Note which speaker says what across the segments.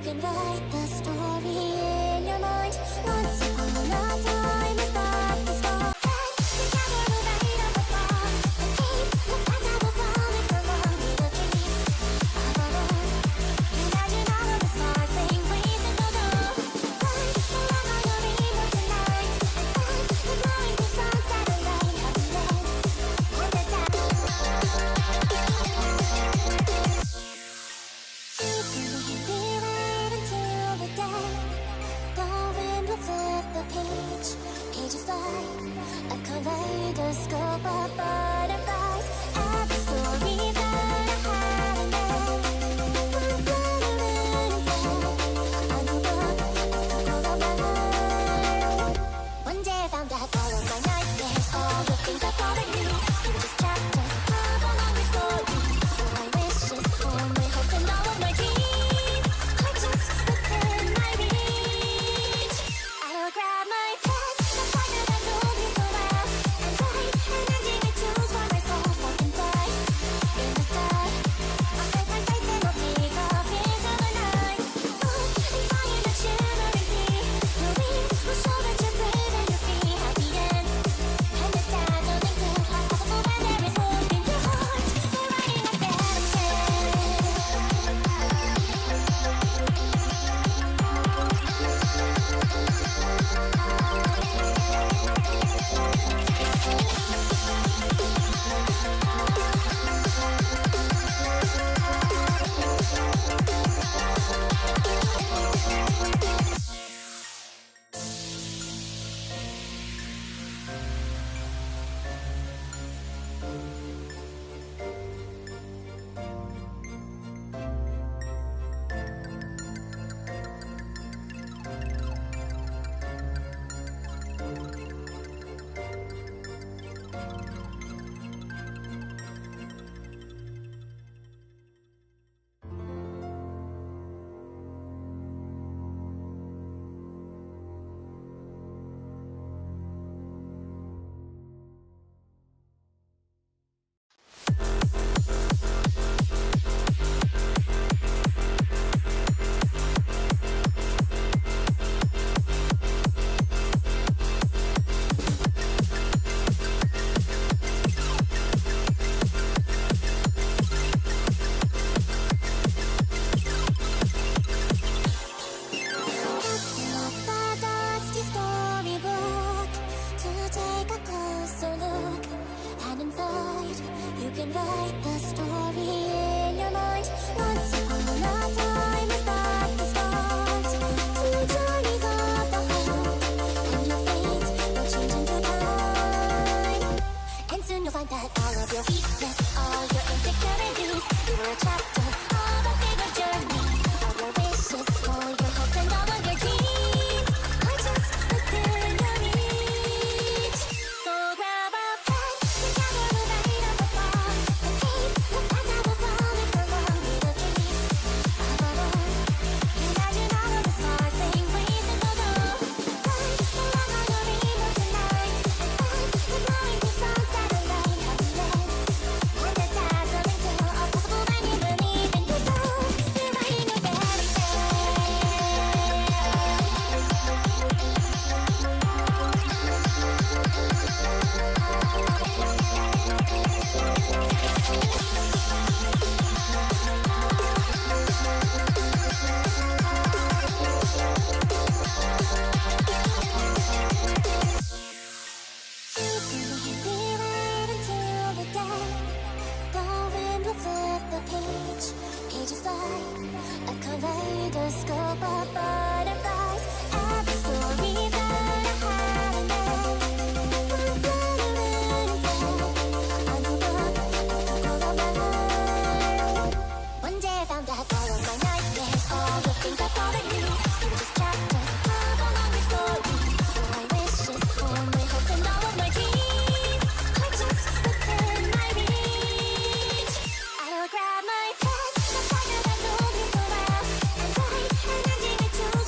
Speaker 1: can write the story in your mind. Once upon a time is but the start. Together we'll light up a spark. The peace, the path that will falling along with the dreams of our own. Imagine all of the sparkling breezes of dawn. Light the light on your rainbow tonight. And find the glowing blue sunset and rain happiness. And the time. Pages fly, a kaleidoscope of butterflies. Every story's gonna have an end. Once the moon is there, a new book, a circle of light. One day I found out all of my nightmares, all the things that bother you. They were just chapters of a longer story. All my wishes, all my hopes, and all of my dreams are just within my reach. I'll grab my pen. Grab my pen, the fire that knows me so well, and write an ending I choose.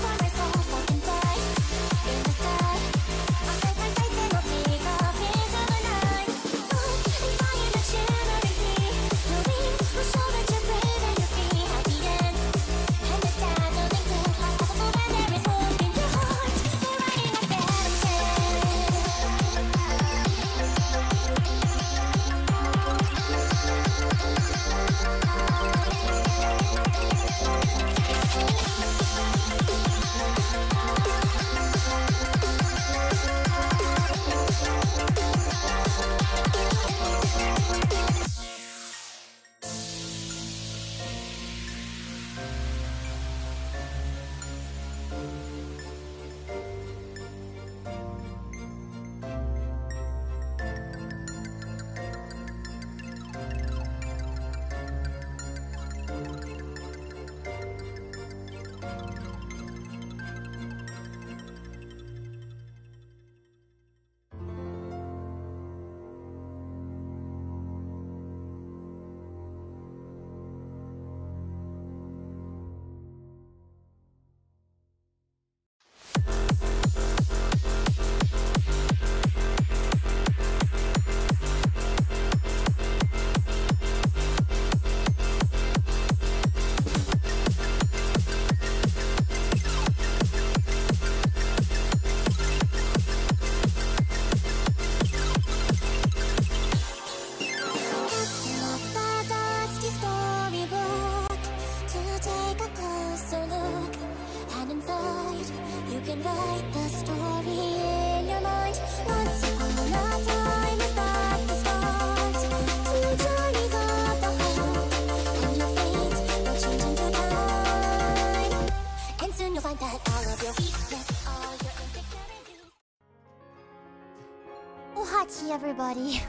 Speaker 1: Everybody.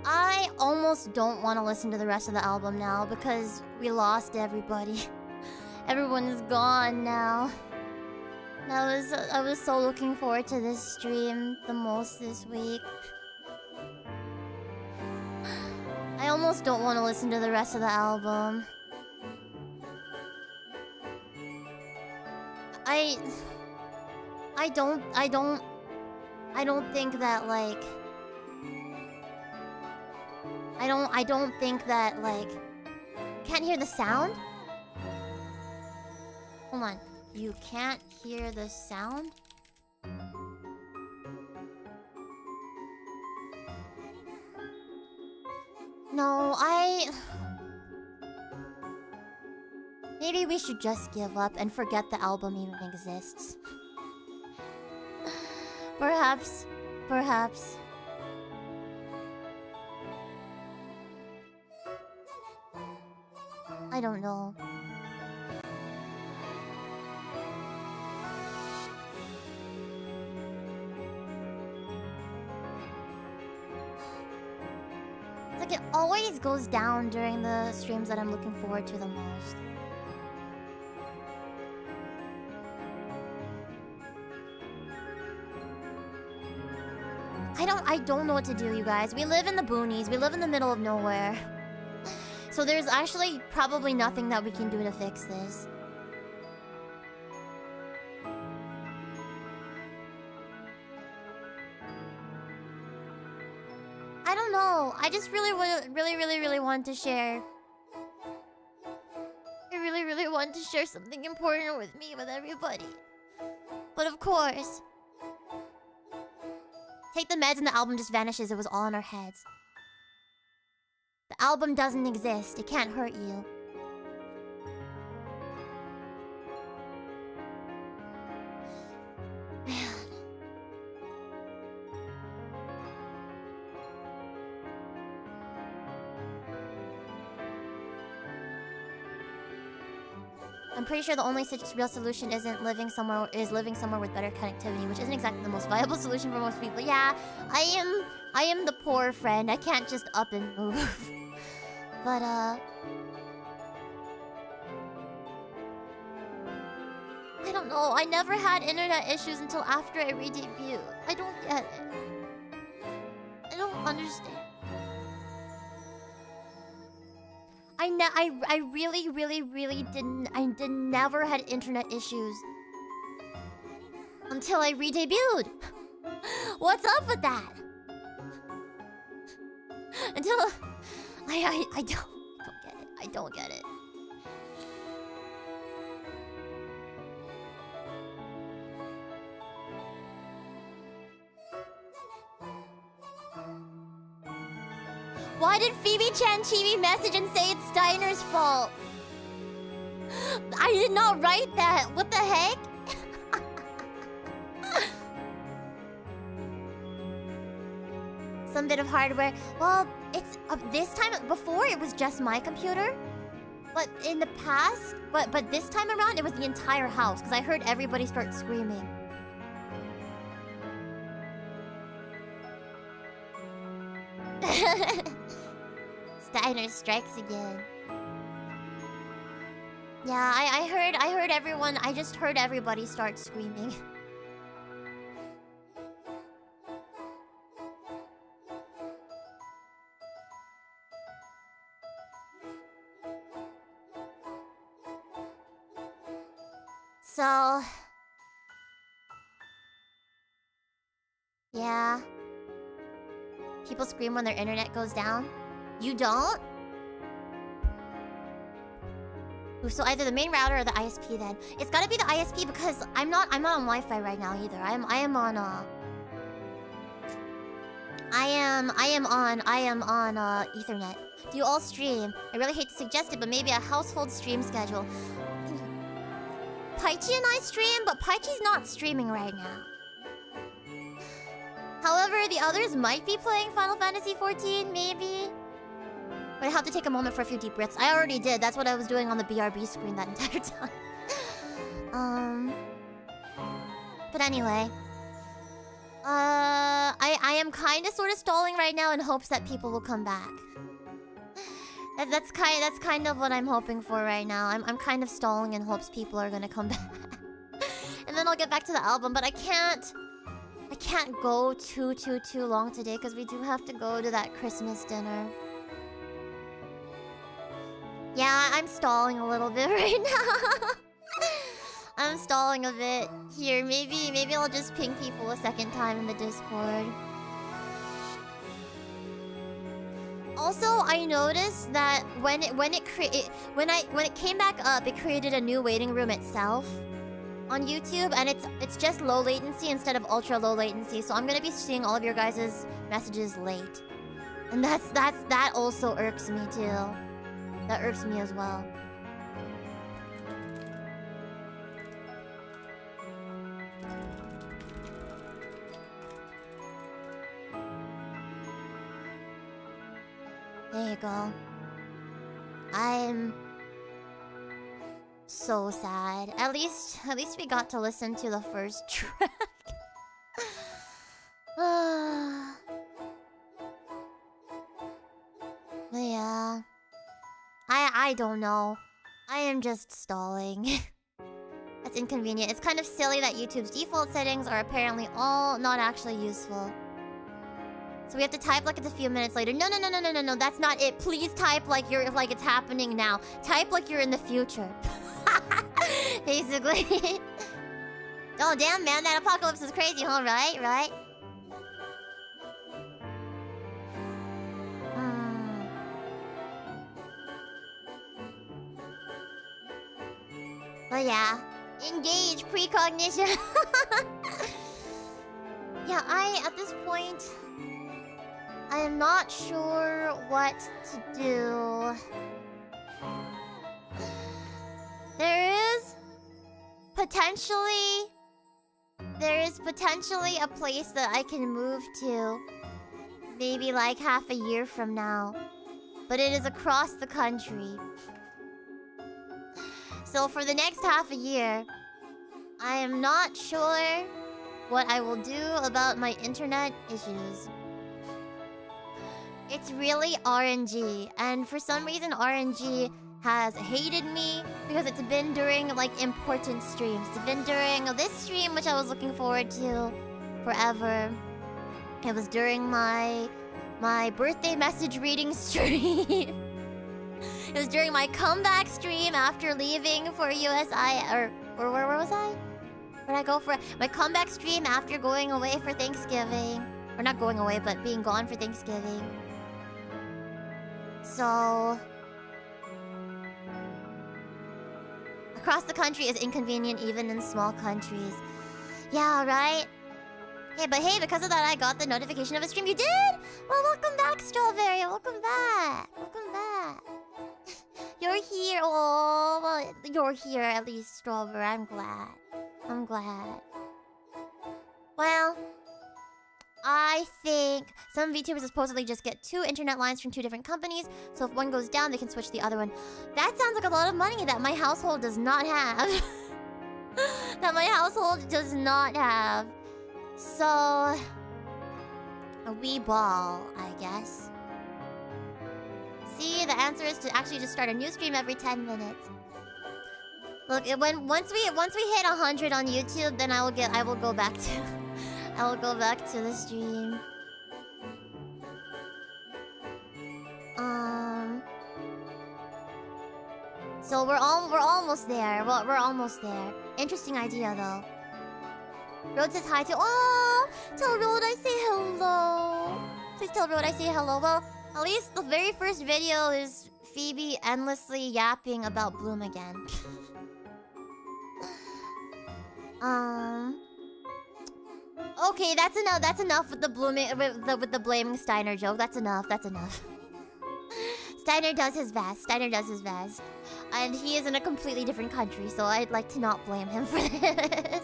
Speaker 1: I almost don't want to listen to the rest of the album now because we lost everybody. Everyone is gone now. I was so looking forward to this stream the most this week. I almost don't want to listen to the rest of the album. I don't think that, like... I don't think that, like... Can't hear the sound? Hold on. You can't hear the sound? No, Maybe we should just give up and forget the album even exists. Perhaps. I don't know. It's like it always goes down during the streams that I'm looking forward to the most. I don't know what to do, you guys. We live in the boonies. We live in the middle of nowhere. So there's actually probably nothing that we can do to fix this. I don't know. I just really want to share. I really want to share something important with me, with everybody. But of course... Take the meds and the album just vanishes. It was all in our heads. The album doesn't exist. It can't hurt you. Man. I'm pretty sure the only real solution is living somewhere with better connectivity, which isn't exactly the most viable solution for most people. Yeah, I am the poor friend. I can't just up and move. But I don't know. I never had internet issues until after I re-debuted. I don't get it. I don't understand. I really didn't. I never had internet issues until I re-debuted. What's up with that? Until I don't get it. I don't get it. Why did Phoebe-chan chibi message and say it's Steiner's fault? I did not write that. What the heck? Some bit of hardware. Well, it's this time. Before it was just my computer, but in the past, but this time around it was the entire house because I heard everybody start screaming. Steiner strikes again. Yeah, I heard everyone. I just heard everybody start screaming. So, yeah. People scream when their internet goes down. You don't? So either the main router or the ISP then. It's gotta be the ISP because I'm not on Wi-Fi right now either. I am on Ethernet. Do you all stream? I really hate to suggest it, but maybe a household stream schedule. Paichi and I stream, but Paichi's not streaming right now. However, the others might be playing Final Fantasy XIV, maybe. But I have to take a moment for a few deep breaths. I already did. That's what I was doing on the BRB screen that entire time. But anyway. I am kind of sort of stalling right now in hopes that people will come back. That's kind of what I'm hoping for right now. I'm kind of stalling in hopes people are gonna come back. And then I'll get back to the album, but I can't go too long today because we do have to go to that Christmas dinner. Yeah, I'm stalling a little bit right now. I'm stalling a bit. Here, maybe I'll just ping people a second time in the Discord. Also, I noticed that when it came back up, it created a new waiting room itself on YouTube, and it's just low latency instead of ultra low latency. So I'm gonna be seeing all of your guys' messages late, and that also irks me too. That irks me as well. There you go. I'm so sad. At least we got to listen to the first track. But yeah. I don't know. I am just stalling. That's inconvenient. It's kind of silly that YouTube's default settings are apparently all not actually useful. So we have to type like it's a few minutes later. No, that's not it. Please type like it's happening now. Type like you're in the future. Basically. Oh damn man, that apocalypse is crazy, huh? Right? But yeah. Engage precognition. Yeah, at this point, I am not sure what to do. There is potentially a place that I can move to. Maybe like half a year from now. But it is across the country. So for the next half a year, I am not sure what I will do about my internet issues. It's really RNG, and for some reason RNG has hated me because it's been during like important streams. It's been during this stream, which I was looking forward to forever. It was during my birthday message reading stream. It was during my comeback stream after leaving for USI, or where was I? Where'd I go for my comeback stream after going away for Thanksgiving? Or not going away, but being gone for Thanksgiving. So across the country is inconvenient even in small countries. Yeah, right? Hey, because of that I got the notification of a stream. You did? Well, welcome back, Strawberry. Welcome back. You're here. Oh, well, you're here at least, Strawberry. I'm glad. Well, I think some VTubers supposedly just get 2 internet lines from 2 different companies, so if one goes down, they can switch the other one. That sounds like a lot of money that my household does not have. So, a wee ball, I guess. See, the answer is to actually just start a new stream every 10 minutes. Look, once we hit 100 on YouTube, then I will go back to I will go back to the stream. So we're almost there. We're almost there. Interesting idea though. Road says hi to. Oh, tell Road I say hello. Please tell Road I say hello. Well, at least the very first video is Phoebe endlessly yapping about Bloom again. Okay, that's enough. That's enough with the with the blaming Steiner joke. That's enough. That's enough. Steiner does his best. Steiner does his best. And he is in a completely different country, so I'd like to not blame him for this.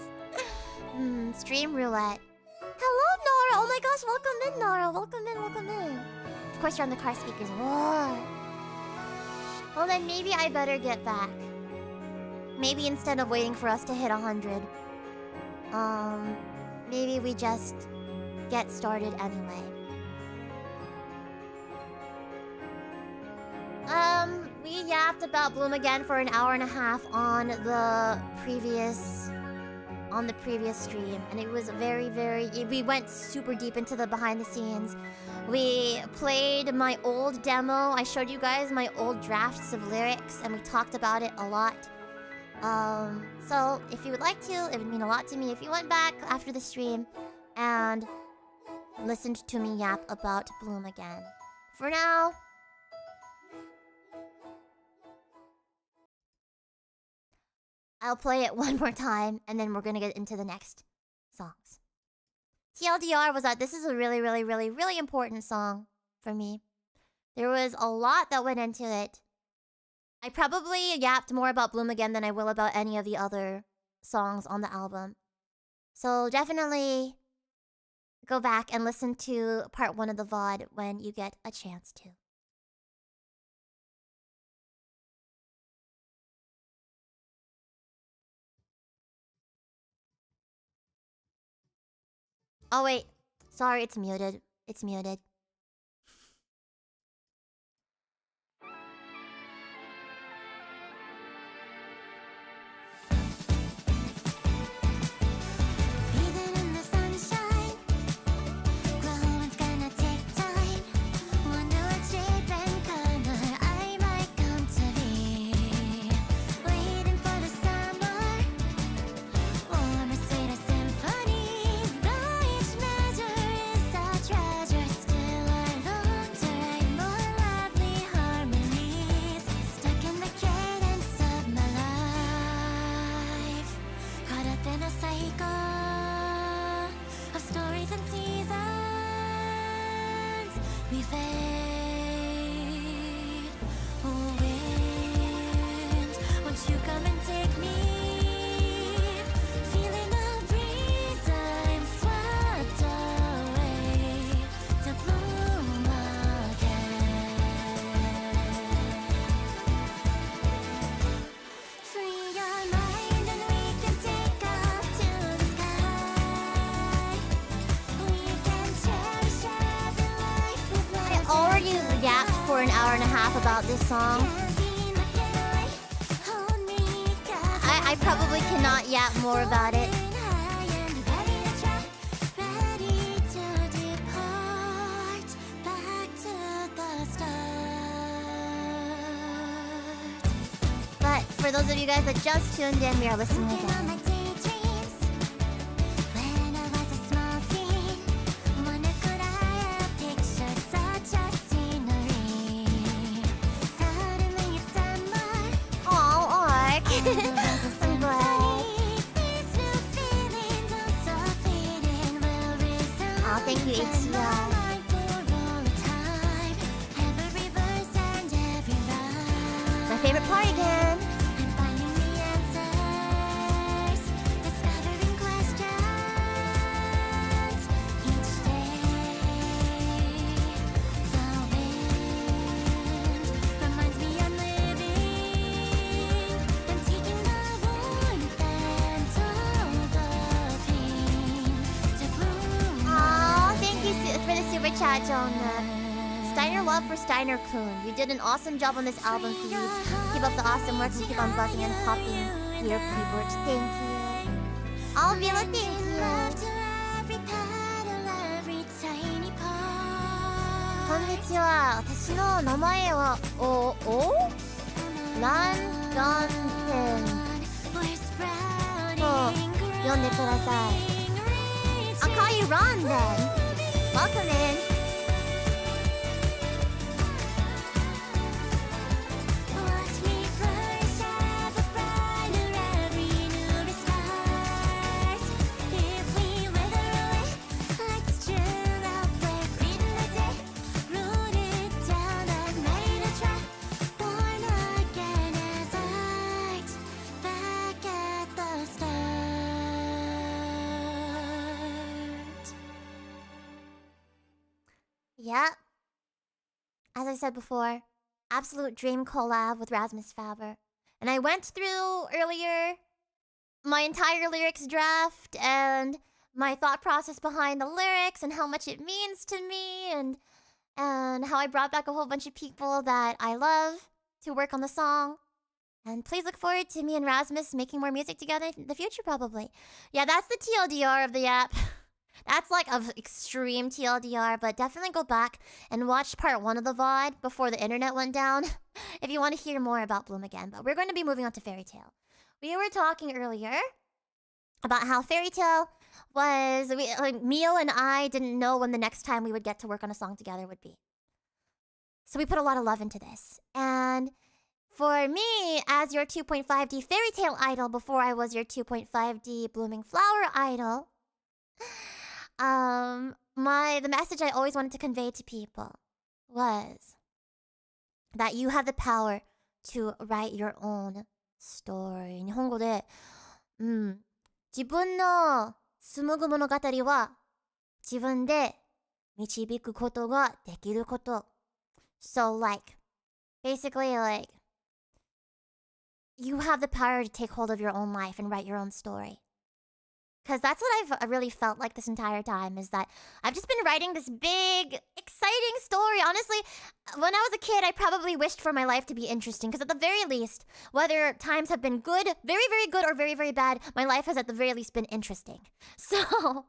Speaker 1: Stream roulette. Hello, Nora! Oh my gosh, welcome in, Nora. Welcome in, welcome in. Of course, you're on the car speakers. Whoa. Well, then maybe I better get back. Maybe instead of waiting for us to hit 100, maybe we just get started anyway. We yapped about Bloom again for an hour and a half on the previous stream, and it was we went super deep into the behind the scenes. We played my old demo. I showed you guys my old drafts of lyrics, and we talked about it a lot. So if you would like to, it would mean a lot to me if you went back after the stream and listened to me yap about Bloom again. For now, I'll play it one more time, and then we're gonna get into the next songs. TLDR was that this is a really, really, really, really important song for me. There was a lot that went into it. I probably yapped more about Bloom again than I will about any of the other songs on the album. So definitely go back and listen to part 1 of the VOD when you get a chance to. Oh wait, sorry, it's muted. It's muted. About this song. I probably cannot yap more about it. But for those of you guys that just tuned in, we are listening again. I'm glad. Oh, thank you, HCR. My favorite part again. Chat, Jonah. Steiner love for Steiner-kun. You did an awesome job on this album, Phoebe. Keep up the awesome work and keep on buzzing and popping
Speaker 2: you, keyboards. Thank you. Oh, Vila, thank you. Konnichiwa. 私の名前はランドンテンと呼んでください。I'll call you Ron then. Welcome in. Yeah. As I said before, absolute dream collab with Rasmus Faber. And I went through earlier my entire lyrics draft and my thought process behind the lyrics and how much it means to me and how I brought back a whole bunch of people that I love to work on the song. And please look forward to me and Rasmus making more music together in the future, probably. Yeah, that's the TLDR of the Yap. That's like of extreme TLDR, but definitely go back and watch part 1 of the VOD before the internet went down if you want to hear more about Bloom again. But we're going to be moving on to Fairytale. We were talking earlier about how Fairytale was... Mio and I didn't know when the next time we would get to work on a song together would be. So we put a lot of love into this. And for me, as your 2.5D Fairytale idol before I was your 2.5D Blooming Flower idol... the message I always wanted to convey to people was that you have the power to write your own story. 日本語で、自分の紡ぐ物語は自分で導くことができること。So basically you have the power to take hold of your own life and write your own story. Because that's what I've really felt like this entire time, is that I've just been writing this big, exciting story. Honestly, when I was a kid, I probably wished for my life to be interesting. Because at the very least, whether times have been good, very, very good, or very, very bad, my life has at the very least been interesting. So,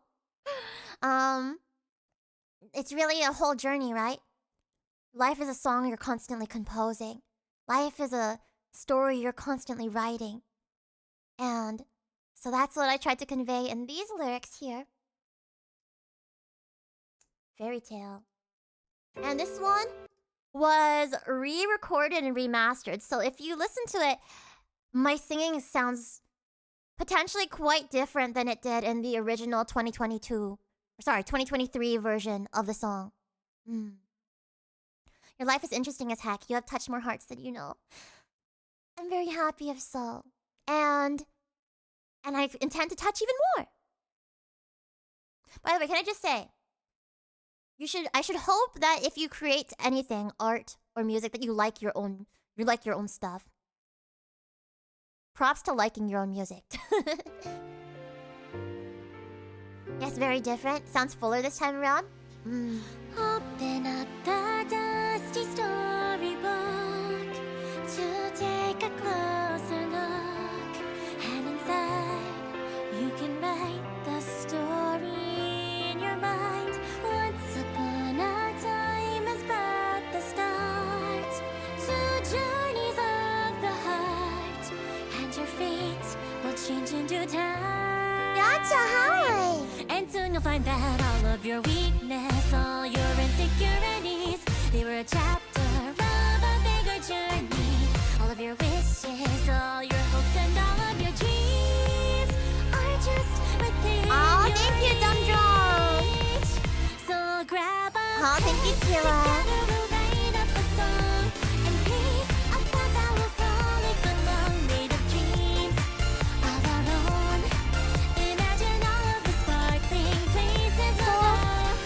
Speaker 2: it's really a whole journey, right? Life is a song you're constantly composing. Life is a story you're constantly writing. And... so that's what I tried to convey in these lyrics here. Fairytale. And this one was re-recorded and remastered. So if you listen to it, my singing sounds potentially quite different than it did in the original 2023 version of the song. Your life is interesting as heck. You have touched more hearts than you know. I'm very happy if so. And I intend to touch even more. By the way, can I just say, I should hope that if you create anything, art or music, that you like your own stuff. Props to liking your own music. Yes, very different. Sounds fuller this time around. Open up the dusty storybook to take a closer look, and inside you can write the story in your mind. Once upon a time is but the start to journeys of the heart, and your fate will change in due time. That's a high. And soon you'll find that all of your weakness, all your insecurities, they were a chapter of a bigger journey. All of your wishes, all your hopes, and all of your dreams are just within your thank you, Dundrum. So grab a thank you, Kira. Together we'll write up a song, and please, a path that will frolic along, made of dreams of our own. Imagine all of the sparkling places of love.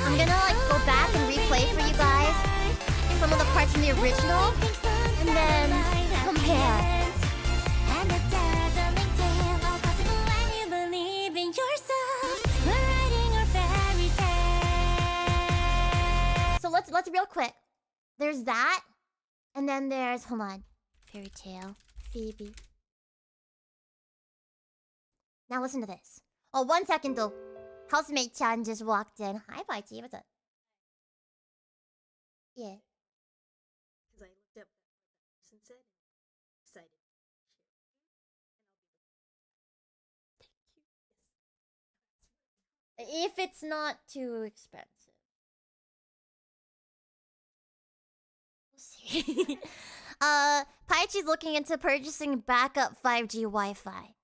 Speaker 2: I'm gonna go back and replay for you guys some of the parts from the original, and then compare. And the dazzling tale, all possible when you believe in yourself. We're writing our fairy tale. So let's real quick. There's that, and then there's, hold on, fairy tale, Phoebe. Now listen to this. Oh, 1 second though. Housemate Chan just walked in. Hi, Paichi. What's up? Yeah.
Speaker 3: Because I looked up what that person said and excited.
Speaker 2: If it's not too expensive. We'll see. Paichi's looking into purchasing backup 5G Wi-Fi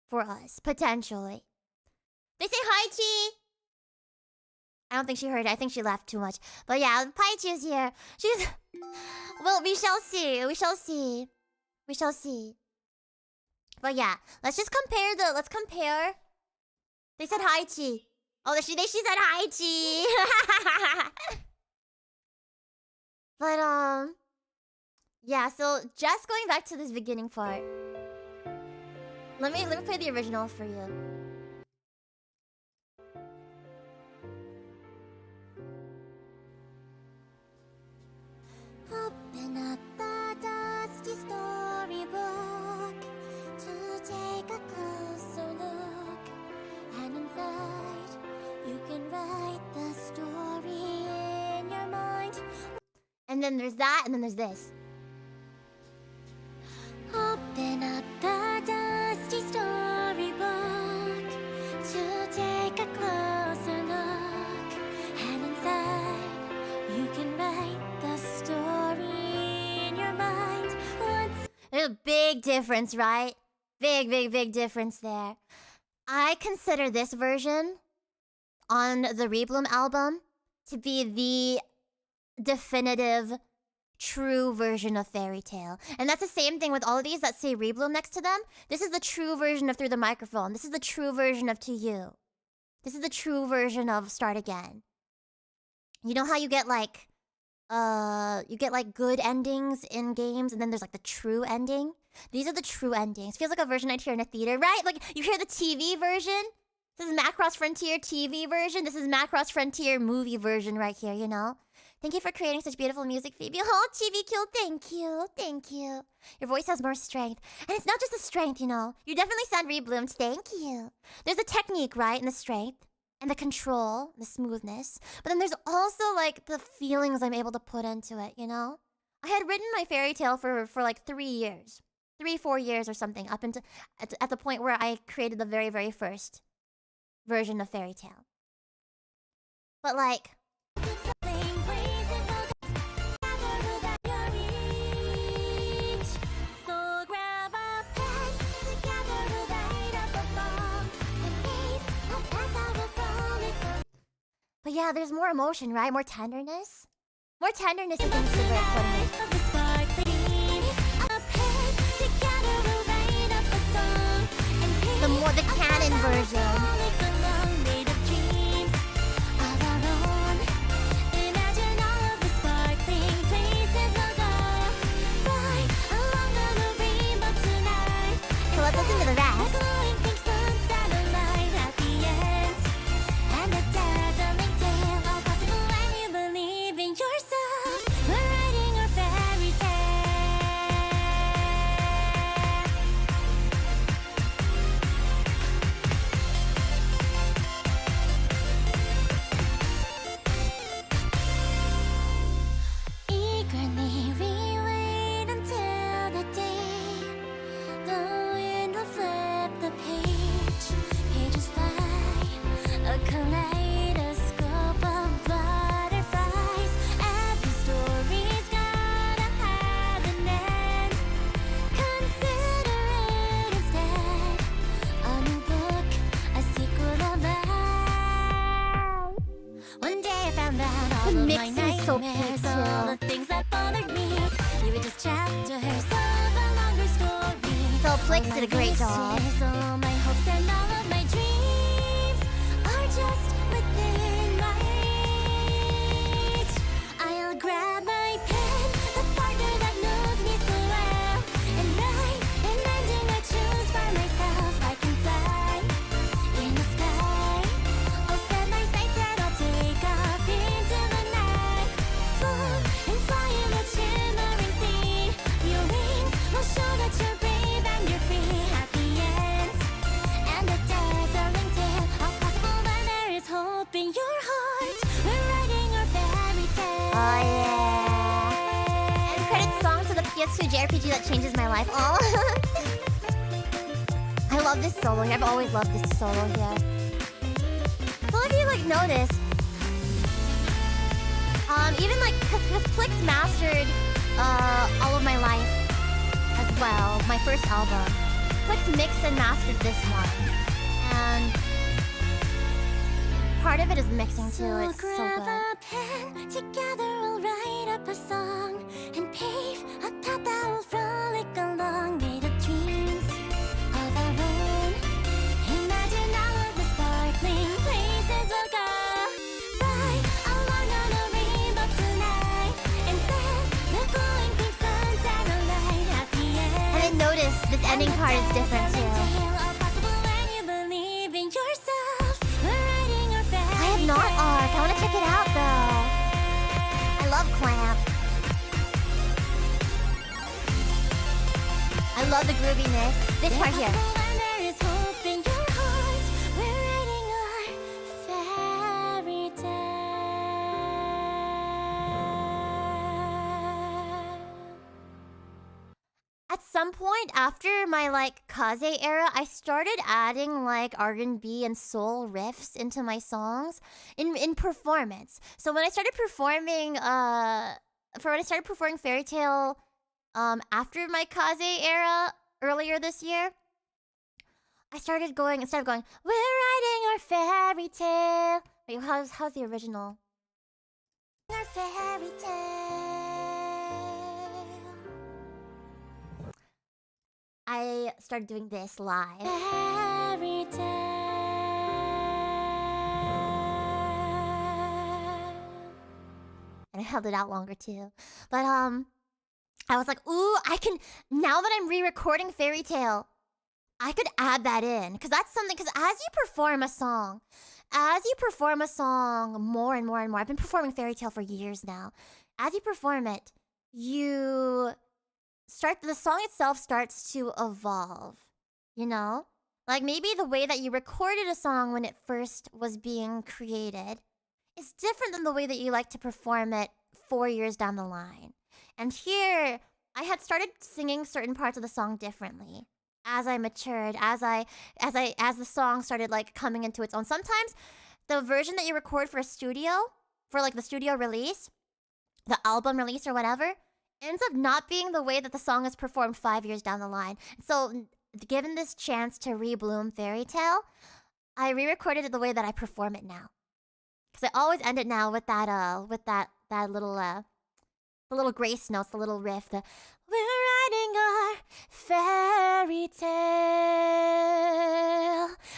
Speaker 2: for us, potentially. They say hi, Chi! I don't think she heard it. I think she laughed too much. But yeah, Paichi is here. She's... Well, we shall see. We shall see. We shall see. But yeah, let's just compare the... Let's compare. They said hi, Chi. Oh, she said hi, Chi. But, yeah, so just going back to this beginning part. Let me play the original for you.
Speaker 1: Open up the dusty storybook to take a closer look, and inside you can write the story in your mind.
Speaker 2: And then there's that, and then there's this.
Speaker 1: Open up the dusty storybook to take a closer look, and inside you can write the story in your mind.
Speaker 2: There's a big difference, right? Big difference there. I consider this version on the Rebloom album to be the definitive true version of Fairytale. And that's the same thing with all of these that say Rebloom next to them. This is the true version of Through the Microphone. This is the true version of To You. This is the true version of Start Again. You know how you get like good endings in games, and then there's like the true ending? These are the true endings. Feels like a version I'd hear in a theater, right? Like you hear the TV version. This is Macross Frontier TV version. This is Macross Frontier movie version right here, you know? Thank you for creating such beautiful music, Phoebe. Oh, TVQ, thank you. Thank you. Your voice has more strength. And it's not just the strength, you know. You definitely sound rebloomed. Thank you. There's the technique, right? And the strength. And the control. The smoothness. But then there's also, like, the feelings I'm able to put into it, you know? I had written my Fairytale for like 3 years. 3-4 years or something. Up into... At the point where I created the very, very first version of Fairytale. But, like... But yeah, there's more emotion, right? More tenderness? More tenderness in things that are putting it. The more the canon version. So let's listen to the rest. So cute too. So Plix did a great job.
Speaker 1: I'll grab my pen, the partner that knows me so well, and write an ending I choose for myself. I can fly in the sky. I'll set my sights and I'll take off into the night. Float and fly in the shimmering sea. Your wings will show that you're brave and you're free. Happy end.
Speaker 2: Oh yeah. And credit song to the PS2 JRPG that changes my life. Oh. I love this solo here. I've always loved this solo here. So if you like notice, even like cause Plix mastered All of My Life as well, my first album. Plix mixed and mastered this one, and part of it is mixing too. It's so
Speaker 1: grab
Speaker 2: good.
Speaker 1: a pen, together we'll write up a song and pave a path that will frolic along, made of dreams of our own. Imagine all of the sparkling places we'll go. Fly along on a rainbow tonight and set the glowing pink sunset alight at the end.
Speaker 2: And then notice this ending part is different too. I have not Arc. I want to check it out though. I love Clamp. I love the grooviness. This part here. At some point after my like Kaze era, I started adding like R&B and soul riffs into my songs in performance. So when I started performing Fairy Tale after my Kaze era earlier this year, I started going, instead of going, we're writing our fairy tale. Wait, how's the original? Our fairy tale. I started doing this live. Fairy tale. And I held it out longer too. But I was like, ooh, I can, now that I'm re-recording Fairy Tale, I could add that in. Because that's something, because as you perform a song more and more and more, I've been performing Fairy Tale for years now. As you perform it, the song itself starts to evolve, you know? Like maybe the way that you recorded a song when it first was being created is different than the way that you like to perform it 4 years down the line. And here, I had started singing certain parts of the song differently as I matured, as the song started like coming into its own. Sometimes the version that you record for a studio, for like the studio release, the album release or whatever, ends up not being the way that the song is performed 5 years down the line. So, given this chance to rebloom Fairy Tale, I re-recorded it the way that I perform it now. Because I always end it now with that little, the little grace notes, the little riff, the we're writing our fairy tale.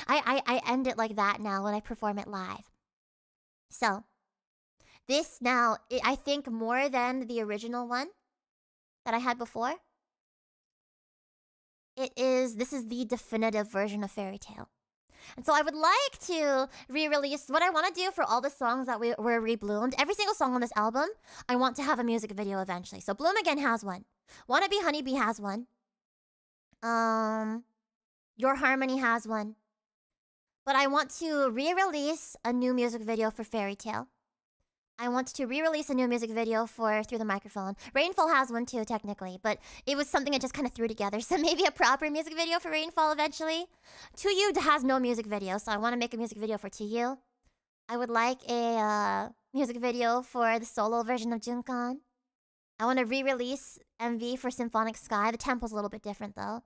Speaker 2: I end it like that now when I perform it live. So, this now, I think more than the original one that I had before, this is the definitive version of Fairy Tale. And so I would like to re-release, what I want to do for all the songs that were rebloomed, every single song on this album, I want to have a music video eventually. So Bloom Again has one. Wannabe Honeybee has one. Your Harmony has one. But I want to re-release a new music video for Fairy Tale. I want to re-release a new music video for Through the Microphone. Rainfall has one too, technically, but it was something I just kind of threw together. So maybe a proper music video for Rainfall eventually. To You has no music video, so I want to make a music video for To You. I would like a music video for the solo version of Junan. I want to re-release MV for Symphonic Sky. The tempo's a little bit different though.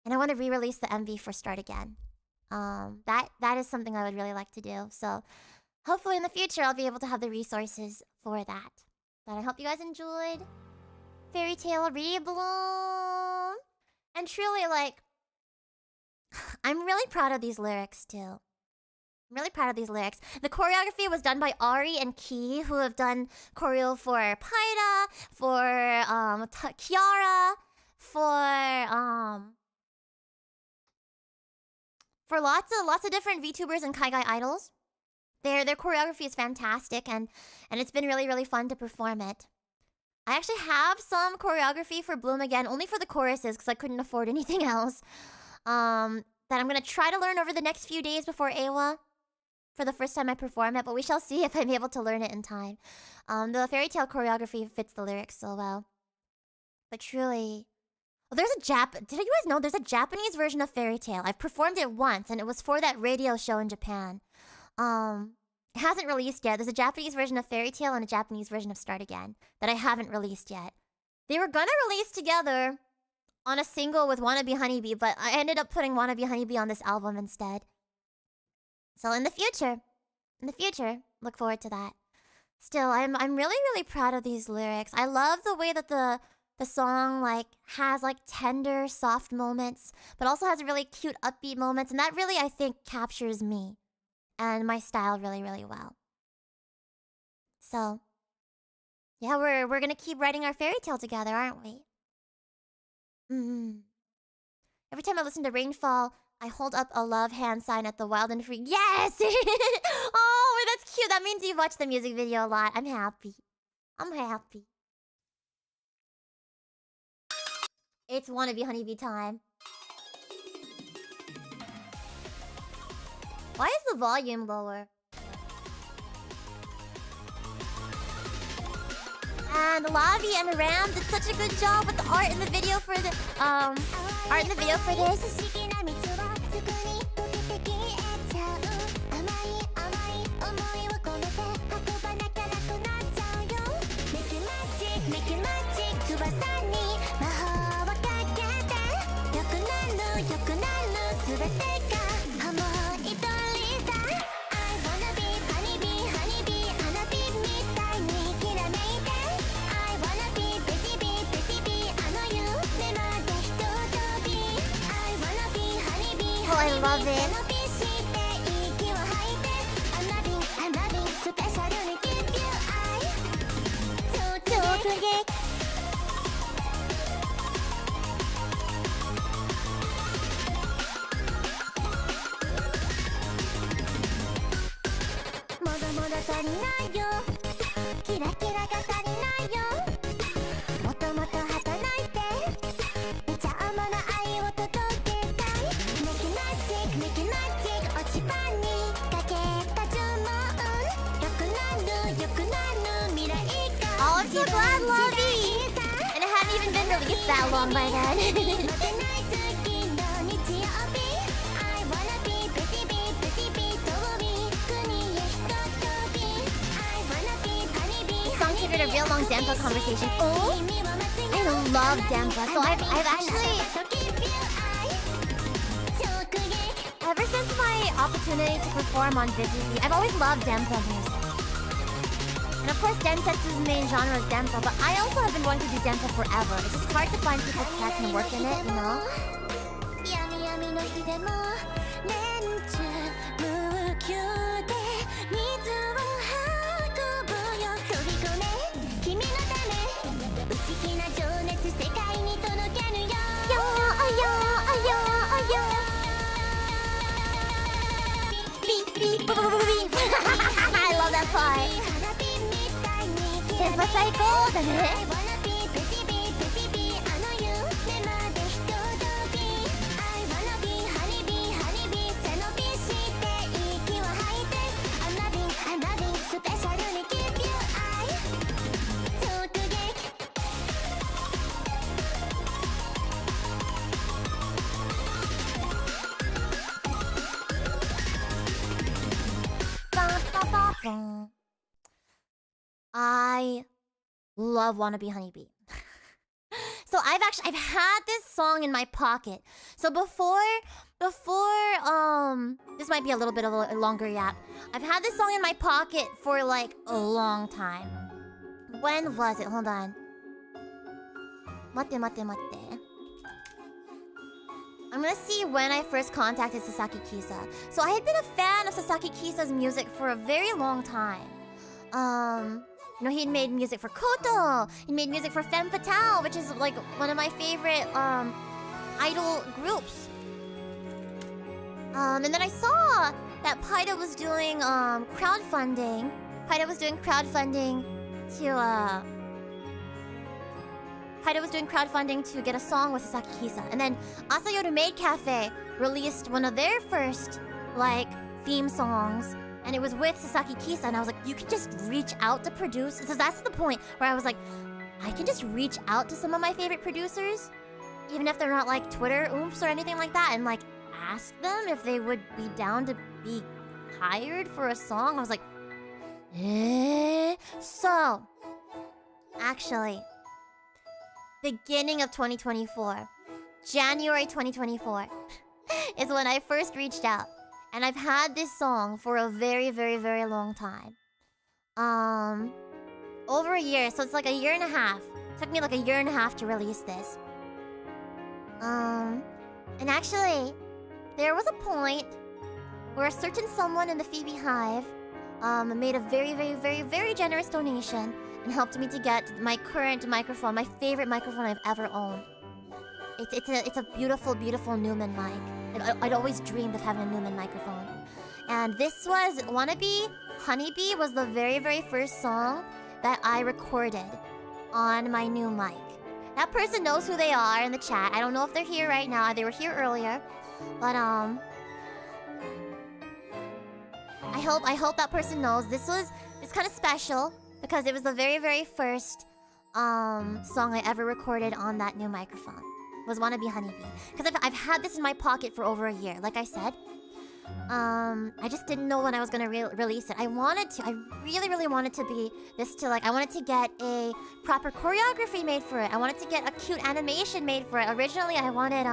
Speaker 2: And I want to re-release the MV for Start Again. That is something I would really like to do. So hopefully in the future I'll be able to have the resources for that. But I hope you guys enjoyed Fairy Tale Rebloom. And truly, like, I'm really proud of these lyrics too. I'm really proud of these lyrics. The choreography was done by Ari and Key, who have done choreo for Paida, for Kiara, for lots of different VTubers and Kaigai idols. Their choreography is fantastic, and it's been really, really fun to perform it. I actually have some choreography for Bloom Again, only for the choruses, because I couldn't afford anything else. That I'm going to try to learn over the next few days before AWA for the first time I perform it, but we shall see if I'm able to learn it in time. The fairy tale choreography fits the lyrics so well. But truly... Oh, there's a Did you guys know there's a Japanese version of Fairy Tale? I've performed it once, and it was for that radio show in Japan. It hasn't released yet. There's a Japanese version of Fairy Tale and a Japanese version of Start Again that I haven't released yet. They were gonna release together on a single with Wannabe Honeybee, but I ended up putting Wannabe Honeybee on this album instead. So in the future, look forward to that. Still, I'm really, really proud of these lyrics. I love the way that the song like has like tender, soft moments, but also has really cute, upbeat moments, and that really, I think, captures me and my style really, really well. So, yeah, we're gonna keep writing our fairy tale together, aren't we? Every time I listen to Rainfall, I hold up a love hand sign at the Wild and Free. Yes! Oh, that's cute. That means you've watched the music video a lot. I'm happy. I'm happy. It's Wannabe Honeybee time. Why is the volume lower? And Lavi and Ram did such a good job with the art in the video for the this. Oh, I love it. Oh, I'm so glad, Lovey! And it hadn't even been released that long by then. A real long Dempa conversation. Oh, I love Dempa. So I've actually, ever since my opportunity to perform on Busy Bee, I've always loved Dempa music. And of course, Densetsu's main genre is Dempa, but I also have been wanting to do Dempa forever. It's just hard to find people that can work in it, you know? I love that part. Dempa 最高だね。I love Wannabe Honeybee. So I've had this song in my pocket. So before this might be a little bit of a longer yap. I've had this song in my pocket for like a long time. When was it? Hold on. Mate. I'm gonna see when I first contacted Sasaki Kisa. So I had been a fan of Sasaki Kisa's music for a very long time. You know, he'd made music for Koto. He made music for Femme Fatale, which is like one of my favorite idol groups. And then I saw that Paida was doing crowdfunding. Paida was doing crowdfunding to get a song with Sasaki Kisa. And then Asayoru Maid Cafe released one of their first like theme songs. and it was with Sasaki Kisa, and I was like, you can just reach out to produce. So that's the point where I was like, I can just reach out to some of my favorite producers, even if they're not like Twitter oomphs or anything like that, and like ask them if they would be down to be hired for a song. I was like, So, actually, beginning of 2024, January 2024, is when I first reached out. And I've had this song for a very, very, very long time. Over a year, so it's like a year and a half. It took me like a year and a half to release this. And actually, there was a point where a certain someone in the FeebeeHive made a very, very, very, very generous donation and helped me to get my current microphone, my favorite microphone I've ever owned. It's a beautiful, beautiful Newman mic. I'd always dreamed of having a Newman microphone. And this was Wannabe. Honeybee was the very, very first song that I recorded on my new mic. That person knows who they are in the chat. I don't know if they're here right now. They were here earlier. But I hope that person knows it's kind of special because it was the very, very first song I ever recorded on that new microphone. Was Wannabe Honeybee. Because I've had this in my pocket for over a year, like I said. I just didn't know when I was gonna release it. I really, really wanted to be this to like, I wanted to get a proper choreography made for it. I wanted to get a cute animation made for it. Originally, I wanted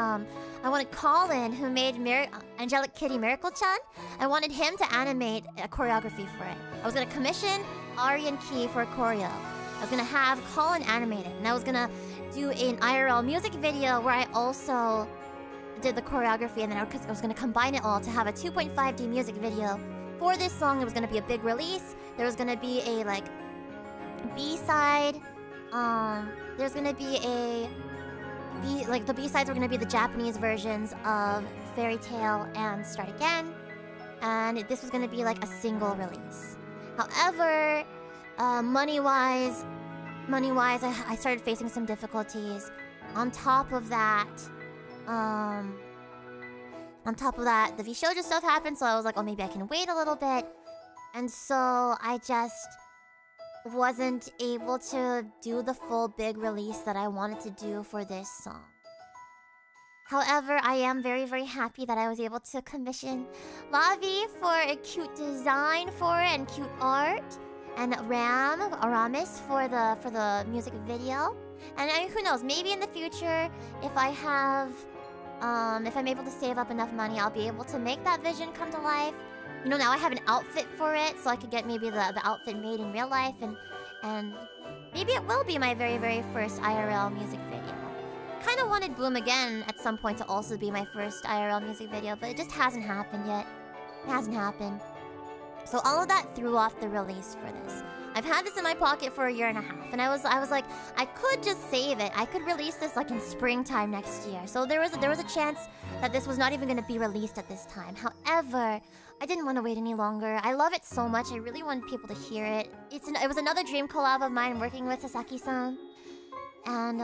Speaker 2: Colin, who made Angelic Kitty Miracle-chan. I wanted him to animate a choreography for it. I was gonna commission Ari and Key for a choreo. I was gonna have Colin animate it, and I was gonna do an IRL music video where I also did the choreography, and then I was gonna combine it all to have a 2.5D music video for this song. It was gonna be a big release. There was gonna be a like B-side. There's gonna be the B-sides were gonna be the Japanese versions of Fairytale and Start Again, and this was gonna be like a single release. However, money-wise, I started facing some difficulties. On top of that, the Vishojo stuff happened, so I was like, oh, maybe I can wait a little bit. And so I just wasn't able to do the full big release that I wanted to do for this song. However, I am very, very happy that I was able to commission Lavi for a cute design for it and cute art, and Aramis for the music video. And who knows, maybe in the future, if I'm able to save up enough money, I'll be able to make that vision come to life. You know, now I have an outfit for it, so I could get maybe the outfit made in real life, and maybe it will be my very, very first IRL music video. Kind of wanted Bloom Again at some point to also be my first IRL music video, but it just hasn't happened yet. It hasn't happened. So all of that threw off the release for this. I've had this in my pocket for a year and a half, and I was like, I could just save it. I could release this like in springtime next year. So there was a chance that this was not even going to be released at this time. However, I didn't want to wait any longer. I love it so much. I really wanted people to hear it. It was another dream collab of mine working with Sasaki-san, and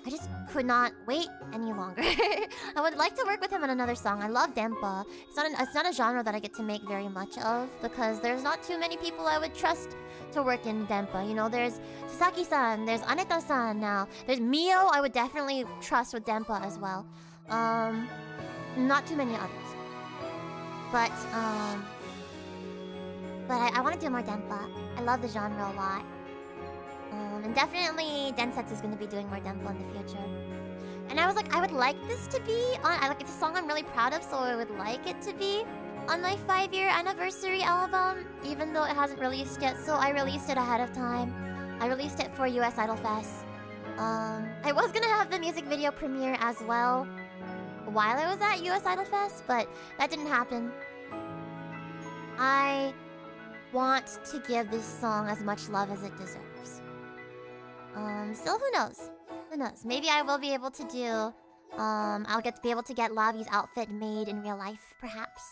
Speaker 2: I just could not wait any longer. I would like to work with him on another song. I love Dempa. It's not a genre that I get to make very much of because there's not too many people I would trust to work in Dempa. You know, there's Sasaki-san, there's Aneta-san now. There's Mio I would definitely trust with Dempa as well. Not too many others. But I want to do more Dempa. I love the genre a lot. And definitely Densetsu is going to be doing more Denpa in the future. And I was like, I would like this to be on... it's a song I'm really proud of, so I would like it to be on my 5-year anniversary album, even though it hasn't released yet. So I released it ahead of time. I released it for US Idol Fest. I was going to have the music video premiere as well while I was at US Idol Fest, but that didn't happen. I want to give this song as much love as it deserves. Still, who knows? Who knows? Maybe I will be able to do... I'll be able to get Lavi's outfit made in real life, perhaps.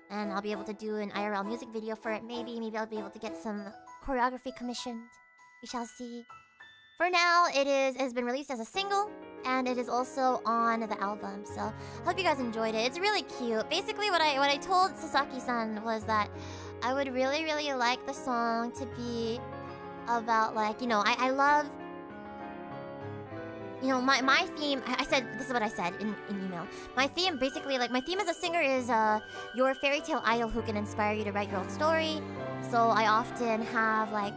Speaker 2: And I'll be able to do an IRL music video for it, maybe. Maybe I'll be able to get some choreography commissioned. We shall see. For now, it has been released as a single, and it is also on the album. So, hope you guys enjoyed it. It's really cute. Basically, what I told Sasaki-san was that I would really, really like the song to be about, like, you know, I love... You know, my theme... I said... This is what I said in email. My theme, basically, like, my theme as a singer is your fairy tale idol who can inspire you to write your own story. So I often have, like,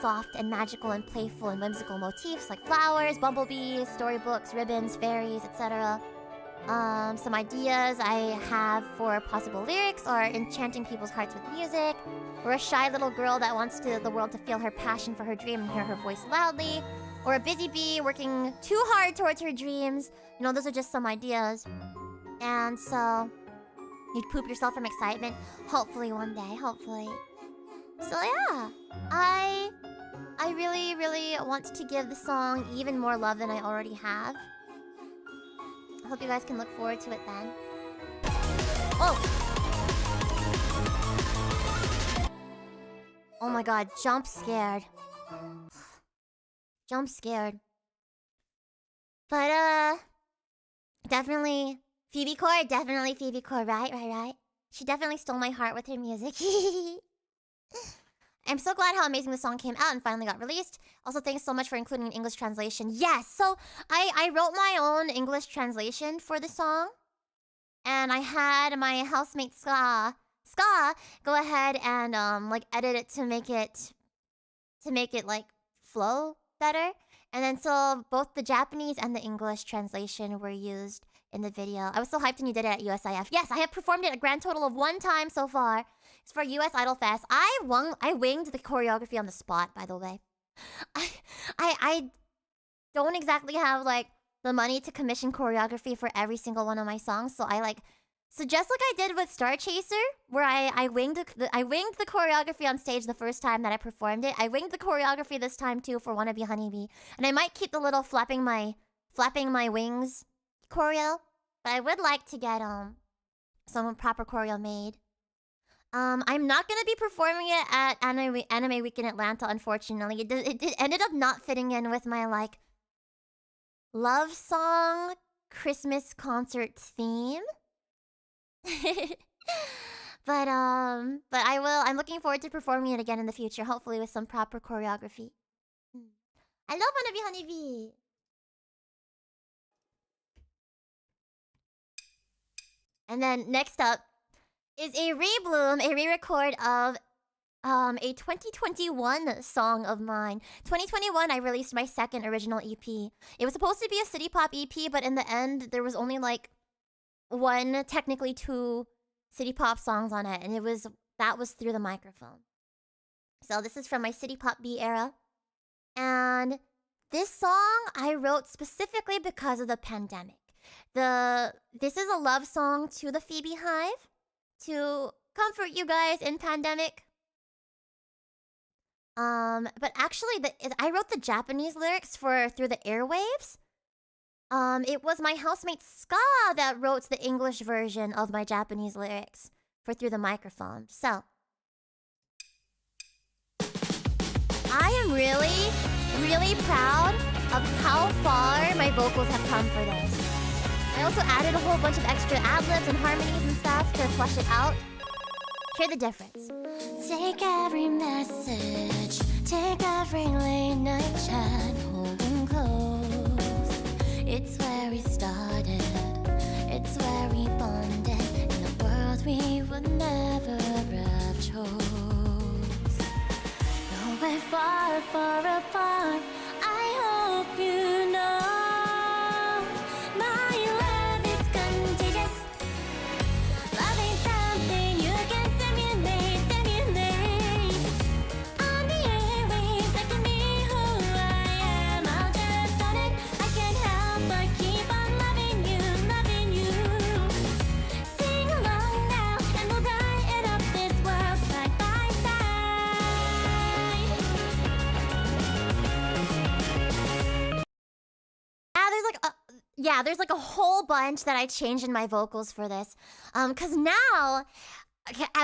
Speaker 2: soft and magical and playful and whimsical motifs like flowers, bumblebees, storybooks, ribbons, fairies, etc. Some ideas I have for possible lyrics are enchanting people's hearts with music, or a shy little girl that wants the world to feel her passion for her dream and hear her voice loudly, or a busy bee working too hard towards her dreams. You know, those are just some ideas. And so, you'd poop yourself from excitement. Hopefully one day, hopefully. So yeah, I really, really want to give the song even more love than I already have. I hope you guys can look forward to it then. Oh! Oh my god, jump scared. Jump scared. But, definitely... Phoebe Core, definitely Phoebe Core, right? She definitely stole my heart with her music. I'm so glad how amazing the song came out and finally got released. Also, thanks so much for including an English translation. Yes, so I wrote my own English translation for the song. And I had my housemate Ska go ahead and like edit it to make it like flow better. And then so both the Japanese and the English translation were used in the video. I was so hyped when you did it at USIF. Yes, I have performed it a grand total of 1 time so far. It's for US Idol Fest. I winged the choreography on the spot, by the way. I don't exactly have like the money to commission choreography for every single one of my songs, so I like... So just like I did with Star Chaser, where I winged the choreography on stage the first time that I performed it, I winged the choreography this time too for Wannabe Honeybee. And I might keep the little flapping my wings choreo, but I would like to get some proper choreo made. I'm not gonna be performing it at Anime Week in Atlanta, unfortunately. It ended up not fitting in with my like love song Christmas concert theme. But I will. I'm looking forward to performing it again in the future, hopefully with some proper choreography. I love Wannabe Honeybee. And then next up is a Rebloom, a re-record of a 2021 song of mine. 2021, I released my second original EP. It was supposed to be a city pop EP, but in the end, there was only like technically 2 city pop songs on it, and that was Through the Microphone. So this is from my city pop B era. And this song I wrote specifically because of the pandemic. This is a love song to the FeebeeHive to comfort you guys in pandemic. But actually, I wrote the Japanese lyrics for Through the Airwaves. It was my housemate Ska that wrote the English version of my Japanese lyrics for Through the Microphone. So, I am really, really proud of how far my vocals have come for this. I also added a whole bunch of extra ad-libs and harmonies and stuff to flesh it out. Hear the difference.
Speaker 1: Take every message, take every late night chat, hold them close. It's where we started, it's where we bonded, in a world we would never have chose. Though we're far, far apart, I hope you know.
Speaker 2: Yeah, there's like a whole bunch that I changed in my vocals for this. Cause now,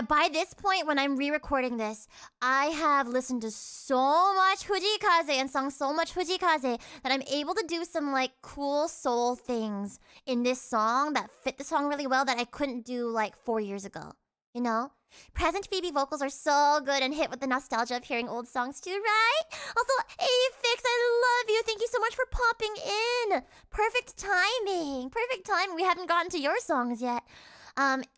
Speaker 2: by this point when I'm re-recording this, I have listened to so much Fujikaze and sung so much Fujikaze that I'm able to do some like cool soul things in this song that fit the song really well that I couldn't do like 4 years ago. You know? Present Phoebe vocals are so good and hit with the nostalgia of hearing old songs too, right? Also, Afix, I love you. Thank you so much for popping in. Perfect timing. Perfect time. We haven't gotten to your songs yet.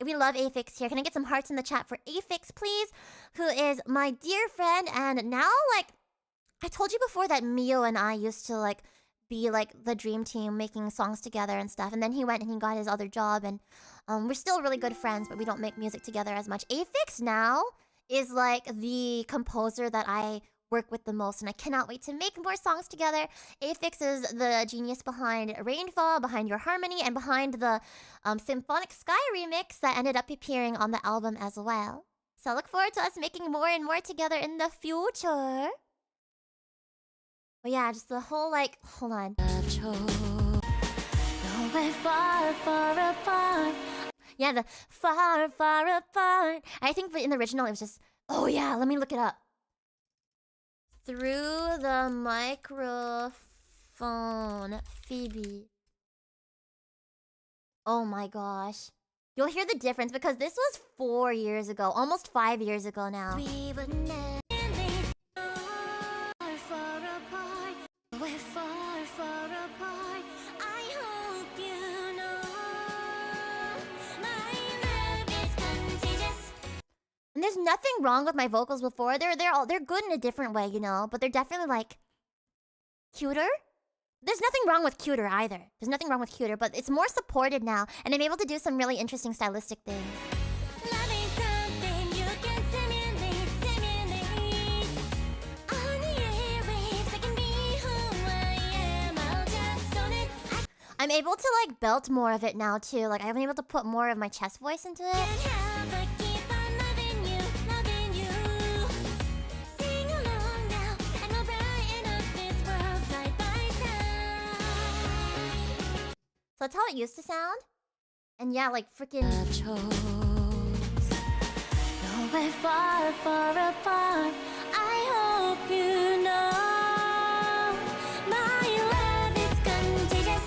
Speaker 2: We love Afix here. Can I get some hearts in the chat for Afix, please? Who is my dear friend, and now, like, I told you before that Mio and I used to, like, be, like, the dream team making songs together and stuff. And then he went and he got his other job, and we're still really good friends, but we don't make music together as much. Afix now is, like, the composer that I work with the most, and I cannot wait to make more songs together. Afix is the genius behind Rainfall, behind Your Harmony, and behind the Symphonic Sky remix that ended up appearing on the album as well. So I look forward to us making more and more together in the future. But yeah, just the whole, like, hold on. Far, far apart. Yeah, the far, far apart. I think in the original it was just, oh yeah, let me look it up. Through the microphone, Phoebe. Oh my gosh. You'll hear the difference because this was 4 years ago, almost 5 years ago now. We would never be far apart. We're far, far apart. I hope you know my love is contagious. And there's nothing wrong with my vocals before. They're good in a different way, you know, but they're definitely like cuter. There's nothing wrong with cuter either. There's nothing wrong with cuter, but it's more supported now, and I'm able to do some really interesting stylistic things. Loving something you can simulate. On the airwaves, I can be who I am. I'll just own it. I'm able to like belt more of it now too. Like I've been able to put more of my chest voice into it. Can't help but keep on loving you. Sing along now, and we'll brighten up this world side by side. So that's how it used to sound. And yeah, like freaking we're far, far apart. I hope you know my love is contagious.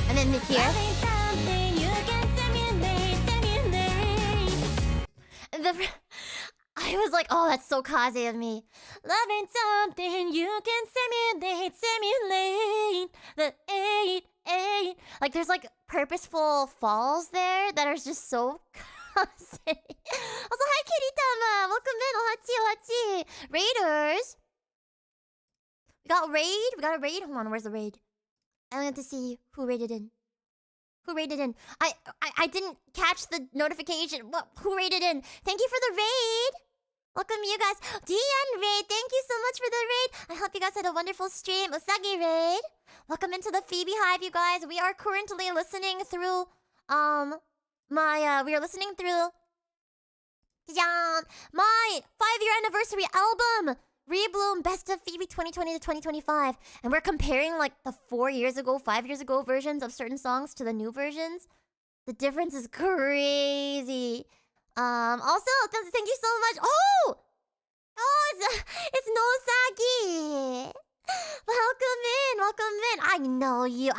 Speaker 2: And then here, something you can simulate. I was like, oh, that's so kaze of me. Loving something you can simulate. The 8. Like there's like purposeful falls there that are just so kaze. Also, hi Kiritama, welcome in, ohachi. Raiders. We got a raid. Hold on, where's the raid? I want to see who raided in. Who raided in? I didn't catch the notification. What? Who raided in? Thank you for the raid. Welcome you guys. DN raid, thank you so much for the raid. I hope you guys had a wonderful stream. Usagi raid. Welcome into the FeebeeHive, you guys. We are currently listening through we are listening through my 5-year anniversary album. Rebloom Best of Phoebe 2020 to 2025. And we're comparing like the 4 years ago, 5 years ago versions of certain songs to the new versions. The difference is crazy. Also, thank you so much. Oh, it's Nosagi. Welcome in. I know you.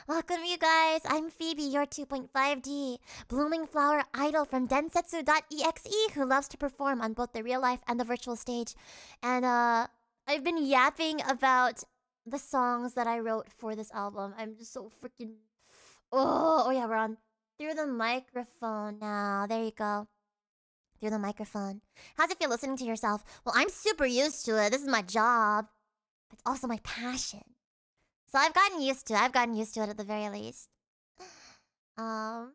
Speaker 2: Welcome you guys. I'm Phoebe, your 2.5D blooming flower idol from Densetsu.EXE who loves to perform on both the real life and the virtual stage. And I've been yapping about the songs that I wrote for this album. I'm just so freaking oh yeah, we're on through the microphone now. There you go. Through the microphone. How's it feel listening to yourself? Well, I'm super used to it. This is my job. It's also my passion. So I've gotten used to it at the very least. Isn't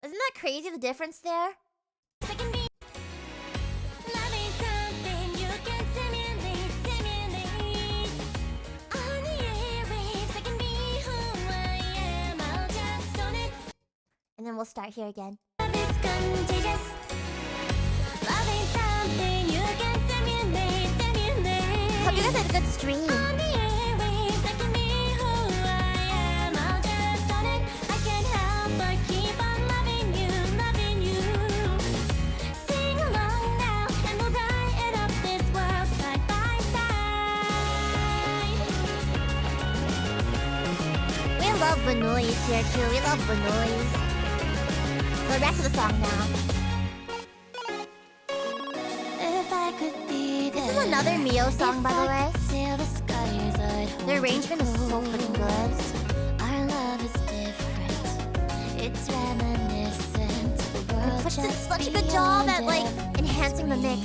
Speaker 2: that crazy, the difference there? And then we'll start here again. Hope you guys had a good stream. We love the noise here too. We love the noise. So back to the song now. This is another Mio song, by the way. The arrangement is so freaking good.
Speaker 1: Our love is different. It's reminiscent. The world
Speaker 2: Puts in
Speaker 1: just
Speaker 2: such a good job at like
Speaker 1: beyond
Speaker 2: enhancing the mix.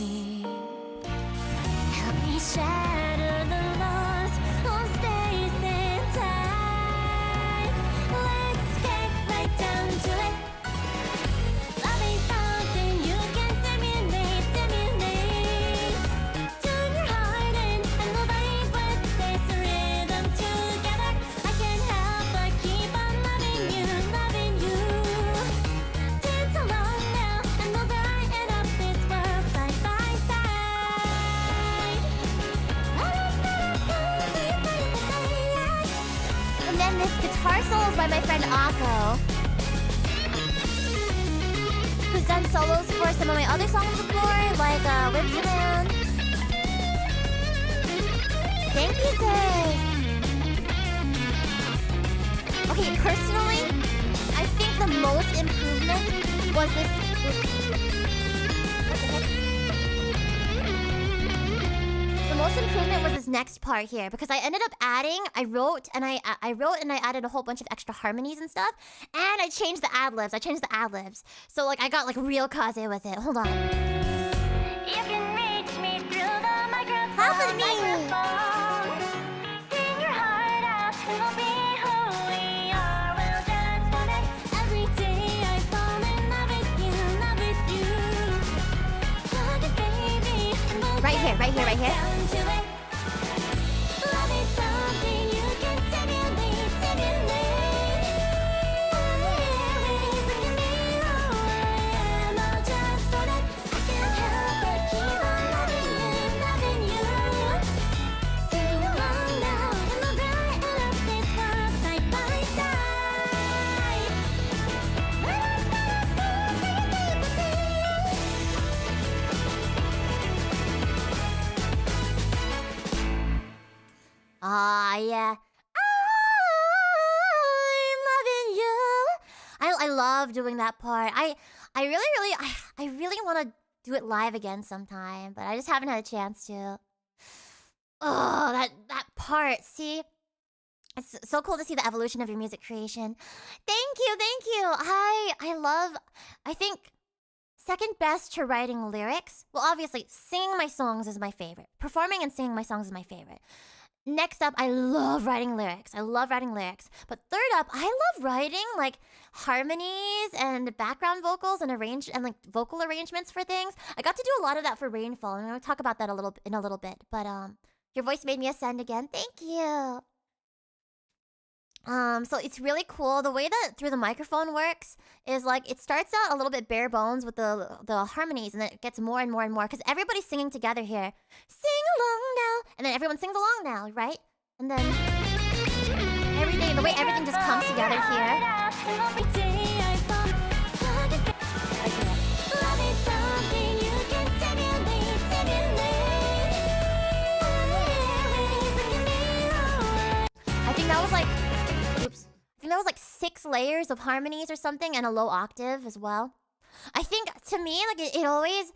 Speaker 1: Help me shatter the loss of space and time. Let's get right down to it. Love ain't something you can simulate. Turn your heart in and we'll vibe with this rhythm together. I can't help but keep on loving you. Dance along now and we'll brighten up this world side by side.
Speaker 2: And then this guitar solo is by my friend Akko, who's done solos for some of my other songs before, like Junan. Thank you, sis. Okay, personally, I think the most improvement was this. What the heck? The most improvement was this next part here, because I ended up adding, I wrote and I added a whole bunch of extra harmonies and stuff, and I changed the ad-libs. So like I got like real kaze with it. Hold on.
Speaker 1: You can reach me through the microphone.
Speaker 2: Help me.
Speaker 1: Sing your heart out and we'll be who we are. We'll just want it. Every day I fall in love with you. Plug it, baby, and we'll
Speaker 2: Right here.
Speaker 1: down to it. Love is something you can simulate. Always look at me who I am. I'll just want it. I can't help but keep on loving you. Sing along now and we'll brighten up this world side by side.
Speaker 2: Ah, yeah. I'm loving you. I love doing that part. I really want to do it live again sometime, but I just haven't had a chance to. Oh, that part. See? It's so cool to see the evolution of your music creation. Thank you. I think second best to writing lyrics. Well, obviously, singing my songs is my favorite. Performing and singing my songs is my favorite. Next up, I love writing lyrics. But third up, I love writing like harmonies and background vocals and like vocal arrangements for things. I got to do a lot of that for Rainfall, and I'm gonna talk about that in a little bit. But your voice made me ascend again. Thank you. So it's really cool. The way that Through the Microphone works is like it starts out a little bit bare bones with the harmonies, and then it gets more and more and more because everybody's singing together here. Sing along now, and then everyone sings along now, right? And then the way everything just comes together here.
Speaker 1: Every day I fall. Plug it, love is something you can simulate. Always look at me who
Speaker 2: I think that was like 6 layers of harmonies or something, and a low octave as well. I think to me, like it always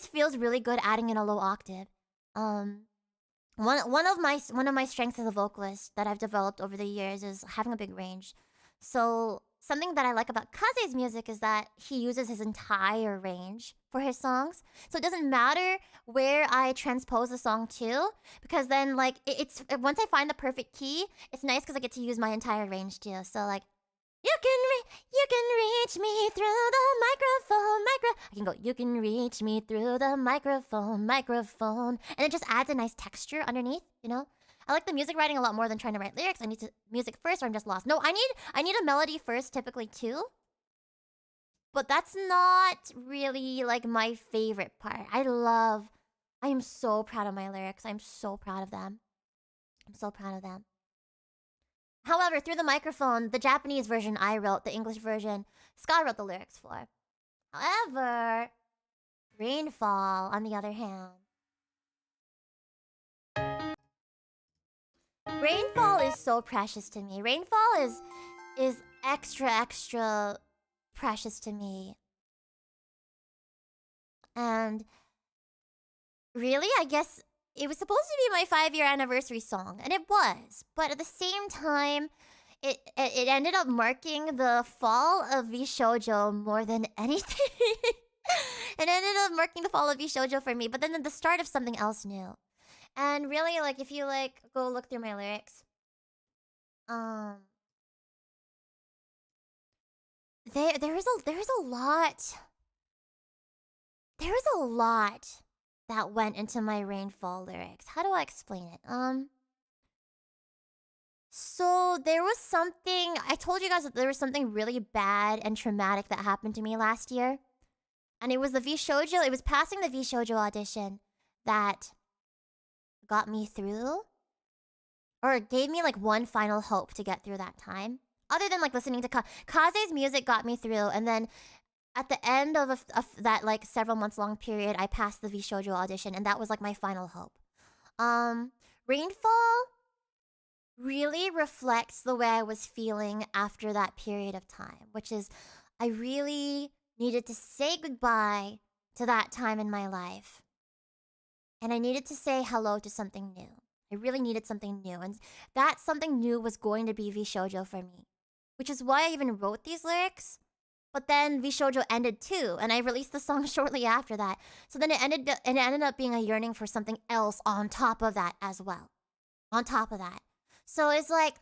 Speaker 2: feels really good adding in a low octave. One of my strengths as a vocalist that I've developed over the years is having a big range. So something that I like about Kaze's music is that he uses his entire range for his songs. So it doesn't matter where I transpose the song to, because then like it's once I find the perfect key, it's nice because I get to use my entire range too. So like you can reach me through the microphone. I can go, you can reach me through the microphone. And it just adds a nice texture underneath, you know? I like the music writing a lot more than trying to write lyrics. I need to music first or I'm just lost. No, I need a melody first typically too. But that's not really like my favorite part. I am so proud of my lyrics. I'm so proud of them. However, Through the Microphone, the Japanese version I wrote, the English version, Scott wrote the lyrics for. However, Rainfall, on the other hand. Rainfall is so precious to me. Rainfall is extra precious to me. And really, I guess it was supposed to be my 5-year anniversary song, and it was. But at the same time, it ended up marking the fall of V-shoujo more than anything. It ended up marking the fall of V-shoujo for me, but then the start of something else new. And really, like, if you like go look through my lyrics, there's a lot that went into my Rainfall lyrics. How do I explain it? So there was something, I told you guys that there was something really bad and traumatic that happened to me last year. And it was the V-shoujo, it was passing the V-shoujo audition that got me through. Or it gave me like one final hope to get through that time. Other than like listening to Kaze's music got me through. And then at the end of that like several months long period, I passed the V-shoujo audition. And that was like my final hope. Rainfall really reflects the way I was feeling after that period of time. Which is, I really needed to say goodbye to that time in my life. And I needed to say hello to something new. I really needed something new. And that something new was going to be V-shoujo for me. Which is why I even wrote these lyrics. But then V-shoujo ended too. And I released the song shortly after that. So then it ended up being a yearning for something else on top of that as well. On top of that. So it's like,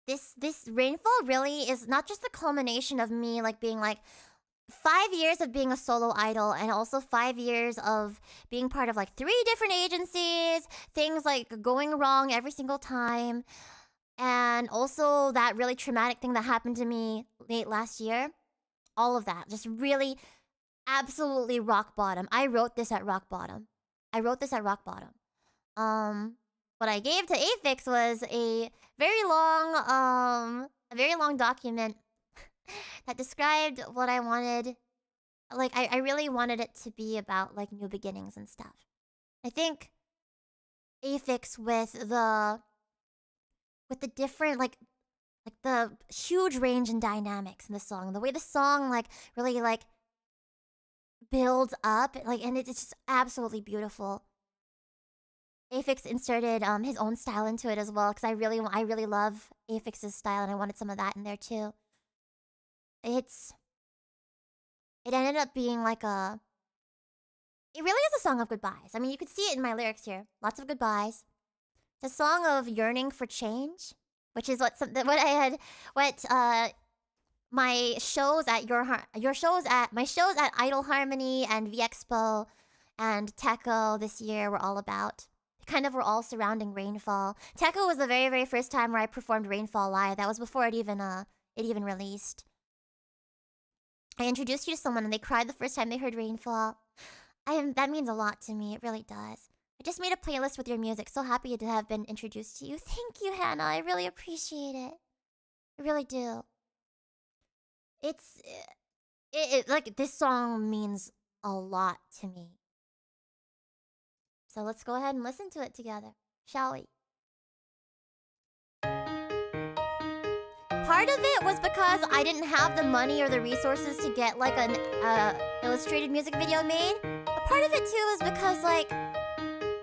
Speaker 2: this Rainfall really is not just the culmination of me like being like 5 years of being a solo idol and also 5 years of being part of like 3 different agencies, things like going wrong every single time, and also that really traumatic thing that happened to me late last year. All of that, just really absolutely rock bottom. I wrote this at rock bottom. What I gave to Aphex was a very long document that described what I wanted. Like, I really wanted it to be about, like, new beginnings and stuff. I think Aphex with the different, like the huge range in dynamics in the song. The way the song, like, really, like, builds up. Like, and it's just absolutely beautiful. Aphex inserted his own style into it as well, because I really love Aphex's style, and I wanted some of that in there too. It ended up being like it really is a song of goodbyes. I mean, you could see it in my lyrics here. Lots of goodbyes. It's a song of yearning for change, which is my shows at my shows at Idol Harmony and V Expo and Techo this year were all about. Kind of were all surrounding Rainfall. Techo was the very, very first time where I performed Rainfall live. That was before it even released. I introduced you to someone and they cried the first time they heard Rainfall. That means a lot to me. It really does. I just made a playlist with your music. So happy to have been introduced to you. Thank you, Hannah. I really appreciate it. I really do. Like, this song means a lot to me. So let's go ahead and listen to it together, shall we? Part of it was because I didn't have the money or the resources to get like an illustrated music video made. But part of it too was because like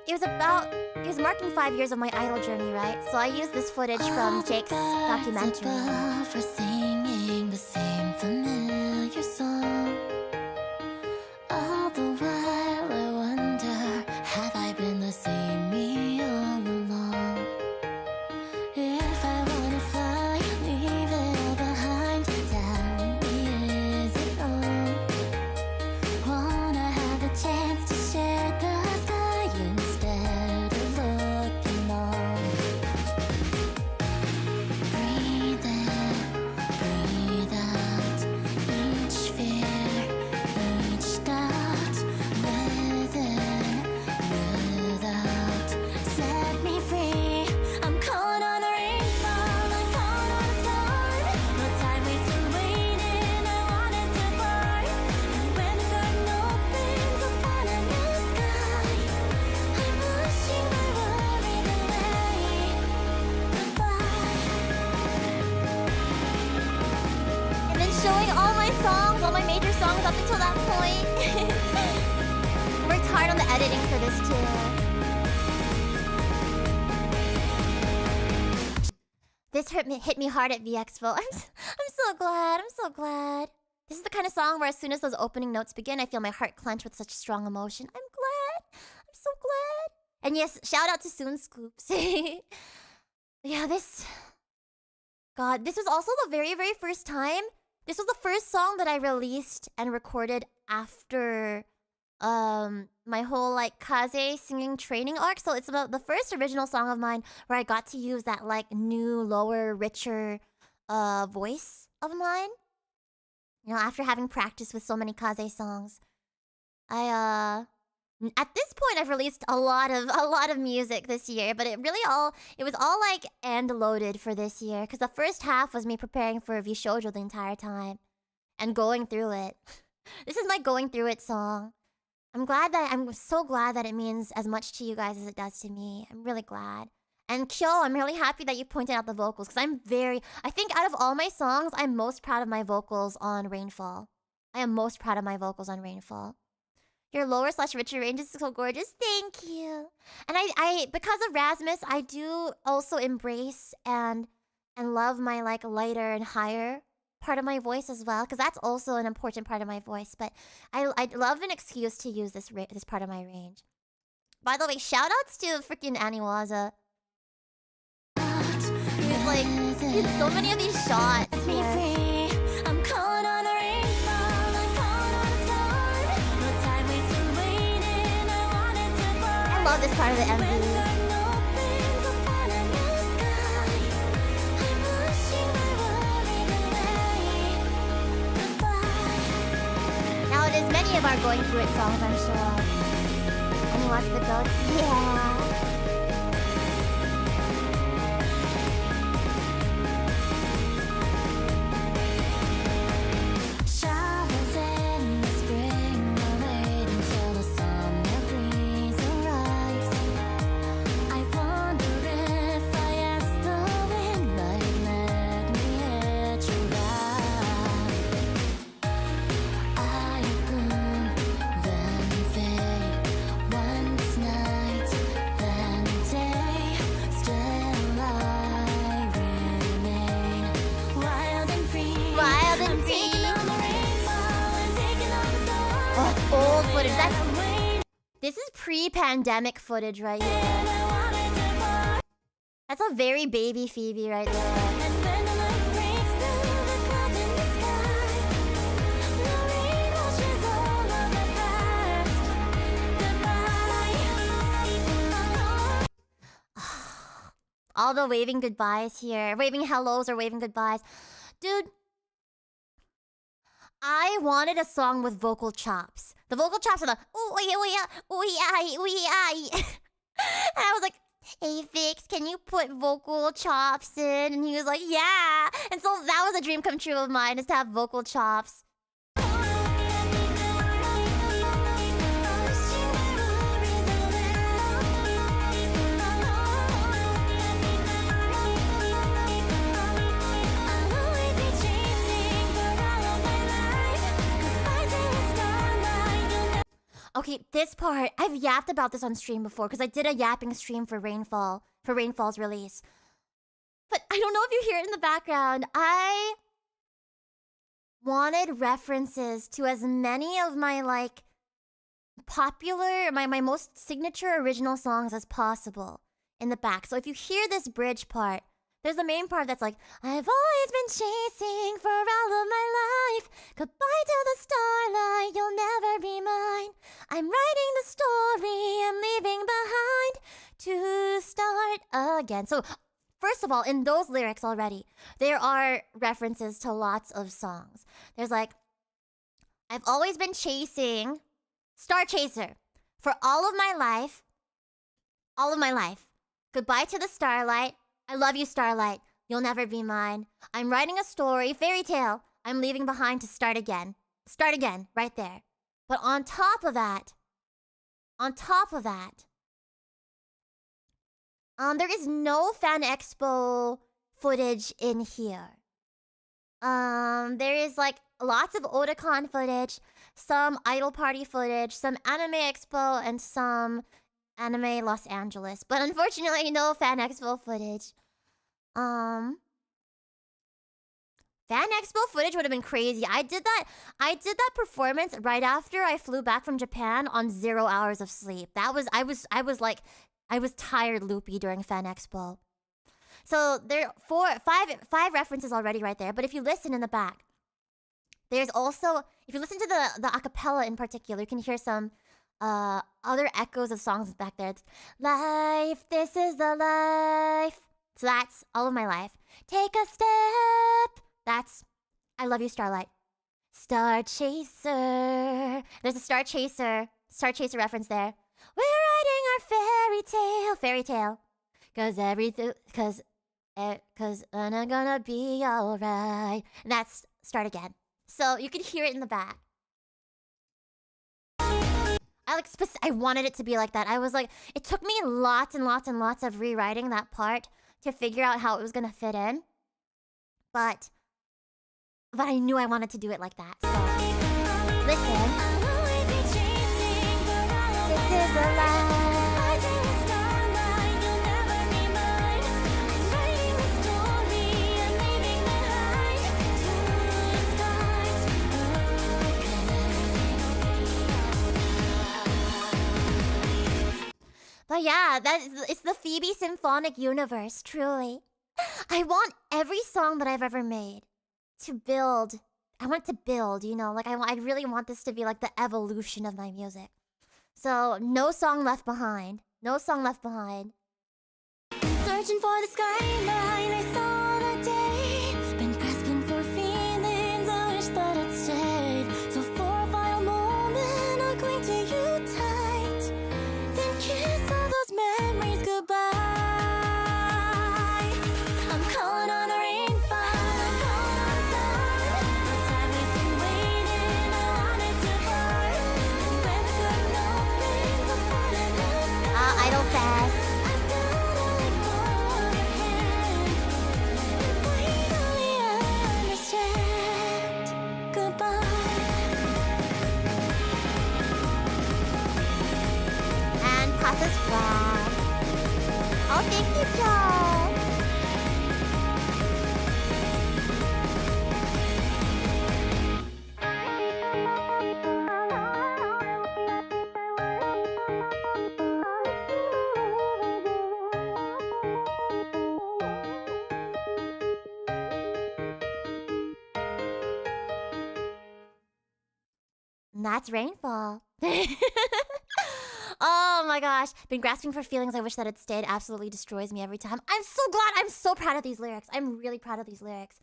Speaker 2: it was marking 5 years of my idol journey, right? So I used this footage from Jake's documentary.
Speaker 1: For singing the same familiar song. All the while I wonder, have I been the same me all along? If I wanna fly, leave it all behind. Tell me, is it wrong? Wanna have a chance to share the sky instead of looking on. Breathe in,
Speaker 2: showing all my songs, all my major songs up until that point. Worked hard on the editing for this too. This hit me hard at VXFO. I'm so glad. I'm so glad. This is the kind of song where as soon as those opening notes begin, I feel my heart clench with such strong emotion. I'm glad. I'm so glad. And yes, shout out to Soon Scoops. Yeah, this was also the very, very first time. This was the first song that I released and recorded after my whole like Kaze singing training arc. So it's about the first original song of mine where I got to use that like new, lower, richer voice of mine. You know, after having practiced with so many Kaze songs. At this point I've released a lot of music this year, but it was all like end loaded for this year because the first half was me preparing for Vishoujo the entire time and going through it. This is my going through it song. I'm so glad that it means as much to you guys as it does to me. I'm really glad. And Kyo, I'm really happy that you pointed out the vocals because I think out of all my songs, I'm most proud of my vocals on Rainfall. I am most proud of my vocals on Rainfall. Your lower / richer range is so gorgeous. Thank you. And I because of Rasmus, I do also embrace and love my like lighter and higher part of my voice as well, because that's also an important part of my voice. But I'd love an excuse to use this part of my range. By the way, shoutouts to freaking Aniwaza. He's like, did so many of these shots. I love this part of the MV. Now it is many of our going through it songs, I'm sure. And he wants the goats. Yeah. Old footage. This is pre-pandemic footage right here. That's a very baby Phoebe right there. All the waving goodbyes here. Waving hellos or waving goodbyes. Dude, I wanted a song with vocal chops. The vocal chops are the ooh yeah, ooh yeah, ooh yeah, ooh yeah. And I was like, hey Vix, can you put vocal chops in? And he was like, yeah. And so that was a dream come true of mine, is to have vocal chops. Okay, this part, I've yapped about this on stream before because I did a yapping stream for Rainfall's release. But I don't know if you hear it in the background. I wanted references to as many of my like popular, my most signature original songs as possible in the back. So if you hear this bridge part, there's the main part that's like, I've always been chasing for all of my life. Goodbye to the starlight, you'll never be mine. I'm writing the story I'm leaving behind to start again. So, first of all, in those lyrics already, there are references to lots of songs. There's like, I've always been chasing, Star Chaser, for all of my life. Goodbye to the starlight. I love you, starlight. You'll never be mine. I'm writing a story, fairy tale. I'm leaving behind to start again. Start again, right there. But on top of that, there is no fan expo footage in here. I There is like lots of Otakon footage, some Idol Party footage, some Anime Expo, and some Anime Los Angeles. But unfortunately, no Fan Expo footage. Fan Expo footage would have been crazy. I did that performance right after I flew back from Japan on 0 hours of sleep. I was tired loopy during Fan Expo. So there are five references already right there. But if you listen in the back, there's also, if you listen to the acapella in particular, you can hear some other echoes of songs back there. It's life, this is the life. So that's All of My Life. Take a step. That's I Love You, Starlight. Star Chaser. There's a Star Chaser reference there. We're writing our fairy tale. Cause I'm gonna be alright. And that's Start Again. So you can hear it in the back. I wanted it to be like that. I was like, it took me lots and lots and lots of rewriting that part to figure out how it was gonna fit in. But I knew I wanted to do it like that. So listen. This is the life. But yeah, it's the Phoebe symphonic universe, truly. I want every song that I've ever made to build. I want it to build, you know? Like, I really want this to be like the evolution of my music. So, no song left behind. No song left behind.
Speaker 1: Searching for the skyline, I saw the day. Been grasping for feelings, I wish that I'd stayed. So for a final moment, I'll cling to you tight. Then kiss all those memories goodbye. I'm calling on a rainfall. I'm calling on a star. The time has been waiting, I wanted to part. When the curtain opens, I'll fall in love.
Speaker 2: Idol Fest. Papa's flag. Oh, thank you, Joe. And that's Rainfall. Oh my gosh. Been grasping for feelings. I wish that it stayed. Absolutely destroys me every time. I'm so glad. I'm so proud of these lyrics. I'm really proud of these lyrics.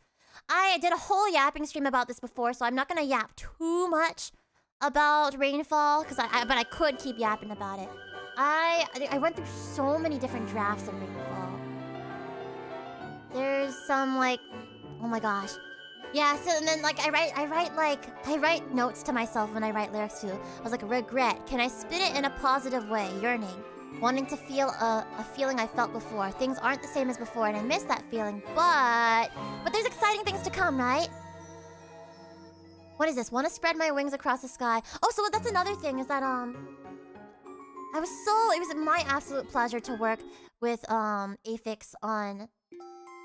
Speaker 2: I did a whole yapping stream about this before, so I'm not gonna yap too much about Rainfall, but I could keep yapping about it. I went through so many different drafts of Rainfall. There's some like, oh my gosh. Yeah, so and then like I write notes to myself when I write lyrics too. I was like, regret. Can I spin it in a positive way? Yearning. Wanting to feel a feeling I felt before. Things aren't the same as before and I miss that feeling, but there's exciting things to come, right? What is this? Want to spread my wings across the sky. Oh, so that's another thing is that it was my absolute pleasure to work with Aphex on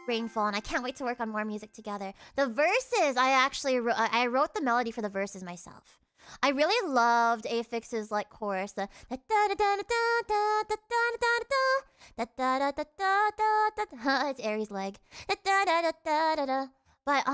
Speaker 2: Rainfall, and I can't wait to work on more music together. The verses, I wrote the melody for the verses myself. I really loved Aphex's like chorus, the it's Aries' leg. But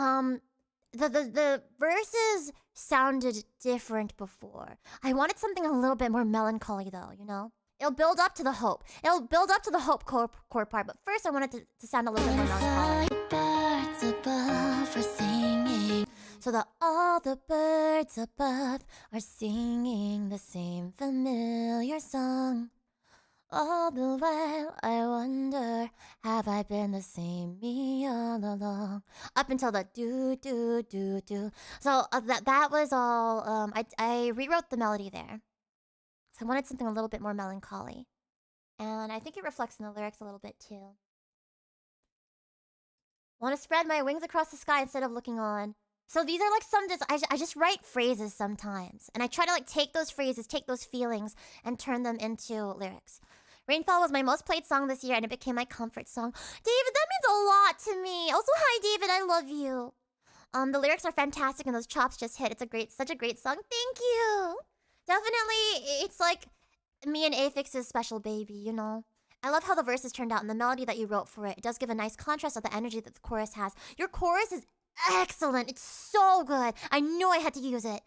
Speaker 2: the verses sounded different before. I wanted something a little bit more melancholy though, you know? It'll build up to the hope. It'll build up to the hope core part, but first I wanted to sound a little bit more melancholy.
Speaker 1: Birds above are singing.
Speaker 2: So all the birds above are singing the same familiar song. All the while I wonder, have I been the same me all along? Up until the do do do do. So that was all. I rewrote the melody there. So I wanted something a little bit more melancholy. And I think it reflects in the lyrics a little bit too. Want to spread my wings across the sky instead of looking on. So these are like I just write phrases sometimes. And I try to like take those phrases, take those feelings, and turn them into lyrics. Rainfall was my most played song this year, and it became my comfort song. David, that means a lot to me. Also, hi David, I love you. The lyrics are fantastic, and those chops just hit. It's such a great song. Thank you. Definitely, it's like me and Afix's special baby, you know? I love how the verses turned out and the melody that you wrote for it. It does give a nice contrast of the energy that the chorus has. Your chorus is excellent. It's so good. I knew I had to use it.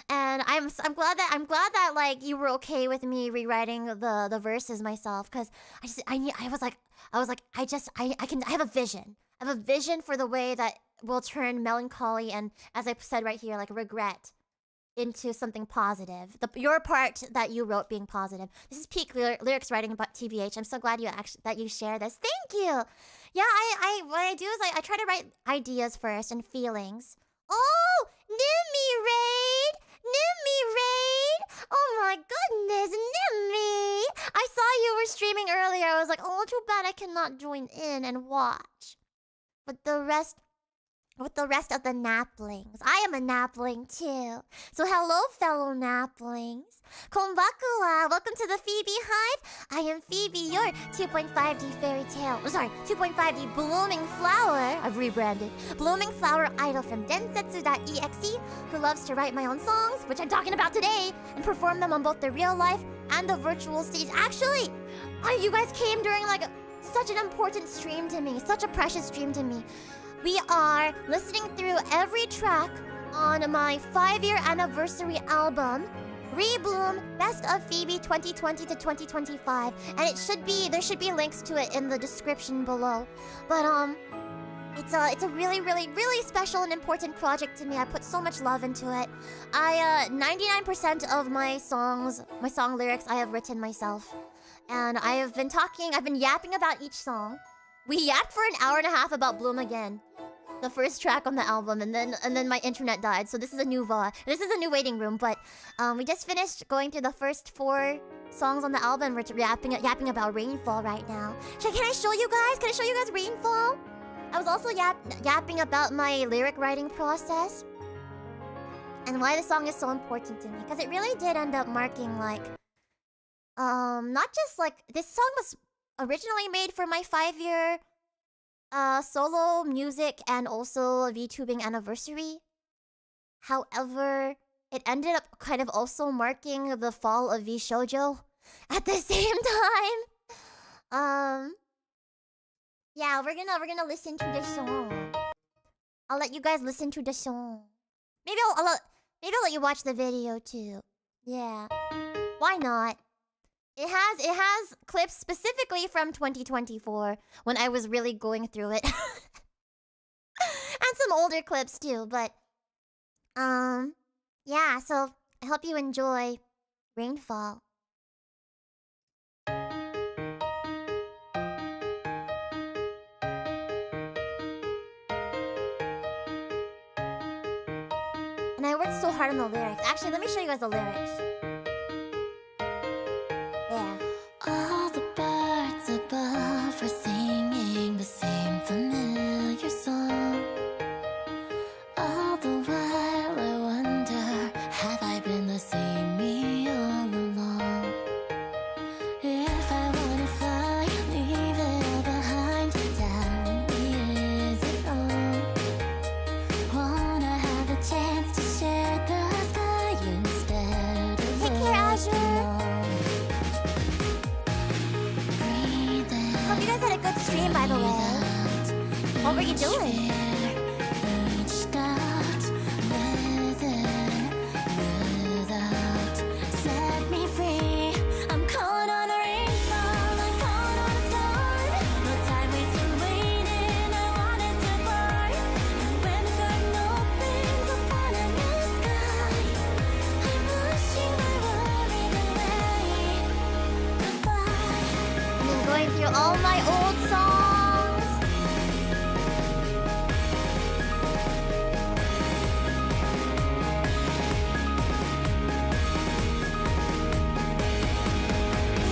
Speaker 2: And I'm glad that like you were okay with me rewriting the verses myself, cuz I have a vision. I have a vision for the way that will turn melancholy and, as I said right here, like regret into something positive. Your part that you wrote being positive. This is peak lyrics writing about TBH. I'm so glad that you share this. Thank you. Yeah, what I do is I try to write ideas first and feelings. Oh, Nimmy Raid! Oh my goodness, Nimmy! I saw you were streaming earlier. I was like, oh, too bad I cannot join in and watch. With the rest of the naplings. I am a napling too. So hello, fellow naplings. Konbakuwa. Welcome to the FeebeeHive. I am Phoebe, your 2.5D fairytale. 2.5D blooming flower. I've rebranded. Blooming flower idol from Densetsu.EXE, who loves to write my own songs, which I'm talking about today, and perform them on both the real life and the virtual stage. Actually, you guys came during like such an important stream to me, such a precious stream to me. We are listening through every track on my 5-year anniversary album, Rebloom Best of Phoebe 2020 to 2025, and there should be links to it in the description below. But it's a really, really, really special and important project to me. I put so much love into it. 99% of my song lyrics I have written myself, and I've been yapping about each song. We yapped for an hour and a half about Bloom Again, the first track on the album, and then my internet died. So this is a new waiting room. But we just finished going through the first 4 songs on the album. We're yapping about Rainfall right now. Can I show you guys? Can I show you guys Rainfall? I was also yapping about my lyric writing process and why the song is so important to me, because it really did end up marking like not just like this song was originally made for my 5-year solo music and also VTubing anniversary. However, it ended up kind of also marking the fall of V Shoujo at the same time. Yeah, we're gonna listen to the song. I'll let you guys listen to the song. Maybe I'll let you watch the video too. Yeah, why not? It has clips specifically from 2024 when I was really going through it. And some older clips too, but yeah, so I hope you enjoy Rainfall. And I worked so hard on the lyrics. Actually, let me show you guys the lyrics. Yeah.
Speaker 1: All the birds above are singing the same familiar song. All the while I wonder, have I been the same me all along? If I wanna fly, leave it behind. Tell me, is it wrong? Wanna have a chance to share the sky instead of
Speaker 2: Take care, Azure. Hope you guys had a good stream, by the way. What were you doing?
Speaker 1: Set me free. I'm calling on a rainfall. I'm calling on a storm. No time wasting waiting. I want it to pour. And when the curtain opens upon a new sky, I'm pushing my worries away. Goodbye.
Speaker 2: And then going through all my old songs.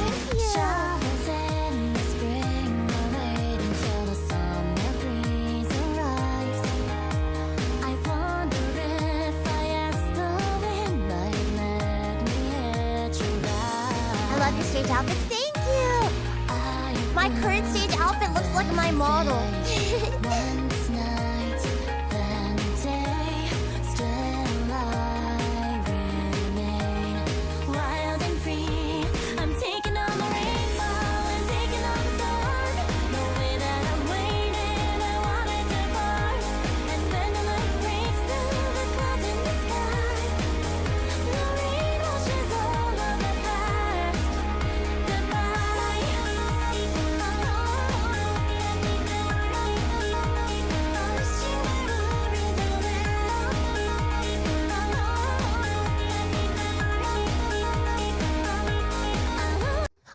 Speaker 2: Thank you.
Speaker 1: Showers in the spring. I'll wait until the summer breeze arrives. I wonder
Speaker 2: Stage outfits, thank you! My current stage outfit looks like my model.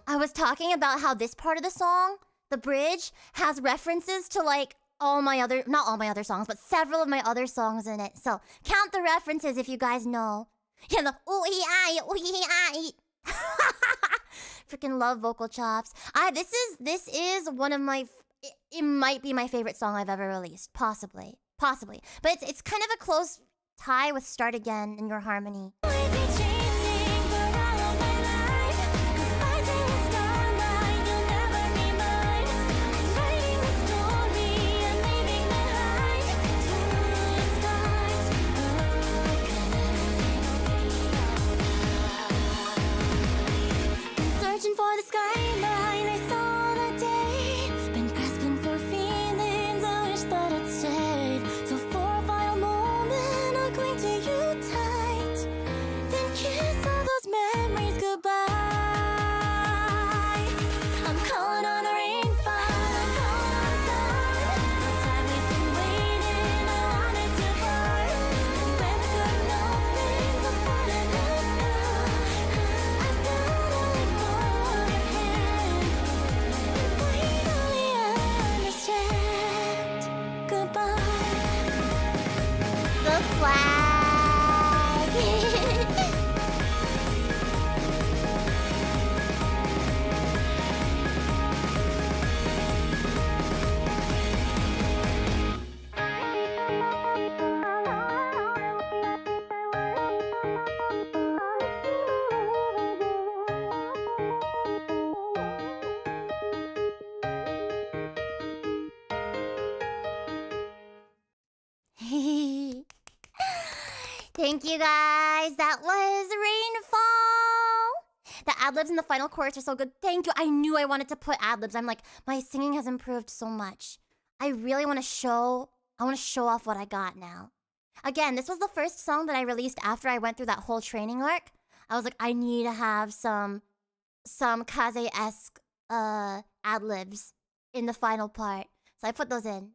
Speaker 2: I was talking about how this part of the song, the bridge, has references to like not all my other songs, but several of my other songs in it. So count the references if you guys know. Yeah, the ooh-ee-ay. Freaking love vocal chops. This is one of my, it might be my favorite song I've ever released. Possibly. But it's kind of a close tie with Start Again in Your Harmony. For the skyline, I saw the day. Been grasping for feelings, I wish that I'd stayed. So for a final moment, I'll cling to you tight. Then kiss all those memories goodbye. I'm calling on the rainfall, I'm calling on the sun. No time wasting waiting, I wanted to part. When the curtain opens, I'm falling in the sky. I've gotta let go. The flag. Thank you guys. That was Rainfall. The ad-libs in the final chorus are so good. Thank you. I knew I wanted to put ad-libs. I'm like, my singing has improved so much. I really want to show off what I got now. Again, this was the first song that I released after I went through that whole training arc. I was like, I need to have some Kaze-esque ad-libs in the final part. So I put those in.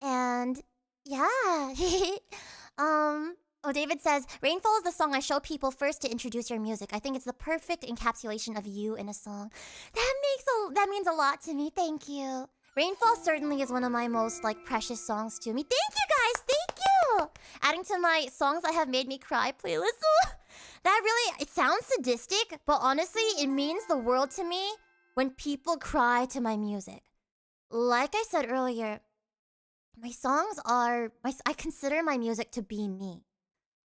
Speaker 2: And yeah. David says, Rainfall is the song I show people first to introduce your music. I think it's the perfect encapsulation of you in a song. That means a lot to me. Thank you. Rainfall certainly is one of my most like precious songs to me. Thank you guys. Thank you. Adding to my songs that have made me cry playlist. That really, it sounds sadistic, but honestly, it means the world to me when people cry to my music. Like I said earlier, my songs are, I consider my music to be me.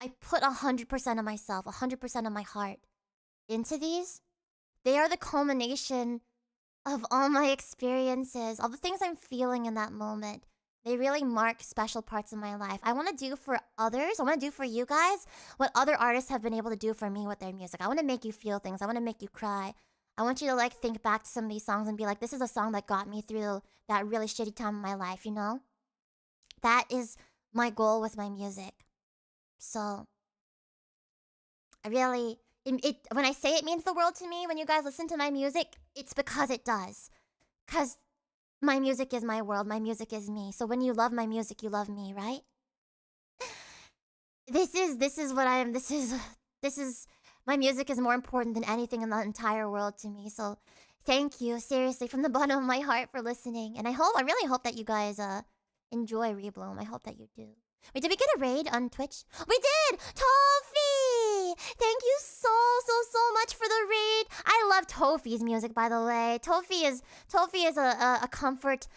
Speaker 2: I put 100% of myself, 100% of my heart into these. They are the culmination of all my experiences, all the things I'm feeling in that moment. They really mark special parts of my life. I want to do for others, I want to do for you guys what other artists have been able to do for me with their music. I want to make you feel things. I want to make you cry. I want you to like think back to some of these songs and be like, this is a song that got me through that really shitty time in my life, you know? That is my goal with my music. So, I really, when I say it means the world to me, when you guys listen to my music, it's because it does. Because my music is my world, my music is me. So when you love my music, you love me, right? This is what I am, this is, my music is more important than anything in the entire world to me. So, thank you, seriously, from the bottom of my heart for listening. And I really hope that you guys, enjoy Rebloom. I hope that you do. Wait, did we get a raid on Twitch? We did! Toffee! Tofi. Thank you so much for the raid. I love Tofi's music, by the way. Tofi is a comfort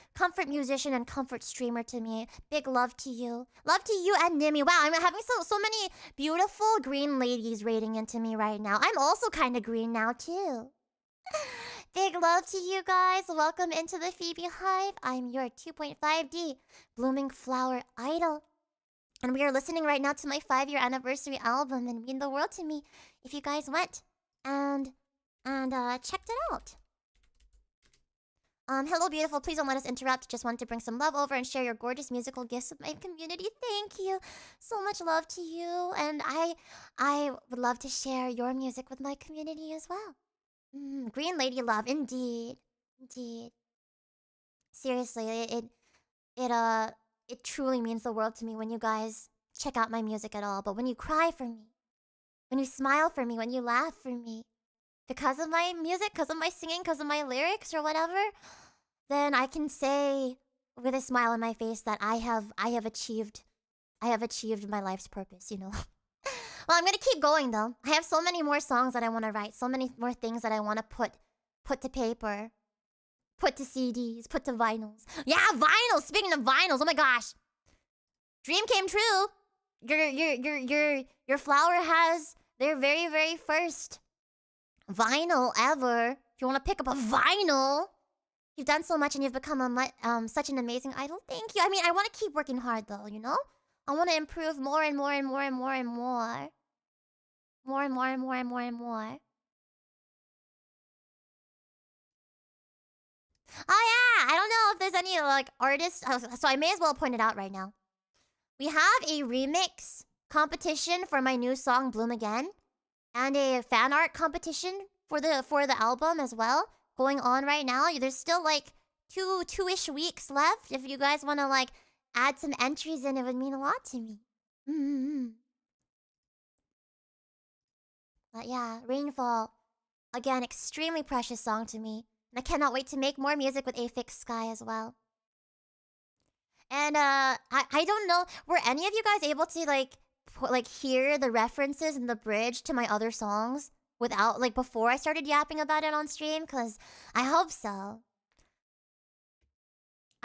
Speaker 2: musician and comfort streamer to me. Big love to you. Love to you and Nimi. Wow, I'm having so many beautiful green ladies raiding into me right now. I'm also kind of green now too. Big love to you guys. Welcome into the Phoebe Hive. I'm your 2.5D blooming flower idol. And we are listening right now to my 5-year anniversary album, and mean the world to me if you guys went and checked it out. Hello beautiful, please don't let us interrupt. Just wanted to bring some love over and share your gorgeous musical gifts with my community. Thank you. So much love to you, and I would love to share your music with my community as well. Green lady love, indeed. Seriously, it truly means the world to me when you guys check out my music at all. But when you cry for me, when you smile for me, when you laugh for me, because of my music, because of my singing, because of my lyrics or whatever, then I can say with a smile on my face that I have achieved my life's purpose, you know. Well, I'm gonna keep going though. I have so many more songs that I want to write, so many more things that I want to put to paper. Put to CDs, put to vinyls. Yeah, vinyls! Speaking of vinyls, oh my gosh. Dream came true. Your flower has their very first vinyl ever. If you want to pick up a vinyl, you've done so much and you've become such an amazing idol. Thank you. I mean, I want to keep working hard though, you know? I want to improve more and more. Oh yeah, I don't know if there's any like artists, so I may as well point it out right now. We have a remix competition for my new song Bloom Again, and a fan art competition for the album as well going on right now. There's still like two-ish weeks left. If you guys want to like add some entries in, it would mean a lot to me. But yeah, Rainfall, again, extremely precious song to me. And I cannot wait to make more music with Symphonic Sky as well. And I don't know, were any of you guys able to like hear the references in the bridge to my other songs without like before I started yapping about it on stream? Cause I hope so.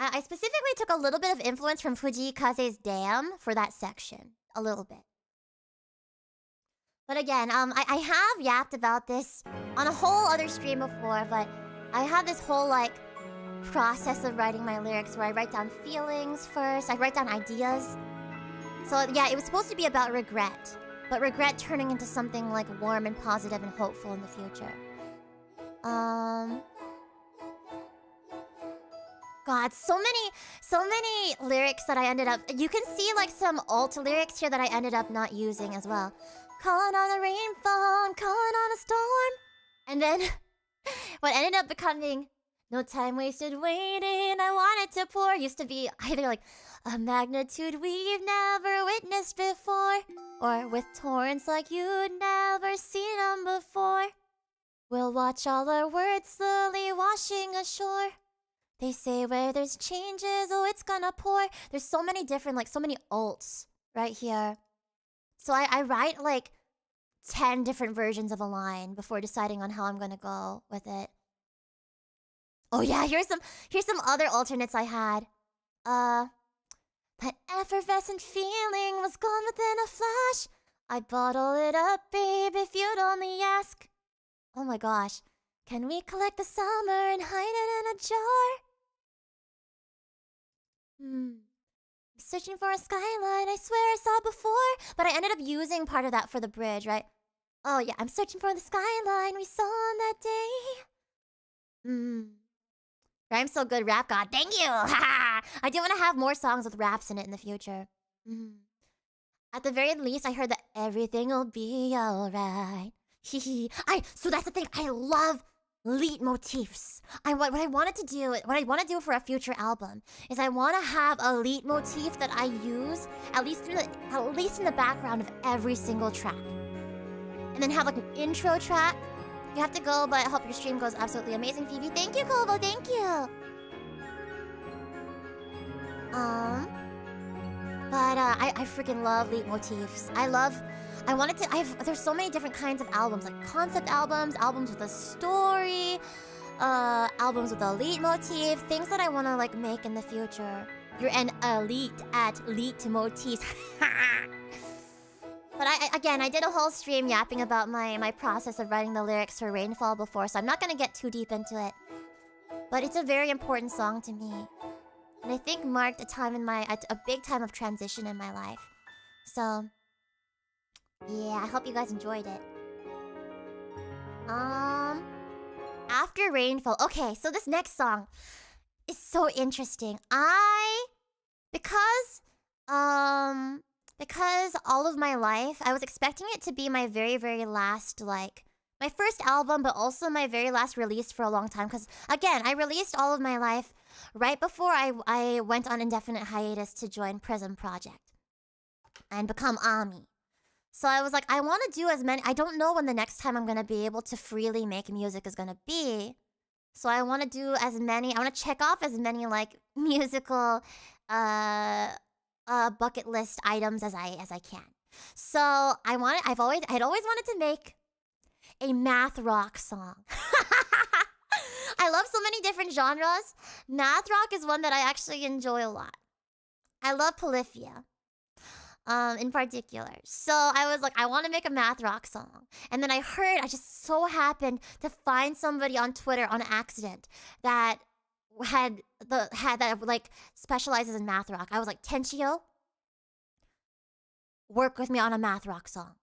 Speaker 2: I specifically took a little bit of influence from Fujikaze's Damn for that section. A little bit. But again, I have yapped about this on a whole other stream before, but I have this whole like process of writing my lyrics where I write down feelings first, I write down ideas. So yeah, it was supposed to be about regret, but regret turning into something like warm and positive and hopeful in the future. God, so many lyrics that I ended up... You can see like some alt lyrics here that I ended up not using as well. Calling on a rainfall, I'm calling on a storm. And then what ended up becoming no time wasted waiting, I wanted to pour used to be either like a magnitude we've never witnessed before, or with torrents like you'd never seen them before. We'll watch all our words slowly washing ashore. They say where there's changes, oh, it's gonna pour. There's so many different, like, so many alts right here. So I write, like, 10 different versions of a line before deciding on how I'm gonna go with it. Oh, yeah, here's some other alternates I had. That effervescent feeling was gone within a flash. I'd bottle it up, babe, if you'd only ask. Oh my gosh. Can we collect the summer and hide it in a jar? Searching for a skyline I swear I saw before, but I ended up using part of that for the bridge, right? Oh yeah, I'm searching for the skyline we saw on that day. Rhyme's so good, rap god. Thank you! I do want to have more songs with raps in it in the future. At the very least, I heard that everything will be alright. So that's the thing, I love leitmotifs. What I want to do for a future album is I want to have a leitmotif that I use at least in the background of every single track, and then have like an intro track. You have to go, but I hope your stream goes absolutely amazing, Phoebe. Thank you, Kobo. Thank you. But I freaking love leitmotifs. There's so many different kinds of albums, like concept albums, albums with a story, albums with a leitmotif, things that I want to like make in the future. You're an elite at leitmotifs. But I did a whole stream yapping about my process of writing the lyrics for Rainfall before, so I'm not gonna get too deep into it. But it's a very important song to me. And I think marked a big time of transition in my life. So, yeah, I hope you guys enjoyed it. After Rainfall. Okay, so this next song is so interesting. Because all of my life, I was expecting it to be my very, very last, like, my first album, but also my very last release for a long time. Because, again, I released all of my life right before I went on indefinite hiatus to join Prism Project and become AMI. So I was like, I want to do as many... I don't know when the next time I'm going to be able to freely make music is going to be. So I want to do as many... I want to check off as many, like, musical bucket list items as I can. So I'd always wanted to make a math rock song. I love so many different genres. Math rock is one that I actually enjoy a lot. I love Polyphia, in particular. So I was like, I want to make a math rock song. And then I just so happened to find somebody on Twitter on accident that like specializes in math rock. I was like, Tenchio, work with me on a math rock song.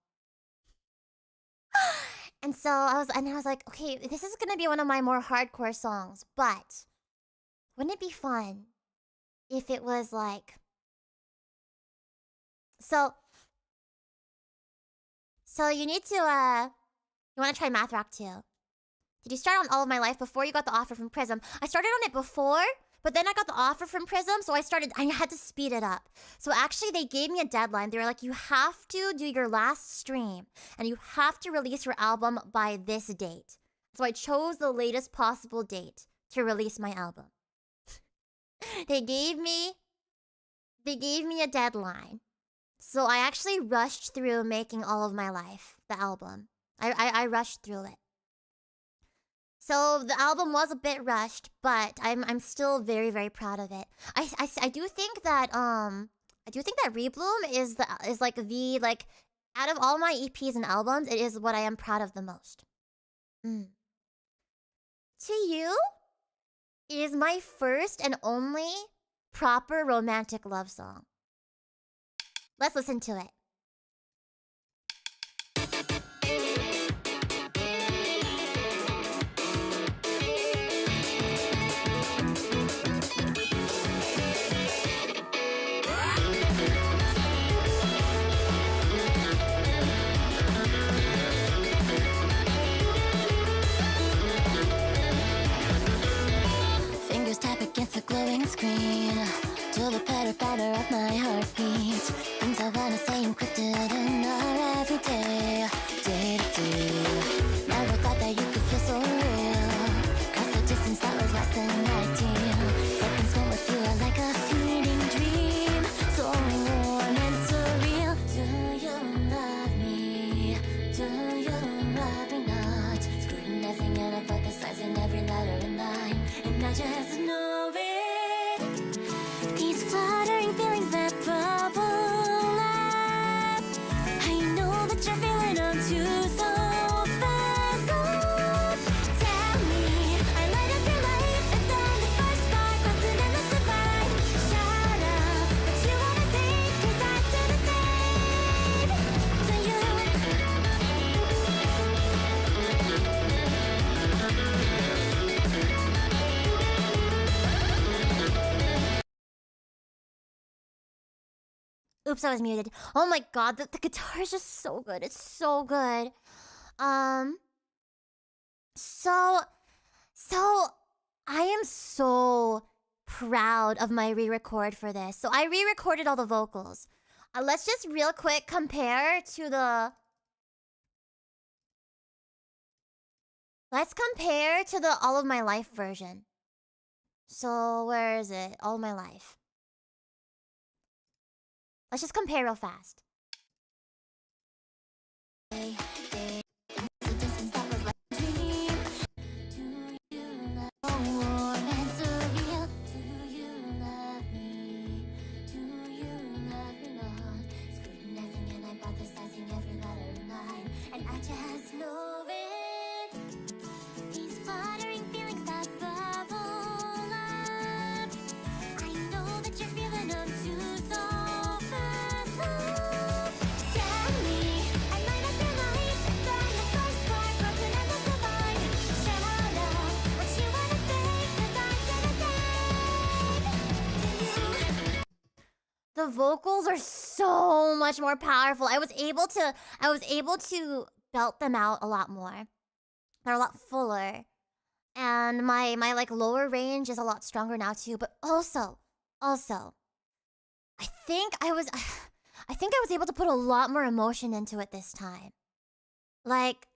Speaker 2: And so I was like, okay, this is gonna be one of my more hardcore songs, but wouldn't it be fun if it was like... So you need to, you wanna try math rock too? Did you start on All of My Life before you got the offer from Prism? I started on it before, but then I got the offer from Prism, so I had to speed it up. So actually, they gave me a deadline. They were like, you have to do your last stream, and you have to release your album by this date. So I chose the latest possible date to release my album. They gave me a deadline. So I actually rushed through making All of My Life, the album. I rushed through it. So the album was a bit rushed, but I'm still very, very proud of it. I do think that Rebloom is like the out of all my EPs and albums, it is what I am proud of the most. To You is my first and only proper romantic love song. Let's listen to it.
Speaker 1: Fingers tap against the glowing screen to the patter of my heartbeat. Things I wanna say encrypted in our everyday, day to day. Never thought that you could feel so real. Cross the distance that was less than ideal. Seconds spent with you are like a fleeting dream, so warm and surreal. Do you love me? Do you love me not? Scrutinizing and hypothesizing every letter and line, and I just know it. These fluttering feelings that bubble up, I know that you're feeling them too, so fast up. Tell me, I light up your life, it's on the first spark, crossing in this divide. Shout out what you wanna say, 'cause I do the same to you.
Speaker 2: Oops, I was muted. Oh my god, the guitar is just so good. It's so good. So I am so proud of my re-record for this. So I re-recorded all the vocals. Let's just real quick compare to the... Let's compare to the All of My Life version. So where is it? All of My Life. Let's just compare real fast. The vocals are so much more powerful. I was able to belt them out a lot more. They're a lot fuller. And my like lower range is a lot stronger now too. But also, I think I was able to put a lot more emotion into it this time. Like,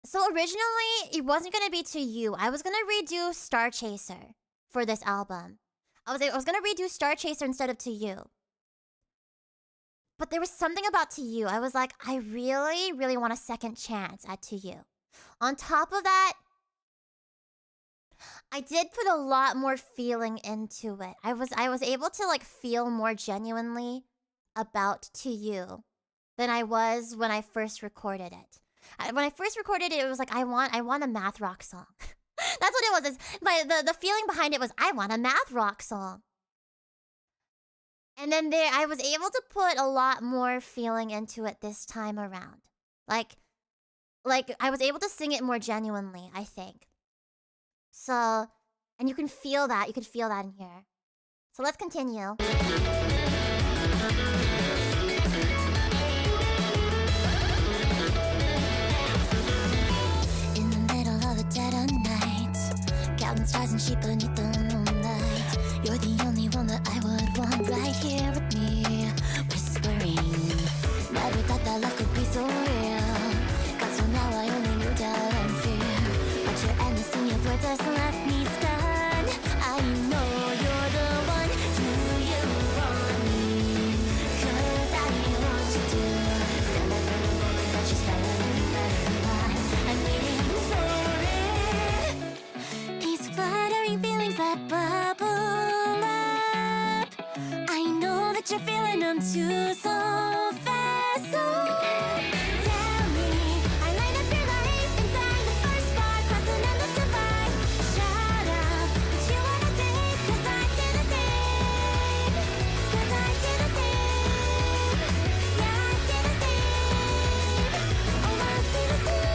Speaker 2: so originally it wasn't gonna be To You. I was gonna redo Star Chaser for this album. I was gonna redo Star Chaser instead of To You. But there was something about To You. I was like, I really, really want a second chance at To You. On top of that, I did put a lot more feeling into it. I was able to like feel more genuinely about To You than I was when I first recorded it. When I first recorded it, it was like I want a math rock song. That's what it was. The feeling behind it was I want a math rock song. And then I was able to put a lot more feeling into it this time around. Like I was able to sing it more genuinely, I think. So, and you can feel that. You can feel that in here. So let's continue.
Speaker 1: In the middle of a dead of night, counting stars and sheep beneath the moonlight. You're the only one that I would want right here with me, whispering. Never thought that love could be so real. Cause till now I only knew doubt and fear. But your endless in your words has left me stunned. I know you're the one. Do you want me? Cause I want you to stand by for the moment that you spend in mine. I'm waiting for it. These fluttering feelings that bubble up. I know that you're feeling them too, so fast. So tell me, I light up your life inside the first spark, cross an endless divide. Shout out what you wanna say, cause I do the same. Cause I do the same. Yeah, I do the same. Oh, I do the same.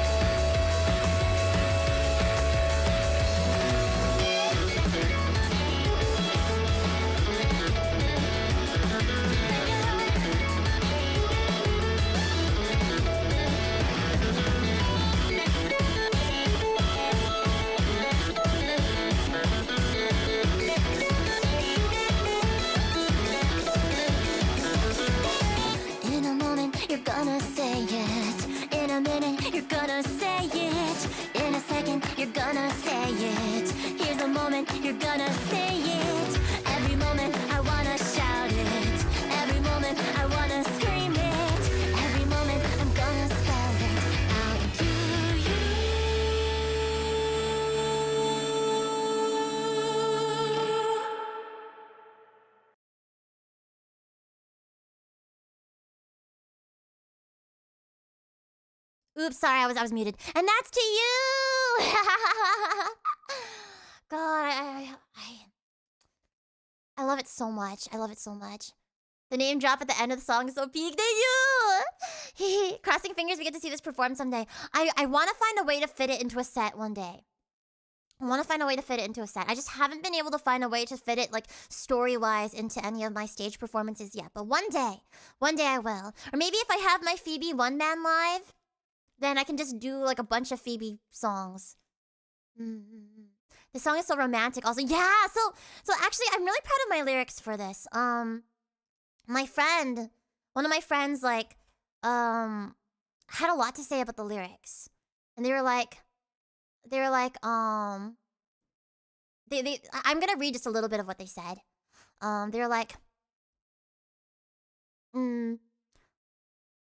Speaker 1: In a moment, you're gonna say it. In a minute, you're gonna say it. In a second, you're gonna say it. Here's a moment, you're gonna say it. Every moment, I wanna shout it. Every moment, I wanna scream it. Every moment, I'm gonna spell it out to you.
Speaker 2: Oops, sorry, I was muted. And that's To You! God, I love it so much. I love it so much. The name drop at the end of the song is so peak. To You! Crossing fingers we get to see this performed someday. I want to find a way to fit it into a set one day. I want to find a way to fit it into a set. I just haven't been able to find a way to fit it, like, story-wise into any of my stage performances yet. But one day I will. Or maybe if I have my Phoebe one-man live, then I can just do, like, a bunch of Phoebe songs. The song is so romantic also. Yeah, so actually, I'm really proud of my lyrics for this. One of my friends, like, had a lot to say about the lyrics. And they were like, I'm gonna read just a little bit of what they said. They were like,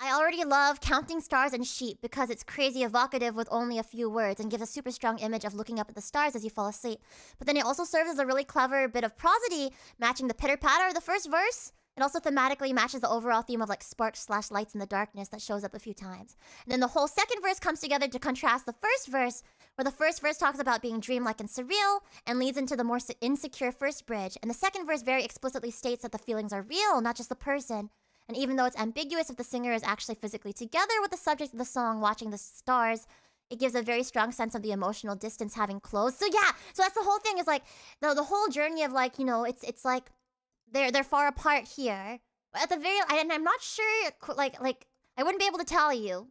Speaker 2: I already love counting stars and sheep because it's crazy evocative with only a few words and gives a super strong image of looking up at the stars as you fall asleep. But then it also serves as a really clever bit of prosody, matching the pitter-patter of the first verse. It also thematically matches the overall theme of like sparks/lights in the darkness that shows up a few times. And then the whole second verse comes together to contrast the first verse, where the first verse talks about being dreamlike and surreal and leads into the more insecure first bridge. And the second verse very explicitly states that the feelings are real, not just the person. And even though it's ambiguous if the singer is actually physically together with the subject of the song watching the stars, it gives a very strong sense of the emotional distance having closed. So yeah, so that's the whole thing, is like the whole journey of like, you know, it's like they're far apart here. But at the very, and I'm not sure, like I wouldn't be able to tell you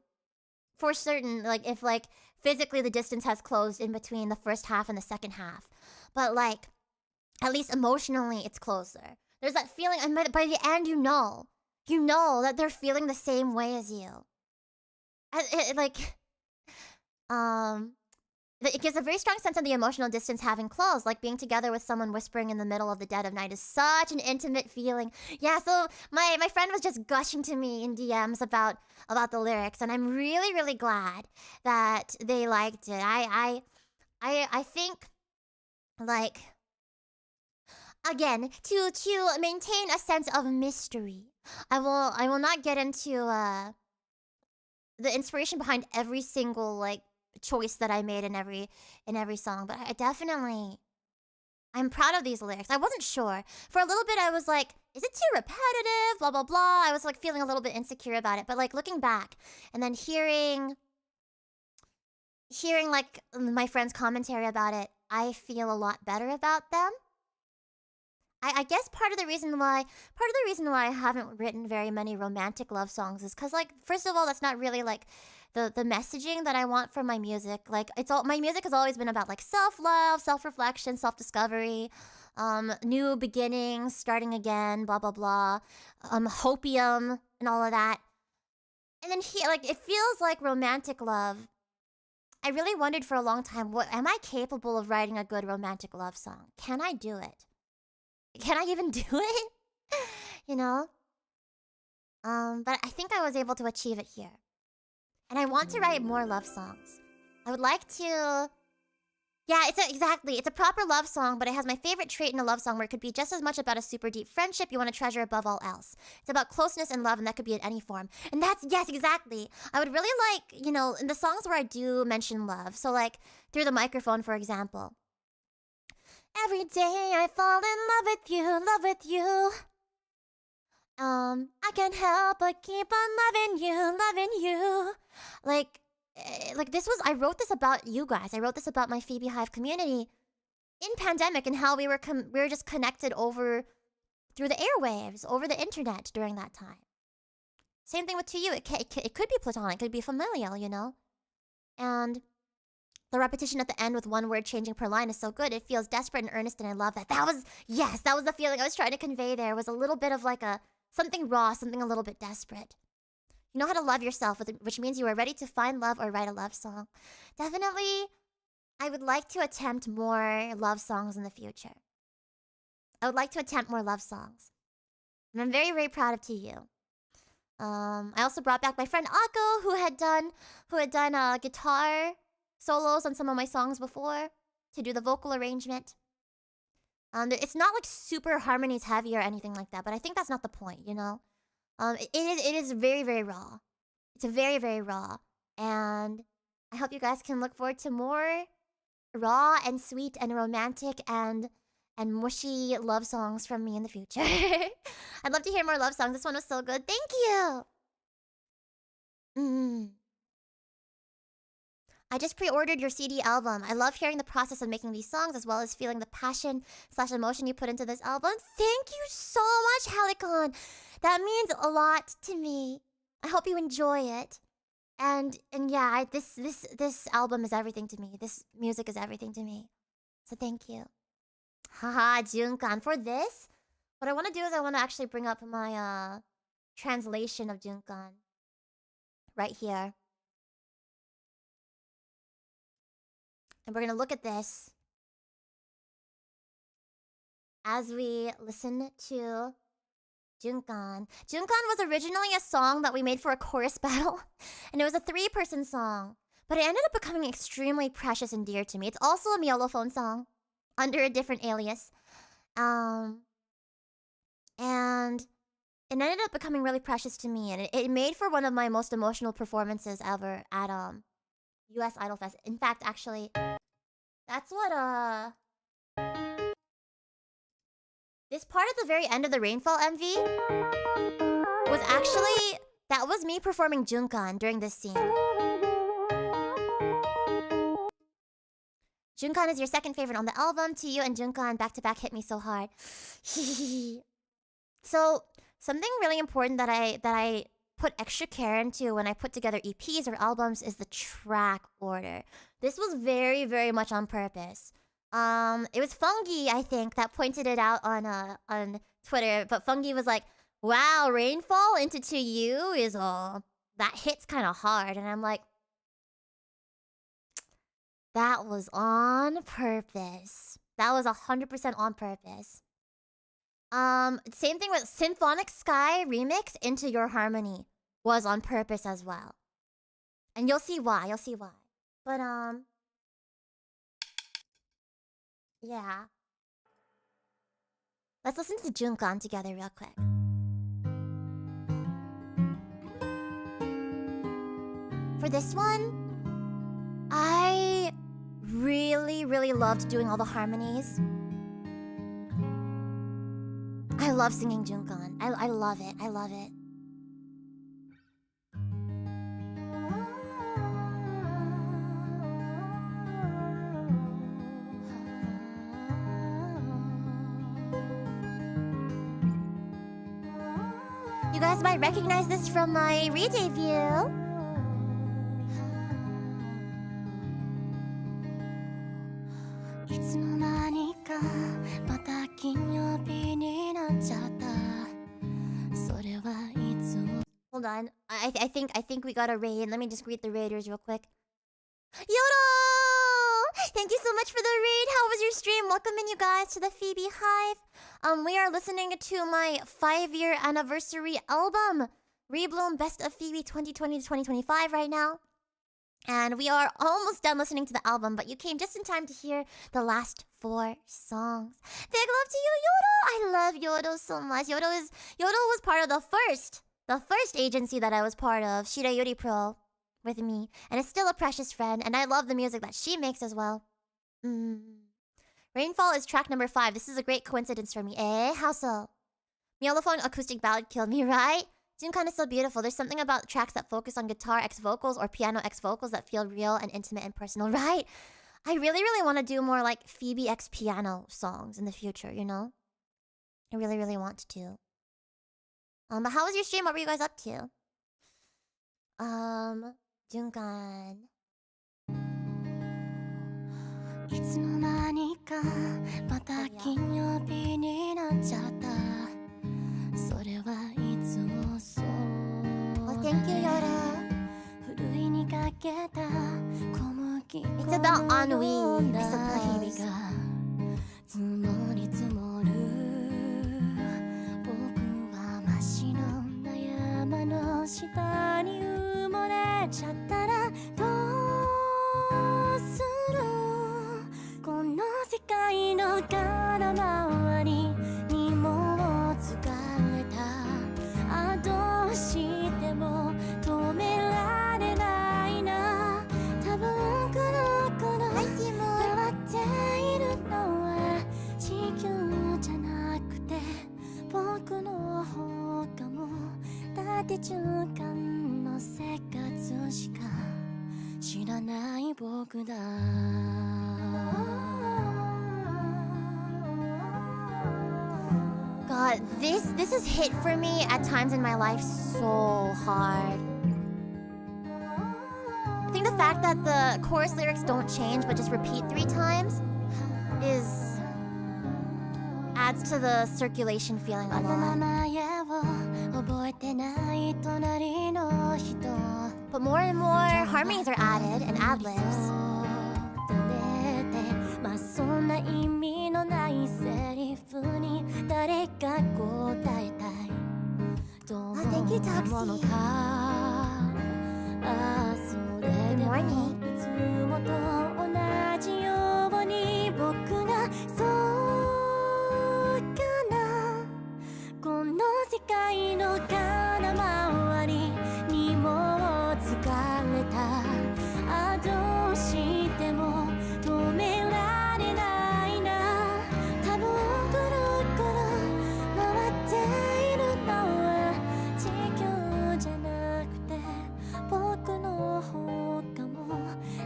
Speaker 2: for certain, like if like physically the distance has closed in between the first half and the second half. But like, at least emotionally it's closer. There's that feeling, and by the end you know that they're feeling the same way as you. It gives a very strong sense of the emotional distance having closed, like being together with someone whispering in the middle of the dead of night is such an intimate feeling. Yeah, so my friend was just gushing to me in DMs about the lyrics, and I'm really, really glad that they liked it. I think, like, again, to maintain a sense of mystery, I will not get into the inspiration behind every single like choice that I made in every song, but I'm proud of these lyrics. I wasn't sure. For a little bit I was like, is it too repetitive? Blah blah blah. I was like feeling a little bit insecure about it, but like looking back and then hearing like my friend's commentary about it, I feel a lot better about them. I guess part of the reason why I haven't written very many romantic love songs is because, like, first of all, that's not really like the messaging that I want from my music. Like, my music has always been about like self-love, self-reflection, self-discovery, new beginnings, starting again, blah blah blah, hopium and all of that. And then like it feels like romantic love. I really wondered for a long time, am I capable of writing a good romantic love song? Can I do it? Can I even do it? You know? But I think I was able to achieve it here. And I want to write more love songs. I would like to... Yeah, it's a proper love song, but it has my favorite trait in a love song where it could be just as much about a super deep friendship you want to treasure above all else. It's about closeness and love, and that could be in any form. And that's, yes, exactly. I would really like, you know, in the songs where I do mention love, so like Through the Microphone, for example. Every day I fall in love with you. I can't help but keep on loving you. Like this was, I wrote this about you guys. I wrote this about my FeebeeHive community in pandemic and how we were just connected over through the airwaves, over the internet during that time. Same thing with To You. It could be platonic, it could be familial, you know? And the repetition at the end with one word changing per line is so good. It feels desperate and earnest, and I love that. That was the feeling I was trying to convey there. It was a little bit of like something raw, something a little bit desperate. You know how to love yourself, which means you are ready to find love or write a love song. Definitely, I would like to attempt more love songs in the future. I would like to attempt more love songs. And I'm very, very proud of To You. I also brought back my friend Akko, who had done guitar solos on some of my songs before to do the vocal arrangement. It's not like super harmonies heavy or anything like that, but I think that's not the point, you know? It is very, very raw. It's very, very raw. And I hope you guys can look forward to more raw and sweet and romantic and mushy love songs from me in the future. I'd love to hear more love songs. This one was so good. Thank you! I just pre-ordered your CD album. I love hearing the process of making these songs as well as feeling the passion/emotion you put into this album. Thank you so much, Helicon. That means a lot to me. I hope you enjoy it. And yeah, this album is everything to me. This music is everything to me. So thank you. Haha, Junkan. For this, what I want to do is I want to actually bring up my translation of Junkan right here. And we're going to look at this as we listen to Junkan. Junkan was originally a song that we made for a chorus battle, and it was a 3-person song. But it ended up becoming extremely precious and dear to me. It's also a Miolophone song, under a different alias. And it ended up becoming really precious to me, and it made for one of my most emotional performances ever at US Idol Fest. In fact, actually, that's what this part at the very end of the Rainfall MV was actually, that was me performing Junkan during this scene. Junkan is your second favorite on the album. To You and Junkan back to back hit me so hard. So something really important that I put extra care into when I put together EPs or albums is the track order. This was very, very much on purpose. It was Fungi, I think, that pointed it out on Twitter. But Fungi was like, "Wow, Rainfall into To You is all that hits kind of hard," and I'm like, that was on purpose. That was 100% on purpose. Same thing with Symphonic Sky remix Into Your Harmony was on purpose as well. And you'll see why, But, yeah. Let's listen to Junkan together real quick. For this one, I really, really loved doing all the harmonies. I love singing Junkan. I love it. I love it. You guys might recognize this from my re-debut. Hold on. I think we got a raid. Let me just greet the raiders real quick. Yodo! Thank you so much for the raid. How was your stream? Welcome in, you guys, to the Phoebe Hive. We are listening to my 5-year anniversary album, Rebloom Best of Phoebe 2020 to 2025 right now. And we are almost done listening to the album, but you came just in time to hear the last 4 songs. Big love to you, Yodo! I love Yodo so much. Yodo was part of the first agency that I was part of, Shira Yuri Pro, with me, and is still a precious friend, and I love the music that she makes as well. Rainfall is track number 5. This is a great coincidence for me. How so? Miolophone acoustic ballad killed me, right? Junkan is so beautiful. There's something about tracks that focus on guitar X vocals or piano X vocals that feel real and intimate and personal, right? I really, really want to do more like Phoebe X piano songs in the future, you know? I really, really want to. But how was your stream? What were you guys up to? Junkan. Well, thank you, Yoda. It's about ennui, I suppose. God, this has hit for me at times in my life so hard. I think the fact that the chorus lyrics don't change but just repeat 3 times adds to the circulation feeling a lot. But more and more harmonies are added and ad-libs. thank you, Toxie. Good morning.
Speaker 1: いつもと同じように僕がそうかなこの世界の空回りにもう疲れたあどうしても止められないな多分くるくる回っているのは地球じゃなくて僕の方かも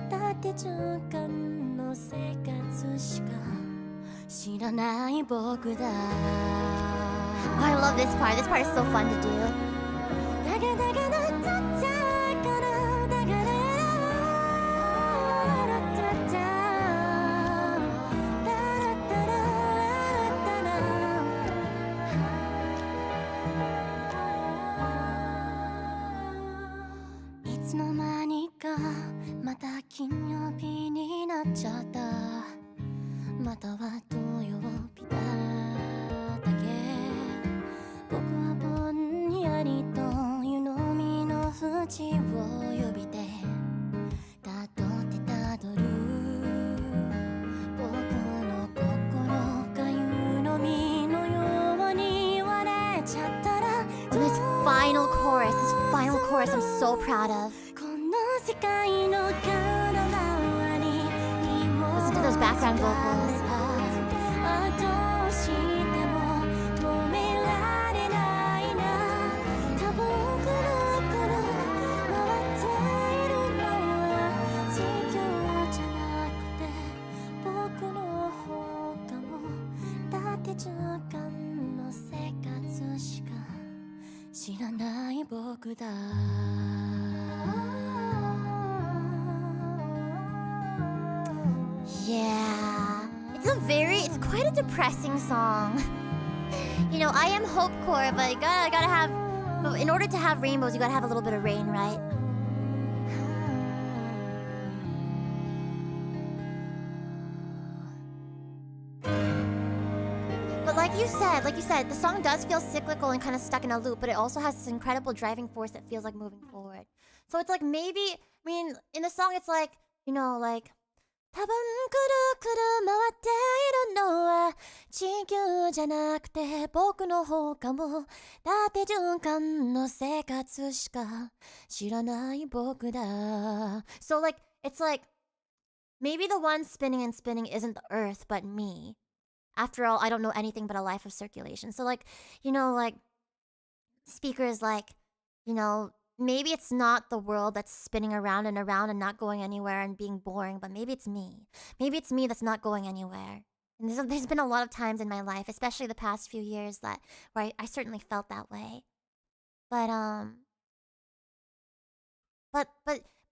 Speaker 1: だって循環の生活しか知らない僕だ
Speaker 2: Oh, I love this part. This part is so fun to do.
Speaker 1: だがだがだだだからだがだだだだいつの間にかまた金曜日になっちゃったまたは土曜日だったけ僕はぼんやりと湯飲みの淵を呼びてたどってたどる僕の心が湯飲みのように割れちゃったら
Speaker 2: Oh, this final chorus I'm so proud of.
Speaker 1: この世界の空回りにも
Speaker 2: Listen to those background vocals.
Speaker 1: あどうしても止められないな多分くるくる回っているのは地球じゃなくて僕の方かもだって循環の生活しか知らない僕だ
Speaker 2: Yeah. It's quite a depressing song. You know, I am hopecore, but you gotta have, in order to have rainbows, you gotta have a little bit of rain, right? But like you said, the song does feel cyclical and kind of stuck in a loop, but it also has this incredible driving force that feels like moving forward. So it's like maybe, I mean, in the song it's like, you know, like 多分くるくる回っているのは地球じゃなくて僕の方かもだって循環の生活しか知らない僕だ So like, it's like maybe the one spinning and spinning isn't the earth but me. After all, I don't know anything but a life of circulation. So like, you know, like speakers like, you know, maybe it's not the world that's spinning around and not going anywhere and being boring, but maybe it's me. Maybe it's me that's not going anywhere. And there's been a lot of times in my life, especially the past few years, where I certainly felt that way. But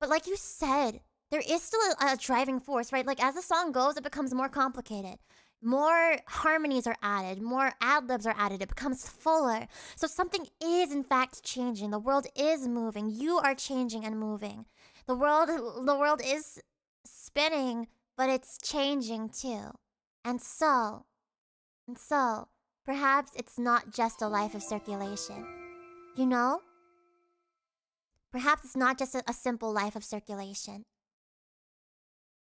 Speaker 2: like you said, there is still a driving force, right? Like as the song goes, it becomes more complicated. More harmonies are added, more ad-libs are added, it becomes fuller. So something is in fact changing. The world is moving. You are changing and moving. The world is spinning, but it's changing too. And so, perhaps it's not just a life of circulation. You know? Perhaps it's not just a simple life of circulation.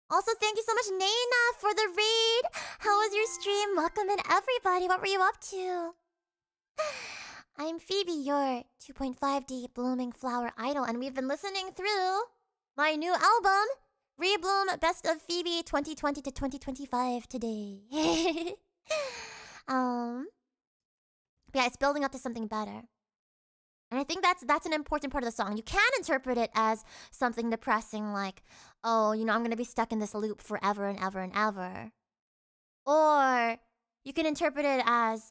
Speaker 2: Also, thank you so much, Naina, for the raid. How was your stream? Welcome in, everybody. What were you up to? I'm Phoebe, your 2.5D blooming flower idol, and we've been listening through my new album, Rebloom Best of Phoebe 2020 to 2025 today. Yeah, it's building up to something better. And I think that's an important part of the song. You can interpret it as something depressing, like, oh, you know, I'm going to be stuck in this loop forever and ever and ever. Or you can interpret it as,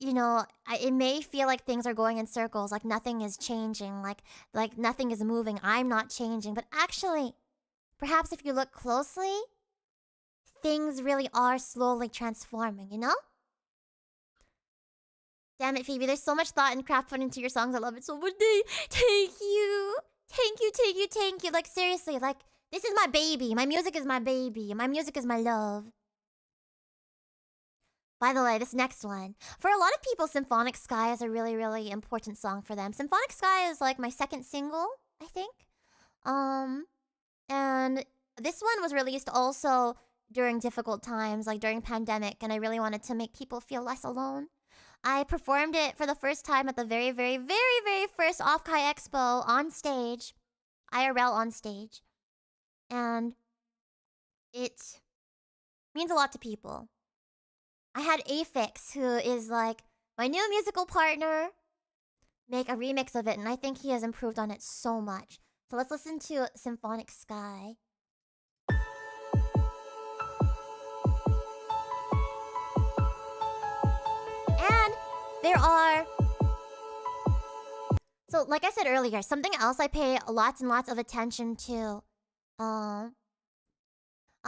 Speaker 2: you know, it may feel like things are going in circles, like nothing is changing, like nothing is moving, I'm not changing. But actually, perhaps if you look closely, things really are slowly transforming, you know? Damn it, Phoebe, there's so much thought and craft put into your songs. I love it so much. Thank you. Thank you. Like, seriously, like, this is my baby. My music is my baby. My music is my love. By the way, this next one. For a lot of people, Symphonic Sky is a really, really important song for them. Symphonic Sky is like my second single, I think. And this one was released also during difficult times, like during pandemic, and I really wanted to make people feel less alone. I performed it for the first time at the very, very, very, very first Off-Kai Expo on stage. IRL on stage. And it means a lot to people. I had Afix, who is like my new musical partner, make a remix of it, and I think he has improved on it so much. So let's listen to Symphonic Sky. And there are... So like I said earlier, something else I pay lots and lots of attention to.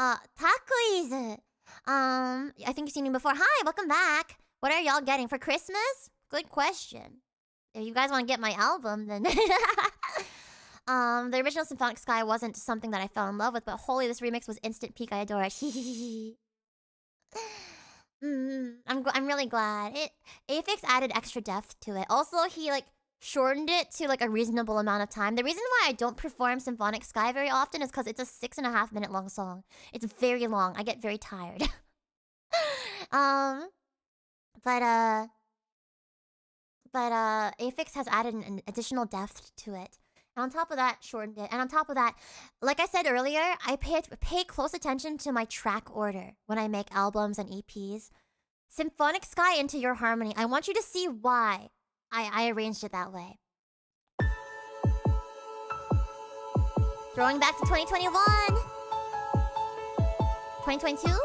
Speaker 2: Takui's. I think you've seen him before. Hi, welcome back. What are y'all getting for Christmas? Good question. If you guys want to get my album, then... the original Symphonic Sky wasn't something that I fell in love with, but holy, this remix was instant peak. I adore it. I'm really glad. Afix added extra depth to it. Also, he like shortened it to like a reasonable amount of time. The reason why I don't perform Symphonic Sky very often is because it's a 6.5 minute long song. It's very long. I get very tired. But Afix has added an additional depth to it. And on top of that, shortened it. And on top of that, like I said earlier, I pay close attention to my track order when I make albums and EPs. Symphonic Sky Into Your Harmony. I want you to see why I arranged it that way. Throwing back to 2021. 2022?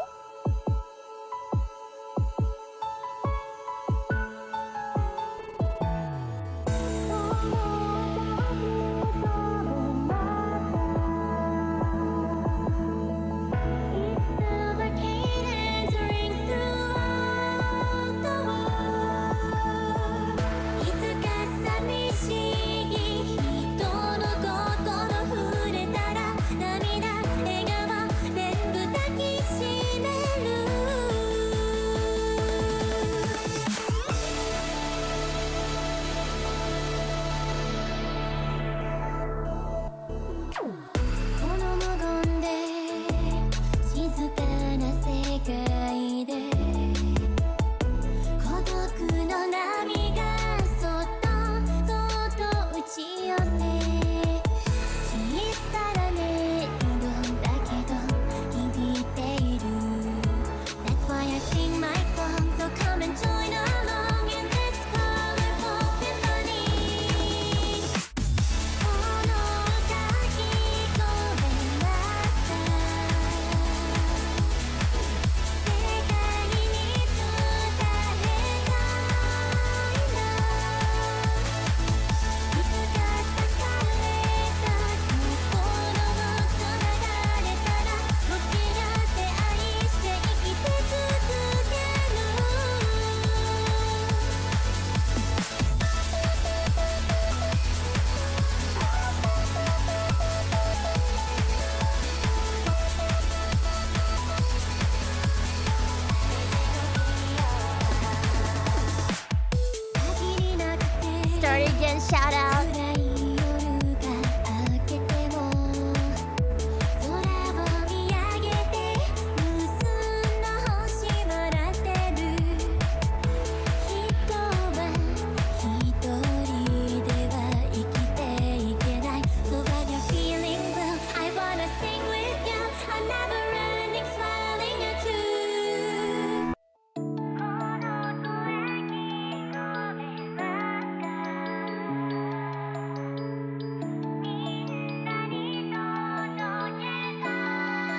Speaker 2: Shout out.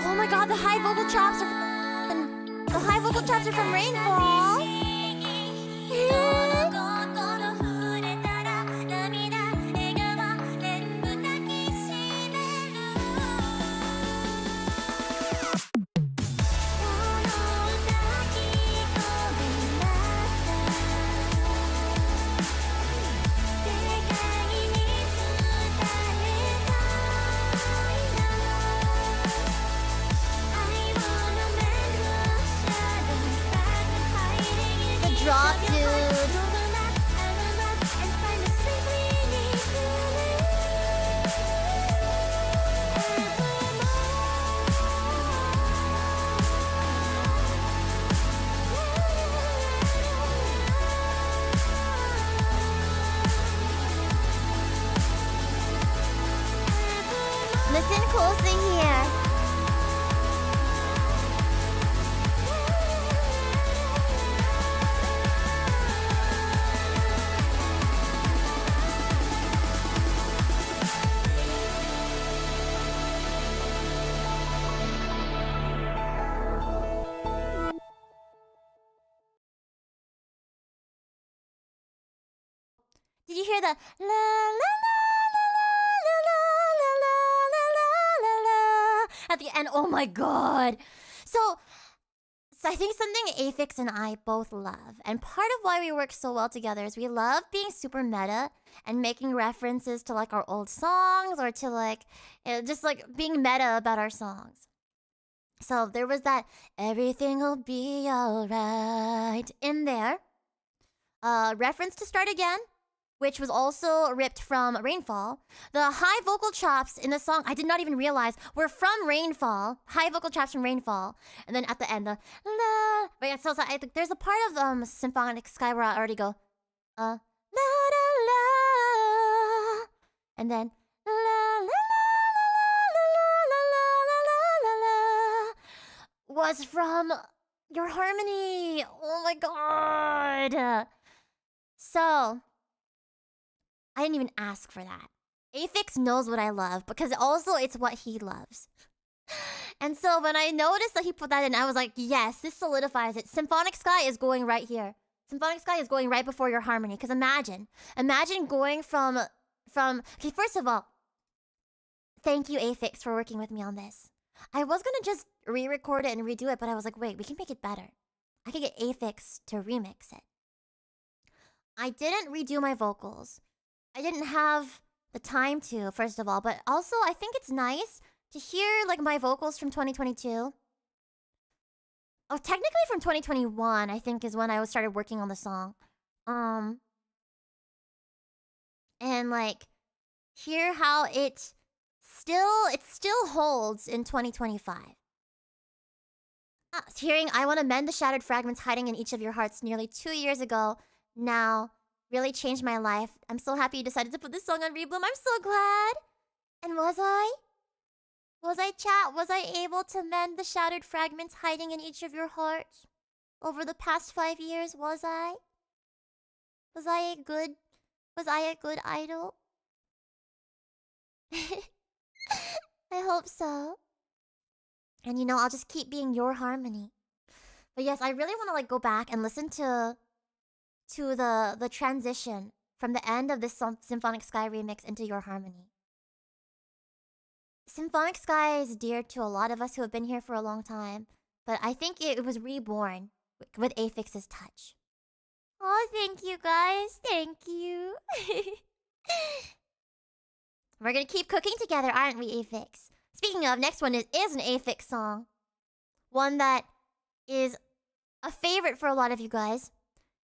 Speaker 2: Oh my god, the high vocal chops are from Rainfall. Listen closely here. Did you hear the la la la la la la la la la la at the end? Oh my god. So I think something Aphex and I both love, and part of why we work so well together is we love being super meta and making references to like our old songs or to like just like being meta about our songs. So there was that "everything will be alright" in there. Reference to "Start Again," which was also ripped from Rainfall. The high vocal chops in the song, I did not even realize, were from Rainfall. High vocal chops from Rainfall. And then at the end, the la. But yeah, so I think there's a part of Symphonic Sky where I already go, la la la. And then, la la la la la la la la la was from Your Harmony. Oh my god. So I didn't even ask for that. Aphex knows what I love because also it's what he loves. And so when I noticed that he put that in, I was like, yes, this solidifies it. Symphonic Sky is going right here. Symphonic Sky is going right before Your Harmony. Because imagine going from okay, first of all, thank you Aphex for working with me on this. I was gonna just re-record it and redo it, but I was like, wait, we can make it better. I could get Aphex to remix it. I didn't redo my vocals. I didn't have the time to, first of all, but also I think it's nice to hear like my vocals from 2022. Oh, technically from 2021, I think is when I started working on the song. And like hear how it still holds in 2025. Hearing "I Want to Mend the Shattered Fragments Hiding in Each of Your Hearts" nearly 2 years ago now really changed my life. I'm so happy you decided to put this song on Rebloom. I'm so glad. And was I? Was I able to mend the shattered fragments hiding in each of your hearts over the past 5 years? Was I? Was I a good idol? I hope so. And you know, I'll just keep being Your Harmony. But yes, I really want to like go back and listen to the transition from the end of this Symphonic Sky remix into Your Harmony. Symphonic Sky is dear to a lot of us who have been here for a long time, but I think it was reborn with Aphex's touch. Oh, thank you guys. Thank you. We're gonna keep cooking together, aren't we, Aphex? Speaking of, next one is an Aphex song. One that is a favorite for a lot of you guys.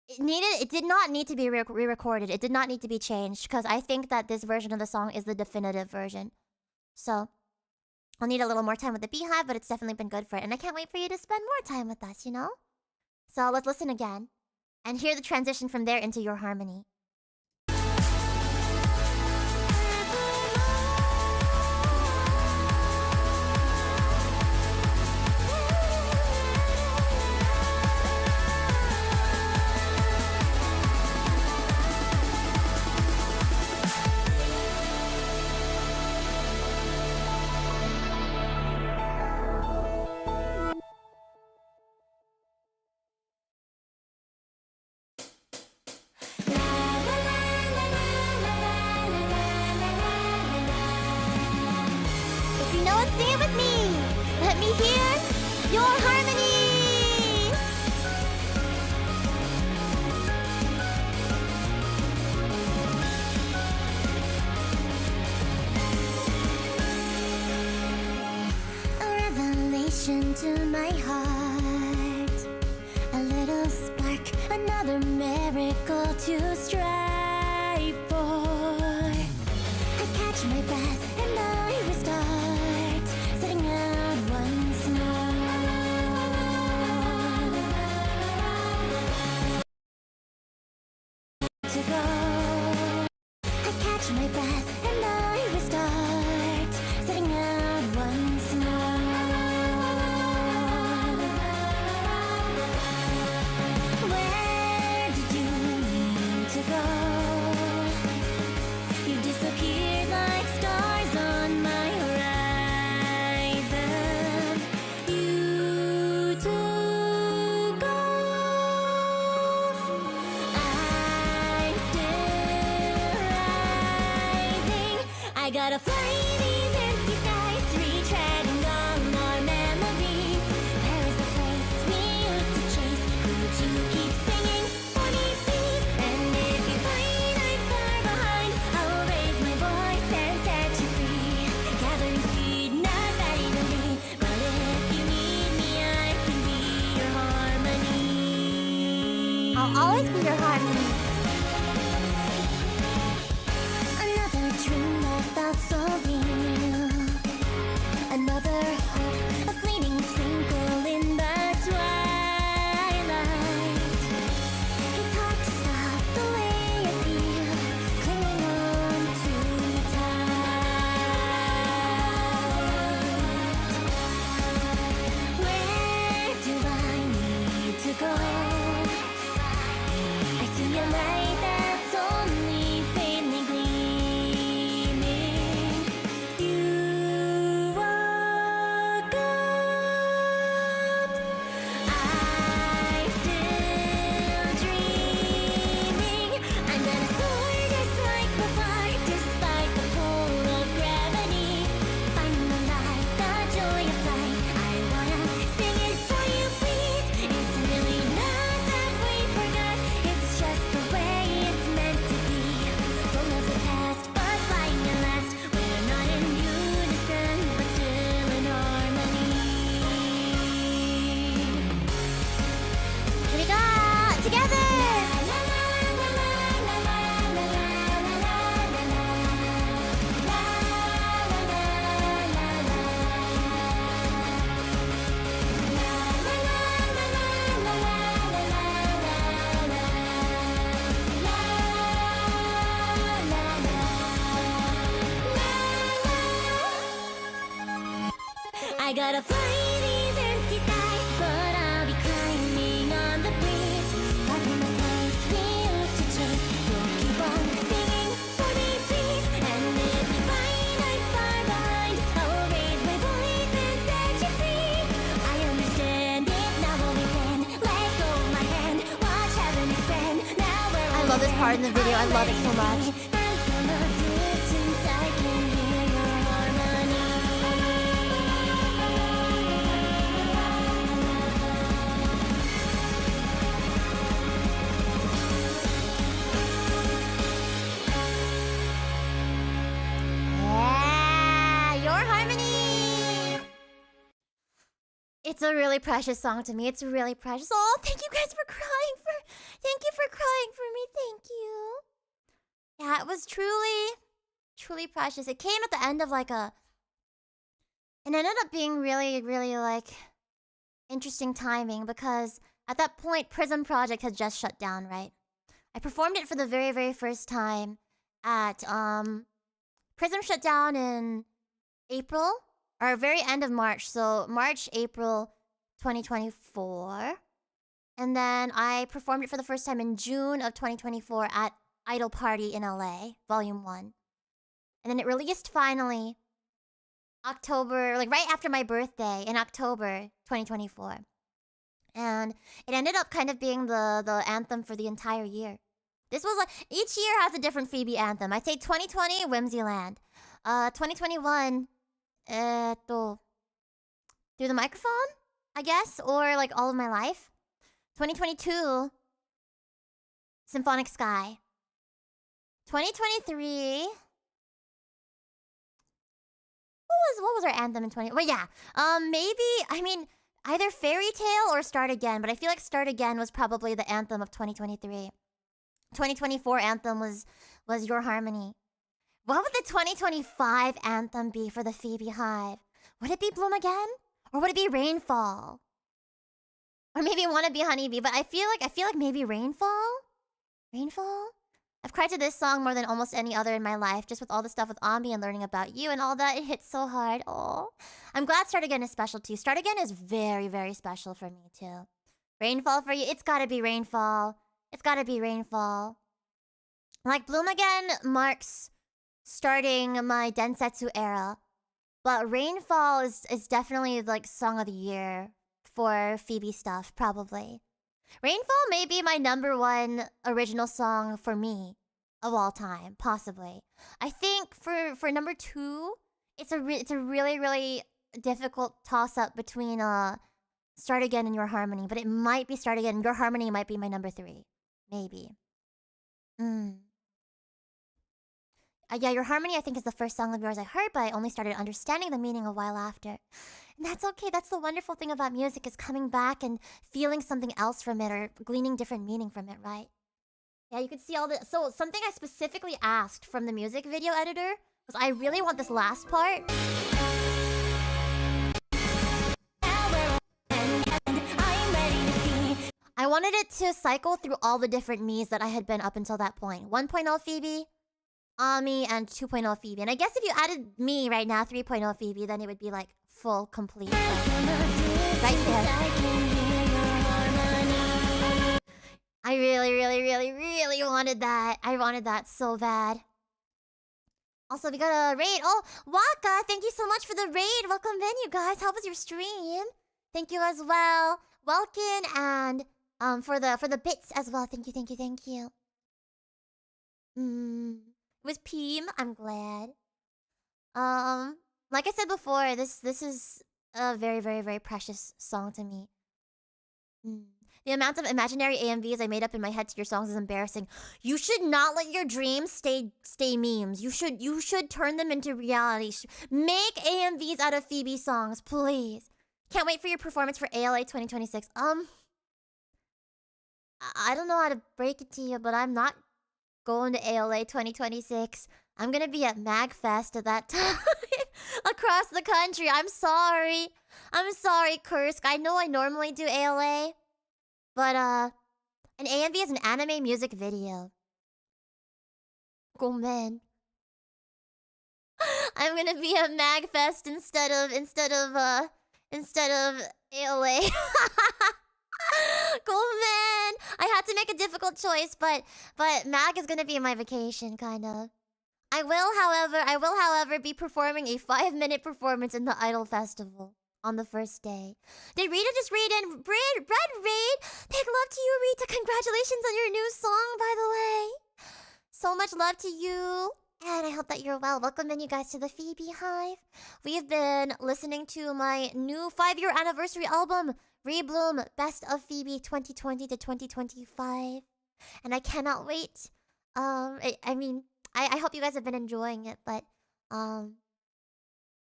Speaker 2: It did not need to be re-recorded. It did not need to be changed because I think that this version of the song is the definitive version. So I'll need a little more time with the Beehive, but it's definitely been good for it. And I can't wait for you to spend more time with us, you know? So let's listen again and hear the transition from there into Your Harmony. Sing it with me! Let me hear Your Harmony! A revelation to my heart. A little spark, another miracle to strive for. I catch my breath and I restart, setting out once more to go. I catch my breath and I restart, setting
Speaker 1: gotta fly these empty skies, retreading all our memories. Where is the place we used to chase? Could you keep singing for me, please? And if you find I'm far behind, I'll raise my voice and set you free. Gathering speed, not that evenly, but if you need me, I can be your harmony.
Speaker 2: I'll always be your harmony.
Speaker 1: Another dream that felt so real. Another hope, a fleeting twinkle in the twilight. It's hard to stop the way I feel, clinging on too tight. Where do I need to go? I see a light that's only faintly gleaming. You woke up. I'm still dreaming. I'm gonna soar just like before, despite the pull of gravity. Finding the light, the joy of flight. I wanna sing it for you, please. It's really not that we forgot. It's just the way it's meant to be. Full of the past, but flying at last. We're not in unison, but still in harmony.
Speaker 2: Here we go! Together!
Speaker 1: I gotta fly these empty skies, but I'll be climbing on the breeze. Far from the place we used to chase, so keep on singing for me, please. And if you find I'm far behind, I'll raise my voice and set you free. I understand it's not what we planned. Let go of my hand, watch heaven expand. Now we're
Speaker 2: I love this part in the video. I love it so much.
Speaker 1: And from a distance I can hear your harmony.
Speaker 2: Yeah! Your harmony! It's a really precious song to me. It's really precious. Oh, thank you guys for crying for... Thank you for crying for me. Thank you. Yeah, it was truly precious. It came at the end of like a... It ended up being really, really like interesting timing because at that point, Prism Project had just shut down, right? I performed it for the very, very first time at Prism shut down in April or very end of March. So March, April 2024. And then I performed it for the first time in June of 2024 at Idol Party in LA, Volume 1. And then it released finally October, like right after my birthday in October 2024. And it ended up kind of being the anthem for the entire year. This was like, each year has a different Phoebe anthem. I'd say 2020, Whimsyland. 2021, through the microphone, I guess, or like all of my life. 2022, Symphonic Sky. 2023, what was our anthem in 20? Well, yeah, maybe, I mean, either Fairytale or Start Again, but I feel like Start Again was probably the anthem of 2023. 2024 anthem was Your Harmony. What would the 2025 anthem be for the FeebeeHive? Would it be Bloom Again? Or would it be Rainfall? Or maybe Wannabe Honeybee, but I feel like maybe Rainfall? Rainfall? I've cried to this song more than almost any other in my life, just with all the stuff with Ambi and learning about you and all that. It hits so hard. Oh, I'm glad Start Again is special too. Start Again is very, very special for me too. Rainfall for you, it's gotta be Rainfall. It's gotta be Rainfall. Like, Bloom Again marks starting my Densetsu era, but Rainfall is definitely like song of the year for Phoebe stuff, probably. Rainfall may be my #1 original song for me of all time, possibly. I think for for number 2, it's a really difficult toss up between Start Again and Your Harmony, but it might be Start Again. Your Harmony might be my number 3, maybe. Yeah, Your Harmony I think is the first song of yours I heard, but I only started understanding the meaning a while after. And that's okay. That's the wonderful thing about music, is coming back and feeling something else from it or gleaning different meaning from it, right? Yeah, you can see all the... So something I specifically asked from the music video editor was I really want this last part. I wanted it to cycle through all the different me's that I had been up until that point. 1.0 Phoebe, Ami, and 2.0 Phoebe. And I guess if you added me right now, 3.0 Phoebe, then it would be like full, complete. Right there. I really wanted that. I wanted that so bad. Also, we got a raid. Oh, Waka, thank you so much for the raid. Welcome in, you guys. How was your stream? Thank you as well. Welkin and for the bits as well. Thank you. It was Peem. I'm glad. Like I said before, this is a very precious song to me. The amount of imaginary AMVs I made up in my head to your songs is embarrassing. You should not let your dreams stay memes. You should turn them into reality. Make AMVs out of Phoebe songs, please. Can't wait for your performance for ALA 2026. I don't know how to break it to you, but I'm not going to ALA 2026. I'm gonna be at MagFest at that time. Across the country. I'm sorry, Kursk. I know I normally do ALA. But, an AMV is an anime music video. Oh, man. I'm gonna be at MagFest instead of ALA. Oh, man. I had to make a difficult choice, but Mag is gonna be my vacation, kind of. I will, however, be performing a 5-minute performance in the Idol Festival. On the first day. Did Rita just read in? Red Raid! Big love to you, Rita. Congratulations on your new song, by the way. So much love to you. And I hope that you're well. Welcome in, you guys, to the FeebeeHive. We've been listening to my new 5-year anniversary album, Rebloom, Best of Phoebe 2020 to 2025. And I cannot wait. I hope you guys have been enjoying it, but,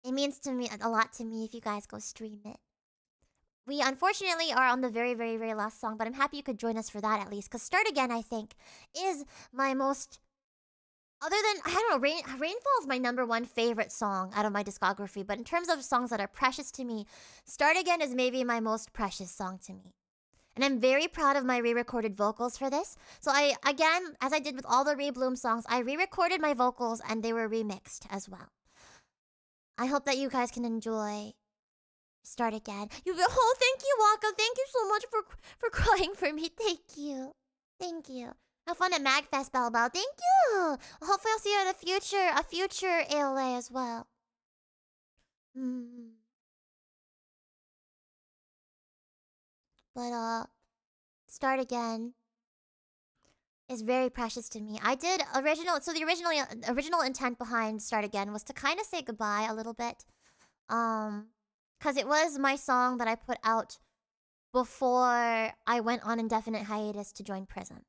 Speaker 2: it means a lot to me if you guys go stream it. We unfortunately are on the very last song, but I'm happy you could join us for that at least. Because Start Again, I think, is my most... Other than, I don't know, Rainfall is my #1 favorite song out of my discography. But in terms of songs that are precious to me, Start Again is maybe my most precious song to me. And I'm very proud of my re-recorded vocals for this. So again, as I did with all the Rebloom songs, I re-recorded my vocals and they were remixed as well. I hope that you guys can enjoy Start Again. Oh, thank you, Waka. Thank you so much for crying for me. Thank you. Have fun at MagFest, Bao. Thank you. Hopefully I'll see you at a future ALA as well. But Start Again is very precious to me. I did the original intent behind Start Again was to kind of say goodbye a little bit. Cause it was my song that I put out before I went on indefinite hiatus to join Prism.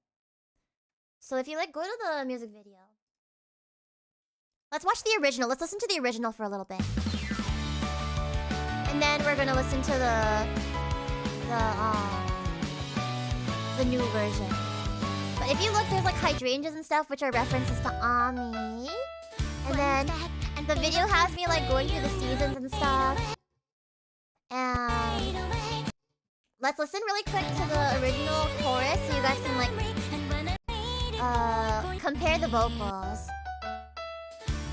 Speaker 2: So if you go to the music video. Let's watch the original. Let's listen to the original for a little bit. And then we're gonna listen to the new version. But if you look, there's hydrangeas and stuff, which are references to Ami. And then the video has me going through the seasons and stuff. And let's listen really quick to the original chorus so you guys can compare the vocals.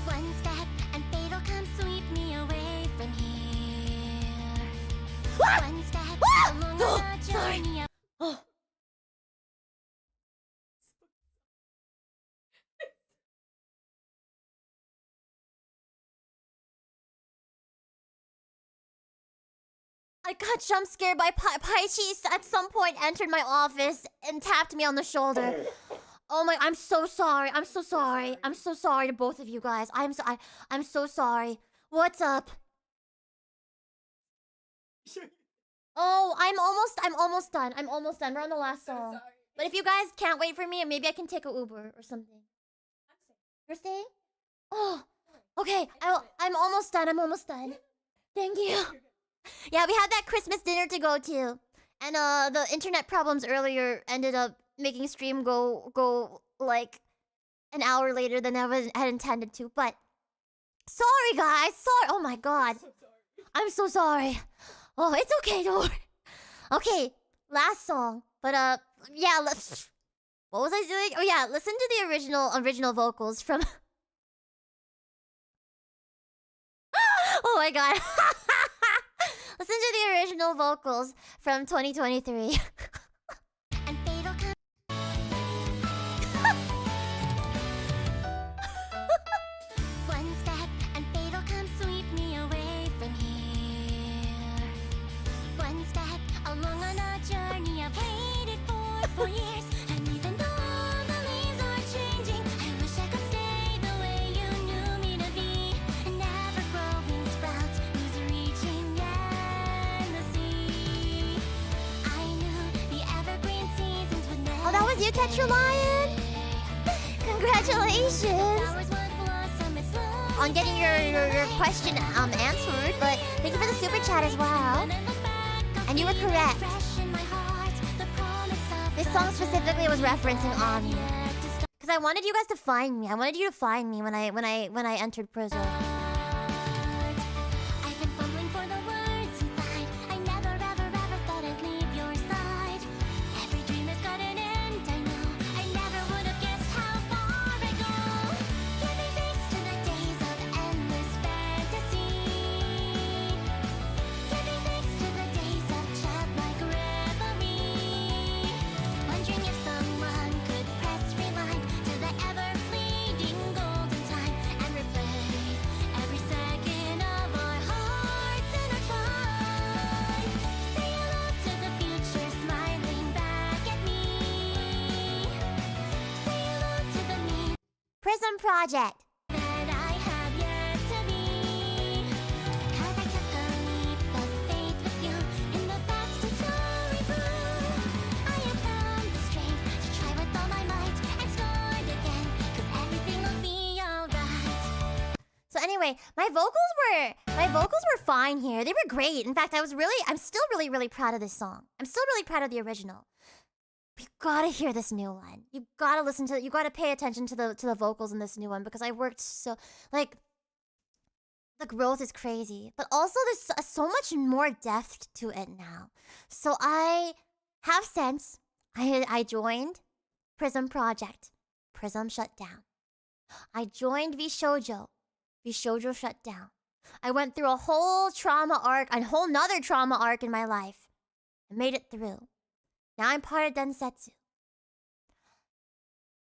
Speaker 1: One step and fate will come sweep me away from here. One step along the journey.
Speaker 2: I got jump scared by Paichi at some point entered my office and tapped me on the shoulder. Oh my, I'm so sorry. I'm so sorry. I'm so sorry to both of you guys. I'm so sorry. What's up? Oh, I'm almost done. I'm almost done. We're on the last song. But if you guys can't wait for me, maybe I can take a Uber or something. You're staying? Oh, okay. I'm almost done. I'm almost done. Thank you. Yeah, we had that Christmas dinner to go to. And the internet problems earlier ended up making stream go like an hour later than I had intended to. But sorry guys, sorry. Oh my god. I'm so sorry. Oh, it's okay, don't worry. Okay, last song. But yeah, what was I doing? Oh yeah, listen to the original vocals from oh my god. Listen to the original vocals from 2023.
Speaker 1: And fatal come. One step and fatal come sweep me away from here. One step along on a journey I've waited for years. And even though the leaves are changing, I wish I could stay the way you knew me to be. An ever-growing sprout who's reaching the sea. I knew the evergreen seasons would never.
Speaker 2: Oh, that was you, Tetra Lion? Congratulations on getting your question answered, but thank you for the super chat as well. And you were correct. This song specifically was referencing on me. Because I wanted you guys to find me. I wanted you to find me when I entered prison.
Speaker 1: I've been fumbling for the words inside. I never ever thought I'd leave your side. Every dream has got an end, I know. I never would have guessed how far I go. Giving thanks to the days of endless fantasy. Giving thanks to the days of childlike revelry. Wondering if someone could press rewind to the ever-fleeting golden time and replay every second of our hearts intertwined. Say hello to the future smiling back at me. Say hello to the me
Speaker 2: Prism Project.
Speaker 1: that I have yet to be. 'Cause I took a leap of faith with you in the vast story blue. I have found the strength to try with all my might and start again. 'Cause everything will be alright.
Speaker 2: So anyway, my vocals were fine here. They were great. In fact, I'm still really proud of this song. I'm still really proud of the original. But you gotta hear this new one. You gotta pay attention to the vocals in this new one because I worked so like the growth is crazy. But also there's so much more depth to it now. So I have since I joined Prism Project. Prism shut down. I joined VShojo. VShojo shut down. I went through a whole trauma arc, a whole nother trauma arc in my life. I made it through. Now I'm part of Densetsu.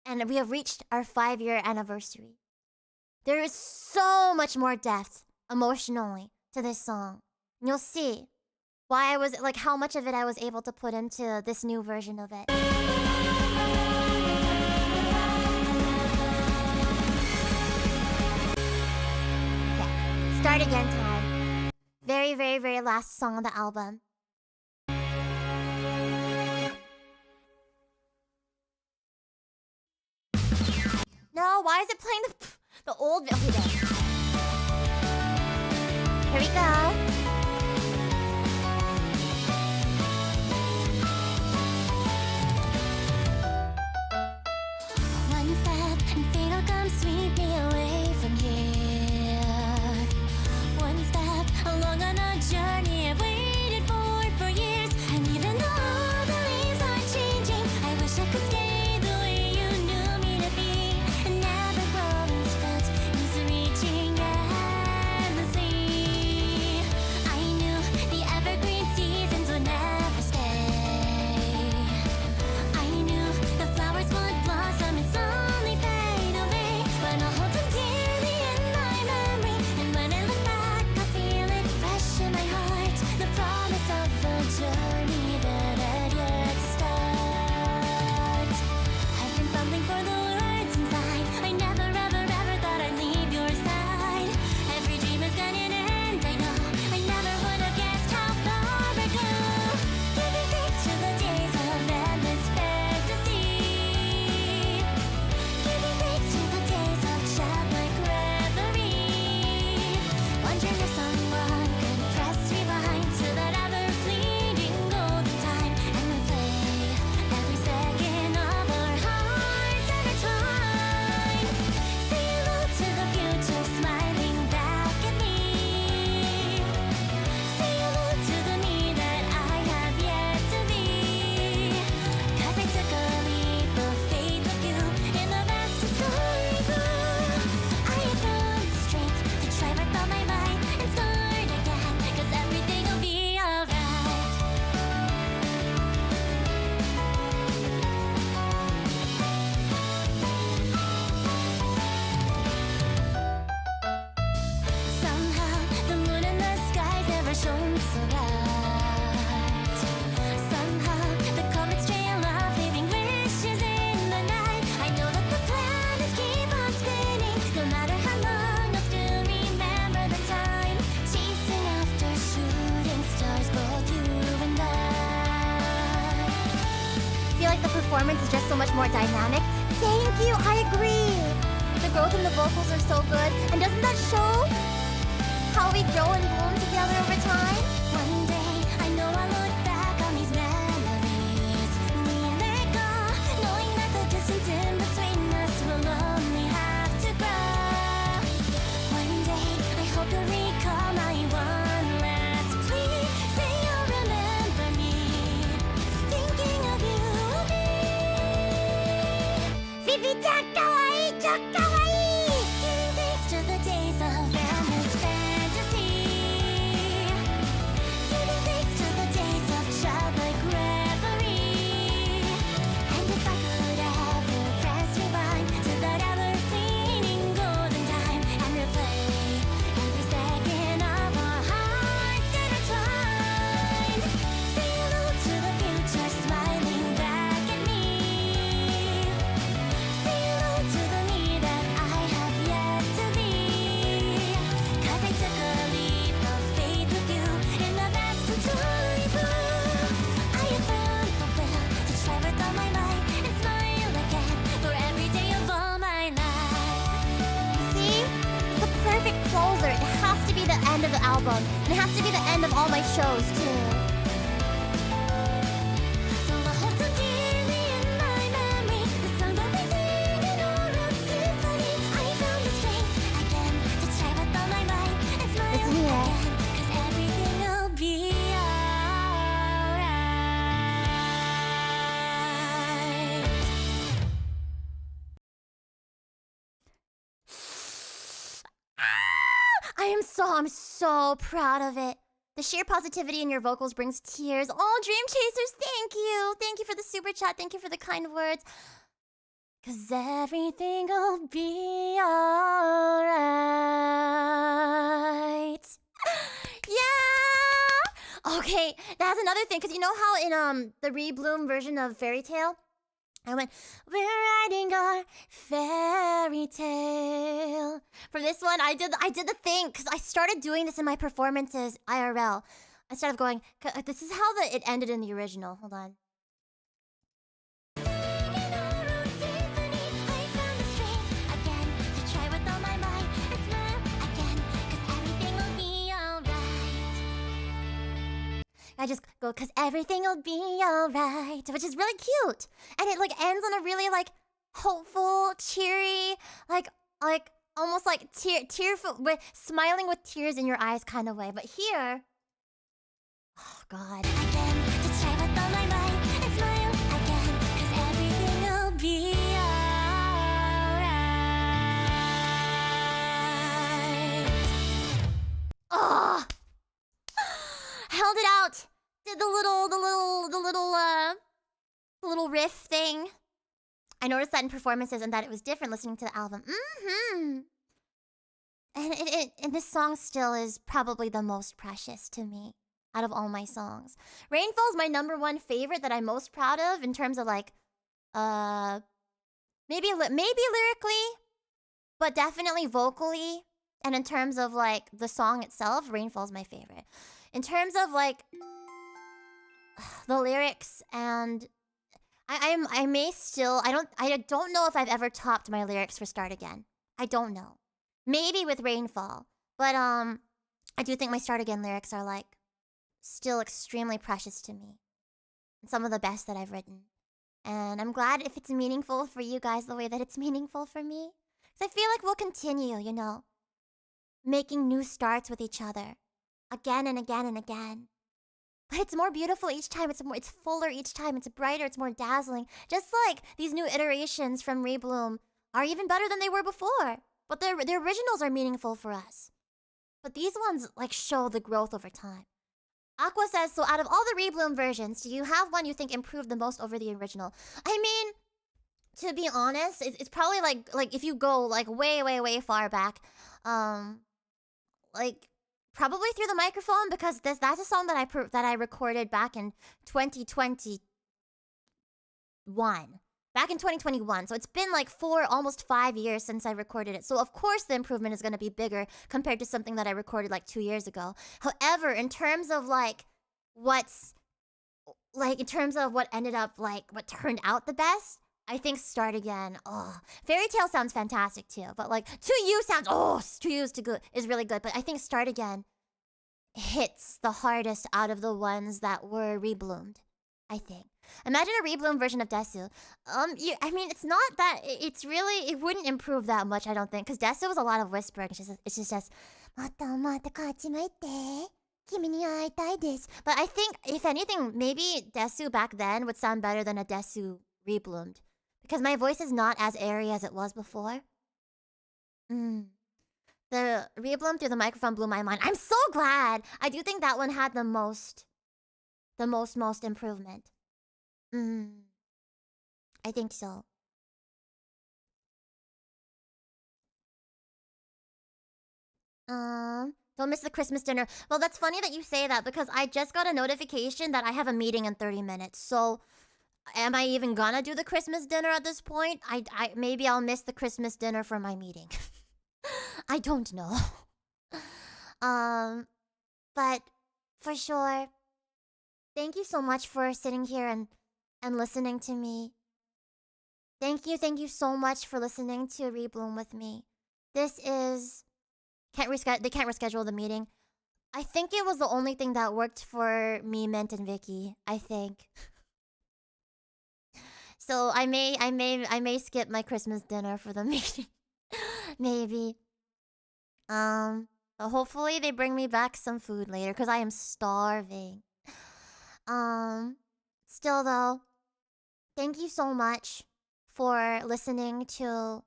Speaker 2: And we have reached our 5-year anniversary. There is so much more depth emotionally to this song. And you'll see why how much of it I was able to put into this new version of it. Okay, start again time. Very last song on the album. No, why is it playing the old? Okay, there. Here we go.
Speaker 1: One step and fatal come sweep me away from here. One step along on a journey I've waited for years. And even though the leaves are changing, I wish I could stay the way you knew me to be. And never growing sprout is reaching endlessly.
Speaker 2: performance is just so much more dynamic. Thank you, I agree. The growth in the vocals are so good. And doesn't that show how we grow and bloom together over time?
Speaker 1: One day I know I'll look back on these memories. We let go, knowing that the distance in between us will only have to grow. One day I hope you'll recall my one last plea. Say you'll remember me, thinking of you and me.
Speaker 2: Phoebe ちゃんかわいい、ちょっかわいい。
Speaker 1: Giving thanks to the days of endless fantasy. Giving thanks to the days of childlike reverie. And if I could ever press rewind to that ever-fleeting golden time and replay every second of our hearts intertwined. Say hello to the future smiling back at me. Say hello to the me that I have yet to be. 'Cause I took a leap of faith with you in the vast and story blue. I have found the will to try with all my might and smile again for every day of all my life.
Speaker 2: See? It's the perfect closer. It has to be the end of the album. And it has to be the end of all my shows, too.
Speaker 1: So I hold so dearly in my memory the song that we sing in our own symphony. I found the strength again to try with all my might and smile
Speaker 2: Listen here.
Speaker 1: again. 'Cause everything will be alright.
Speaker 2: I'm so proud of it. The sheer positivity in your vocals brings tears. Oh, Dream Chasers, thank you. Thank you for the super chat. Thank you for the kind words. 'Cause everything will be alright. Yeah! Okay, that's another thing. 'Cause you know how in the Rebloom version of Fairytale, I went, we're writing our fairy tale. For this one, I did the thing, because I started doing this in my performances IRL. I started going, this is how it ended in the original. Hold on.
Speaker 1: In our own symphony, I found the strength again to try with all my might and smile again. 'Cause everything will be alright.
Speaker 2: I just go, 'cause everything will be alright, which is really cute. And it like ends on a really like hopeful, cheery, like almost like tearful, with smiling with tears in your eyes kind of way. But here, oh God.
Speaker 1: Again to try with all my might and smile again. 'Cause everything will be alright.
Speaker 2: Oh, held it out. Did the little riff thing. I noticed that in performances and that it was different listening to the album. And this song still is probably the most precious to me out of all my songs. Rainfall is my #1 favorite that I'm most proud of in terms of like, maybe lyrically, but definitely vocally. And in terms of like the song itself, Rainfall is my favorite. In terms of like the lyrics and I may still I don't know if I've ever topped my lyrics for Start Again. I don't know. Maybe with Rainfall, but I do think my Start Again lyrics are like still extremely precious to me. And some of the best that I've written. And I'm glad if it's meaningful for you guys the way that it's meaningful for me. Cuz I feel like we'll continue, you know, making new starts with each other again and again and again. But it's more beautiful each time. It's fuller each time. It's brighter. It's more dazzling. Just like these new iterations from Rebloom are even better than they were before. But the originals are meaningful for us. But these ones like show the growth over time. Aqua says, so out of all the Rebloom versions, do you have one you think improved the most over the original? I mean, to be honest, it's probably like if you go like way far back, like probably Through the Microphone, because that's a song that I recorded back in 2021. Back in 2021. So it's been like almost 5 years since I recorded it. So of course the improvement is going to be bigger compared to something that I recorded like 2 years ago. However, in terms of like what's like in terms of what ended up like what turned out the best, I think Start Again. Oh, Fairy Tale sounds fantastic too, but like To You sounds To You is really good, but I think Start Again hits the hardest out of the ones that were rebloomed. I think. Imagine a rebloom version of Desu. I mean, it's not that. It's really. It wouldn't improve that much, I don't think, because Desu was a lot of whispering. It's just. But I think, if anything, maybe Desu back then would sound better than a Desu rebloomed, because my voice is not as airy as it was before. The rebloom through the microphone blew my mind. I'm so glad. I do think that one had the most improvement. I think so. Don't miss the Christmas dinner. Well, that's funny that you say that, because I just got a notification that I have a meeting in 30 minutes. So, am I even gonna do the Christmas dinner at this point? Maybe I'll miss the Christmas dinner for my meeting. I don't know. But for sure, thank you so much for sitting here and listening to me. Thank you so much for listening to Rebloom with me. This is... they can't reschedule the meeting. I think it was the only thing that worked for me, Mint, and Vicky. I think. So I may skip my Christmas dinner for the meeting. Maybe. But hopefully they bring me back some food later, because I am starving. Still though, thank you so much for listening to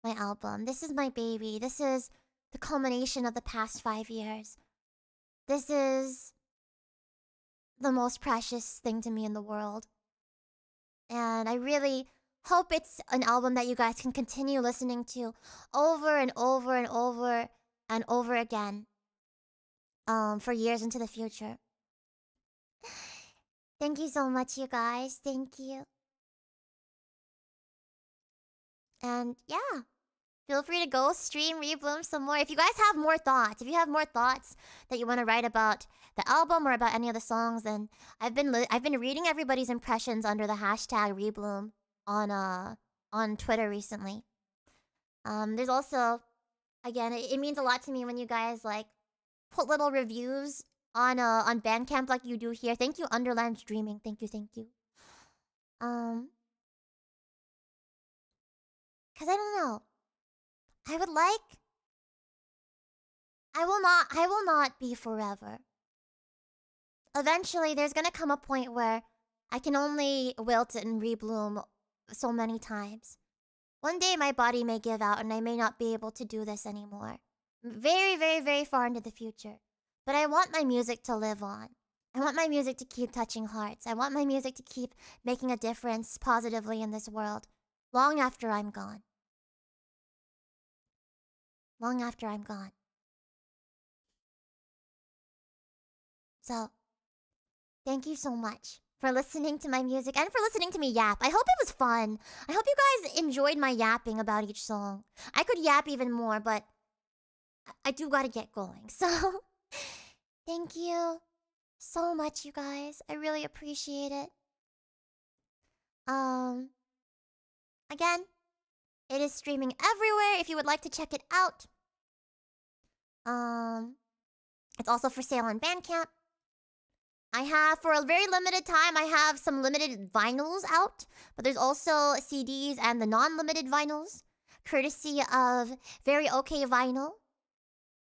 Speaker 2: my album. This is my baby. This is the culmination of the past 5 years. This is the most precious thing to me in the world. And I really hope it's an album that you guys can continue listening to over and over and over and over again. For years into the future. Thank you so much, you guys. Thank you. And yeah, feel free to go stream Rebloom some more. If you guys have more thoughts, if you have more thoughts that you want to write about the album or about any of the songs, then I've been reading everybody's impressions under the hashtag Rebloom on Twitter recently. There's also, again, it means a lot to me when you guys like put little reviews on Bandcamp like you do here. Thank you, Underland Dreaming. Thank you. Cause I don't know. I will not be forever. Eventually, there's gonna come a point where I can only wilt and rebloom so many times. One day my body may give out and I may not be able to do this anymore. Very, very, very far into the future. But I want my music to live on. I want my music to keep touching hearts. I want my music to keep making a difference positively in this world. Long after I'm gone. Long after I'm gone. So, thank you so much for listening to my music and for listening to me yap. I hope it was fun. I hope you guys enjoyed my yapping about each song. I could yap even more, but I do gotta get going. So, thank you so much, you guys. I really appreciate it. Again, it is streaming everywhere if you would like to check it out. It's also for sale on Bandcamp. I have, for a very limited time, I have some limited vinyls out. But there's also CDs and the non-limited vinyls. Courtesy of Very Okay Vinyl.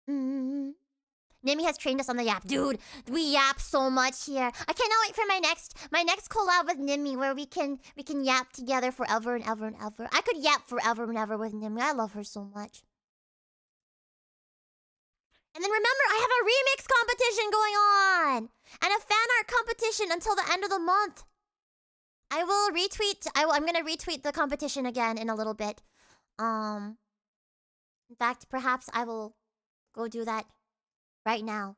Speaker 2: Nimi has trained us on the yap. Dude, we yap so much here. I cannot wait for my next collab with Nimi, where we can yap together forever and ever and ever. I could yap forever and ever with Nimi. I love her so much. And then remember, I have a remix competition going on! And a fan art competition until the end of the month. I'm gonna retweet the competition again in a little bit. In fact, perhaps I will go do that right now.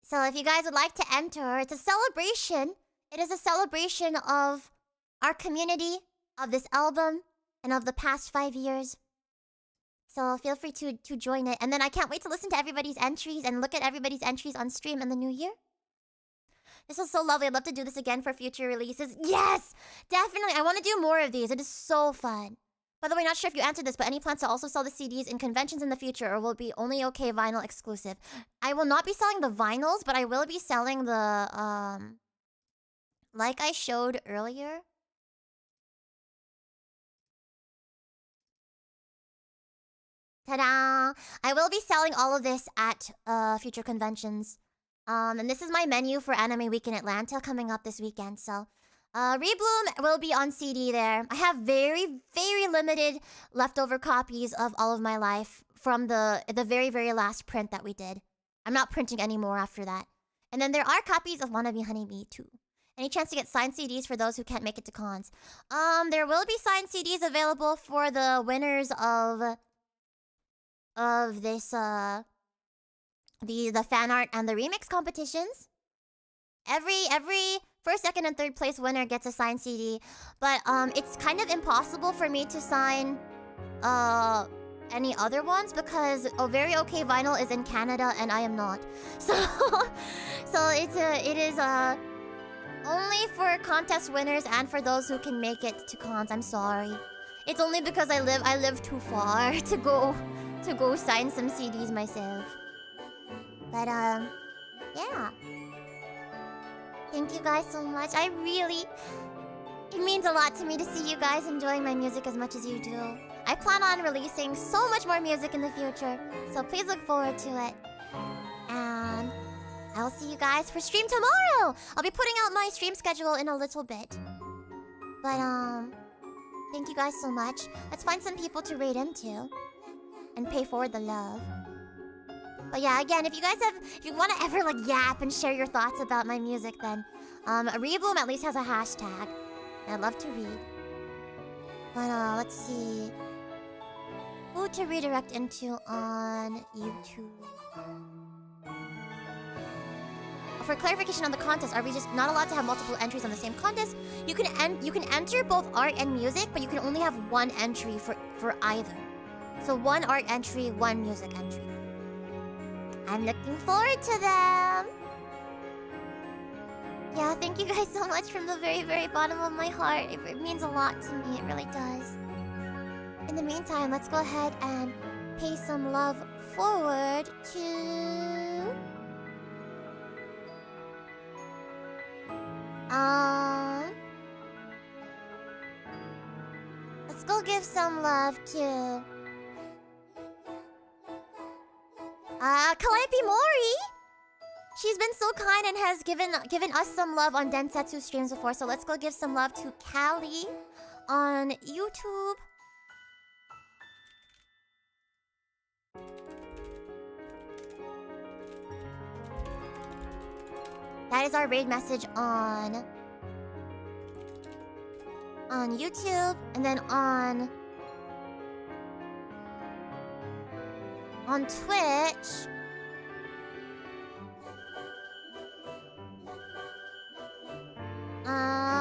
Speaker 2: So if you guys would like to enter, it's a celebration. It is a celebration of our community, of this album, and of the past 5 years. So feel free to join it. And then I can't wait to listen to everybody's entries and look at everybody's entries on stream in the new year. This was so lovely. I'd love to do this again for future releases. Yes! Definitely. I want to do more of these. It is so fun. By the way, not sure if you answered this, but any plans to also sell the CDs in conventions in the future, or will it be only okay vinyl exclusive? I will not be selling the vinyls, but I will be selling the, like I showed earlier. Ta-da! I will be selling all of this at future conventions. And this is my menu for Anime Week in Atlanta coming up this weekend. So, Rebloom will be on CD there. I have very, very limited leftover copies of All of My Life from the very, very last print that we did. I'm not printing anymore after that. And then there are copies of Wannabe Honeybee too. Any chance to get signed CDs for those who can't make it to cons? There will be signed CDs available for the winners of this the fan art and the remix competitions. Every first, second, and third place winner gets a signed CD, but it's kind of impossible for me to sign any other ones because Very Okay Vinyl is in Canada and I am not. So it is only for contest winners and for those who can make it to cons. I'm sorry. It's only because I live too far to go sign some CDs myself. But yeah. Thank you guys so much. It means a lot to me to see you guys enjoying my music as much as you do. I plan on releasing so much more music in the future, so please look forward to it. And I'll see you guys for stream tomorrow. I'll be putting out my stream schedule in a little bit. But thank you guys so much. Let's find some people to raid into and pay forward the love. But yeah, again, if you want to ever like yap and share your thoughts about my music, then Rebloom at least has a hashtag. I'd love to read. But let's see who to redirect into on YouTube. For clarification on the contest, are we just not allowed to have multiple entries on the same contest? You can enter both art and music, but you can only have one entry for either. So one art entry, one music entry. I'm looking forward to them. Yeah, thank you guys so much from the very, very bottom of my heart. It means a lot to me. It really does. In the meantime, let's go ahead and pay some love forward to... Let's go give some love to... Calliope Mori! She's been so kind and has given us some love on Densetsu streams before, so let's go give some love to Callie on YouTube. That is our raid message on YouTube, and then on Twitch.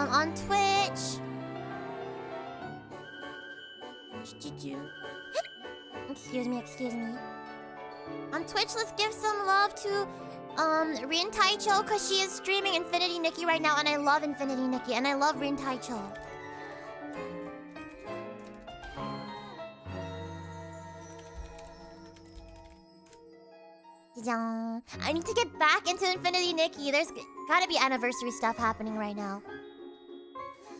Speaker 2: On Twitch. Excuse me. On Twitch, let's give some love to Rin Taicho, because she is streaming Infinity Nikki right now, and I love Infinity Nikki, and I love Rin Taicho. I need to get back into Infinity Nikki. There's gotta be anniversary stuff happening right now.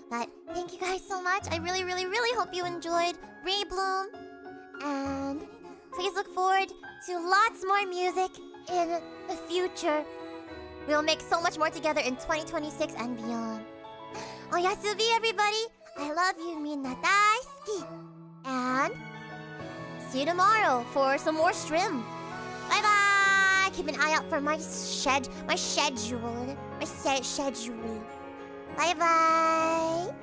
Speaker 2: But thank you guys so much. I really, really, really hope you enjoyed Rebloom. And please look forward to lots more music in the future. We'll make so much more together in 2026 and beyond. Oyasubi, everybody. I love you, minna daisuki. And see you tomorrow for some more stream. Bye-bye. Keep an eye out for my schedule. Bye-bye.